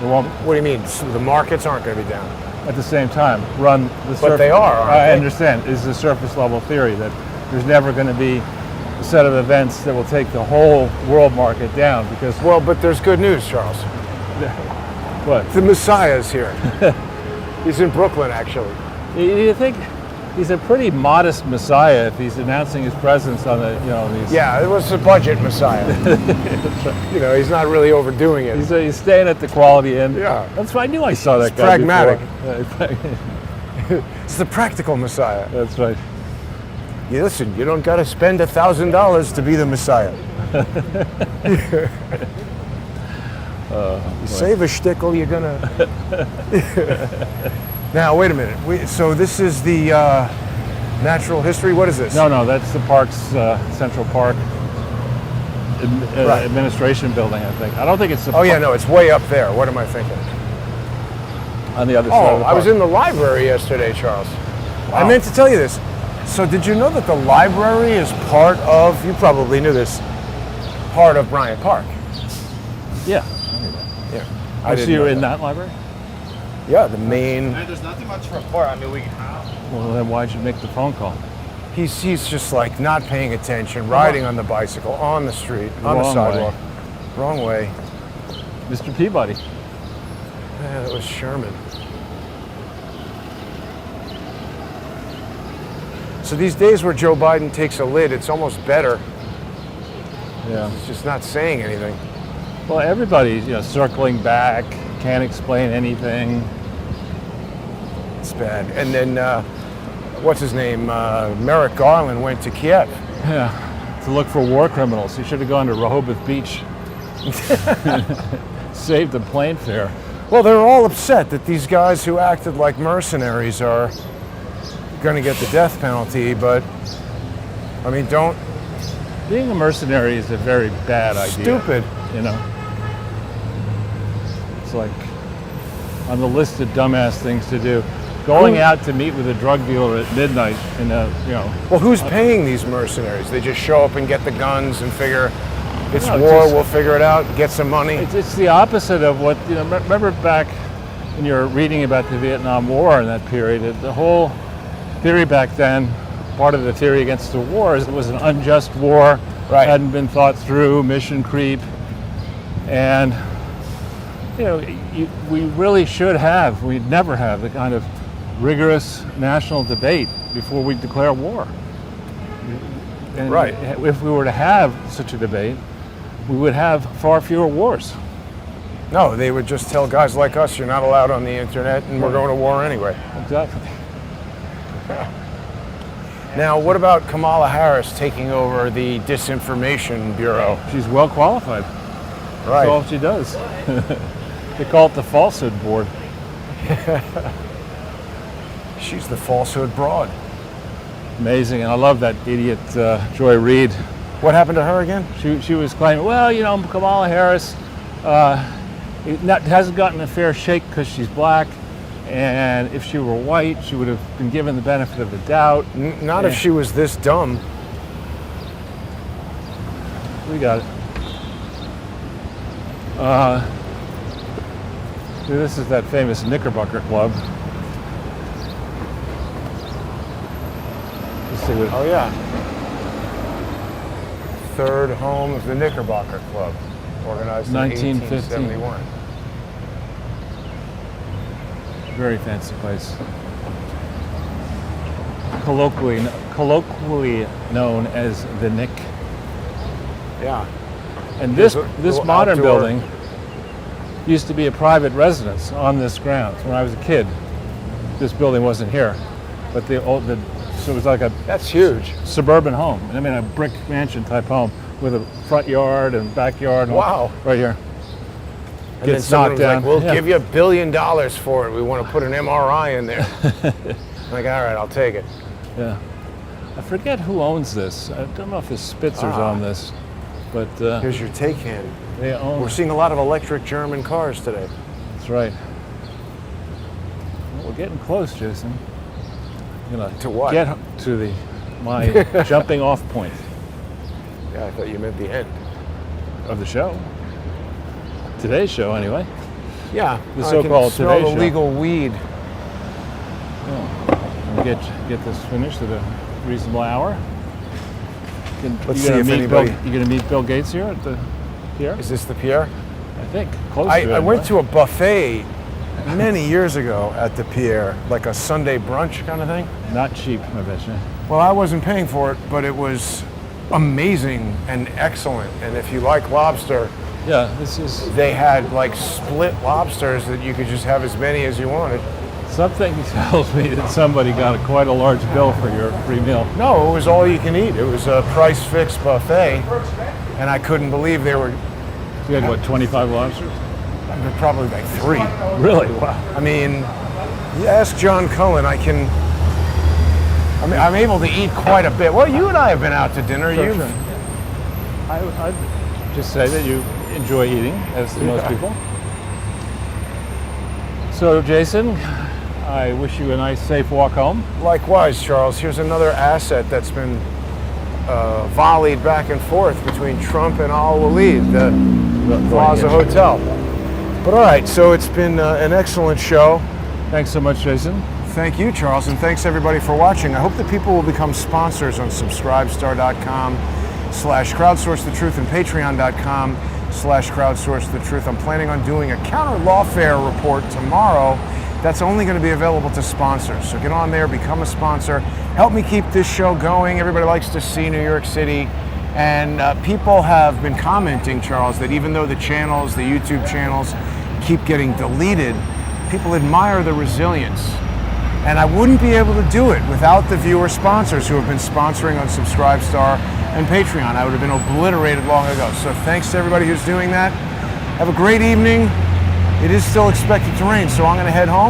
Speaker 2: It won't,
Speaker 1: What do you mean? So the markets aren't going to be down?
Speaker 2: at the same time, run the surface.
Speaker 1: But they are, aren't
Speaker 2: I
Speaker 1: they?
Speaker 2: understand. Is the surface level theory that there's never going to be a set of events that will take the whole world market down because
Speaker 1: Well, but there's good news, Charles.
Speaker 2: what?
Speaker 1: The Messiah's here. He's in Brooklyn, actually.
Speaker 2: You think he's a pretty modest Messiah if he's announcing his presence on the these.
Speaker 1: Yeah, it was a budget Messiah. You know, he's not really overdoing it.
Speaker 2: He's staying at the quality end.
Speaker 1: Yeah.
Speaker 2: That's why I knew I saw that
Speaker 1: It's
Speaker 2: guy
Speaker 1: pragmatic.
Speaker 2: before.
Speaker 1: It's the practical Messiah.
Speaker 2: That's right.
Speaker 1: You listen, you don't got to spend $1,000 to be the Messiah. You save a shtickle, you're gonna. Now, wait a minute. So this is the natural history. What is this?
Speaker 2: No, that's the park's Central Park
Speaker 1: Right.
Speaker 2: administration building, I think. I don't think it's the
Speaker 1: Oh yeah, no, it's way up there. What am I thinking?
Speaker 2: on the other side of
Speaker 1: Oh,
Speaker 2: the
Speaker 1: I
Speaker 2: park.
Speaker 1: was in the library yesterday, Charles. I
Speaker 2: Wow.
Speaker 1: meant to tell you this. So did you know that the library is part of, you probably knew this, part of Bryant Park?
Speaker 2: Yeah.
Speaker 1: Yeah.
Speaker 2: I
Speaker 1: didn't
Speaker 2: see you
Speaker 1: know
Speaker 2: were in
Speaker 1: that.
Speaker 2: that library?
Speaker 1: Yeah, the main,
Speaker 3: There's nothing much to report. I mean,
Speaker 2: Well, then why'd you make the phone call?
Speaker 1: he's just like not paying attention, riding on the bicycle, on the street, on the
Speaker 2: Wrong
Speaker 1: sidewalk. Wrong way.
Speaker 2: Mr. Peabody.
Speaker 1: Yeah, that was Sherman. So these days where Joe Biden takes a lid, it's almost better.
Speaker 2: Yeah.
Speaker 1: He's just not saying anything.
Speaker 2: Well, everybody's circling back, can't explain anything.
Speaker 1: It's bad. And then, what's his name? Merrick Garland went to Kiev.
Speaker 2: Yeah. To look for war criminals. He should have gone to Rehoboth Beach. Saved the plane fare.
Speaker 1: Well, they're all upset that these guys who acted like mercenaries are going to get the death penalty, but, I mean, don't...
Speaker 2: Being a mercenary is a very bad idea.
Speaker 1: Stupid.
Speaker 2: It's like on the list of dumbass things to do. Going out to meet with a drug dealer at midnight in a,
Speaker 1: Well, who's paying these mercenaries? They just show up and get the guns and figure it's
Speaker 2: No,
Speaker 1: war,
Speaker 2: just-
Speaker 1: we'll figure it out, get some money.
Speaker 2: it's the opposite of what, remember back when you were reading about the Vietnam War in that period, the whole theory back then, part of the theory against the war is it was an unjust war,
Speaker 1: Right.
Speaker 2: hadn't been thought through, mission creep, and we really should have, we'd never have the kind of rigorous national debate before we declare war. And
Speaker 1: Right.
Speaker 2: if we were to have such a debate, we would have far fewer wars.
Speaker 1: No, they would just tell guys like us, you're not allowed on the internet and we're going to war anyway.
Speaker 2: Exactly.
Speaker 1: Now, what about Kamala Harris taking over the Disinformation Bureau?
Speaker 2: She's well qualified. That's all she does. They call it the falsehood board.
Speaker 1: She's the falsehood broad.
Speaker 2: Amazing, and I love that idiot Joy Reid.
Speaker 1: What happened to her again?
Speaker 2: She was claiming, well, Kamala Harris hasn't gotten a fair shake because she's black, and if she were white, she would have been given the benefit of the doubt.
Speaker 1: Not if she was this dumb.
Speaker 2: We got it. This is that famous Knickerbocker Club. Let's see what.
Speaker 1: Oh, yeah. Third home of the Knickerbocker Club, organized in
Speaker 2: 1915.
Speaker 1: 1871.
Speaker 2: Very fancy place. Colloquially known as the Nick.
Speaker 1: Yeah.
Speaker 2: And
Speaker 1: There's
Speaker 2: this
Speaker 1: a
Speaker 2: this
Speaker 1: little
Speaker 2: modern
Speaker 1: outdoor-
Speaker 2: building used to be a private residence on this grounds. When I was a kid, this building wasn't here, but so it was like a
Speaker 1: That's huge.
Speaker 2: suburban home. I mean, a brick mansion type home with a front yard and backyard. And
Speaker 1: Wow.
Speaker 2: right here.
Speaker 1: And then
Speaker 2: Gets
Speaker 1: someone
Speaker 2: knocked
Speaker 1: was
Speaker 2: down.
Speaker 1: like, we'll
Speaker 2: Yeah.
Speaker 1: give you $1 billion for it. We want to put an MRI in there. Like, all right, I'll take it.
Speaker 2: Yeah. I forget who owns this. I don't know if the Spitzers
Speaker 1: Ah.
Speaker 2: own this, but
Speaker 1: Here's your take hand.
Speaker 2: they own
Speaker 1: We're
Speaker 2: it.
Speaker 1: seeing a lot of electric German cars today.
Speaker 2: That's right. Well, we're getting close, Jason.
Speaker 1: To what?
Speaker 2: Get to my jumping off point
Speaker 1: Yeah, I thought you meant the end.
Speaker 2: of the show. Today's show, anyway.
Speaker 1: Yeah,
Speaker 2: the
Speaker 1: I
Speaker 2: so-called
Speaker 1: can smell
Speaker 2: Today
Speaker 1: the
Speaker 2: Show.
Speaker 1: legal weed.
Speaker 2: We'll get this finished at a reasonable hour.
Speaker 1: Let's see if anybody.
Speaker 2: You gonna meet Bill Gates here at the pier?
Speaker 1: Is this the pier?
Speaker 2: I think close to it.
Speaker 1: I went to a buffet many years ago at the pier, like a Sunday brunch kind of thing.
Speaker 2: Not cheap, I bet you.
Speaker 1: Well, I wasn't paying for it, but it was amazing and excellent. And if you like lobster,
Speaker 2: Yeah, this is
Speaker 1: they had like split lobsters that you could just have as many as you wanted.
Speaker 2: something tells me that somebody got quite a large bill for your free meal.
Speaker 1: No, it was all you can eat. It was a price fixed buffet, and I couldn't believe they were
Speaker 2: You had what, 25 lobsters?
Speaker 1: probably like 3.
Speaker 2: Really? Wow.
Speaker 1: I mean, you ask John Cullen, I'm able to eat quite a bit. Well, you and I have been out to dinner.
Speaker 2: Sure, sure. I'd just say that you enjoy eating, as do most people. So, Jason, I wish you a nice, safe walk home.
Speaker 1: Likewise, Charles. Here's another asset that's been volleyed back and forth between Trump and Al Walid, the Plaza Hotel. But all right, so it's been an excellent show.
Speaker 2: Thanks so much, Jason.
Speaker 1: Thank you, Charles, and thanks everybody for watching. I hope that people will become sponsors on subscribestar.com/crowdsourcethetruth and patreon.com/crowdsourcethetruth. I'm planning on doing a counter lawfare report tomorrow that's only going to be available to sponsors. So get on there, become a sponsor, help me keep this show going. Everybody likes to see New York City. And people have been commenting, Charles, that even though the channels, the YouTube channels, keep getting deleted, people admire the resilience. And I wouldn't be able to do it without the viewer sponsors who have been sponsoring on Subscribestar and Patreon. I would have been obliterated long ago. So thanks to everybody who's doing that. Have a great evening. It is still expected to rain, so I'm going to head home.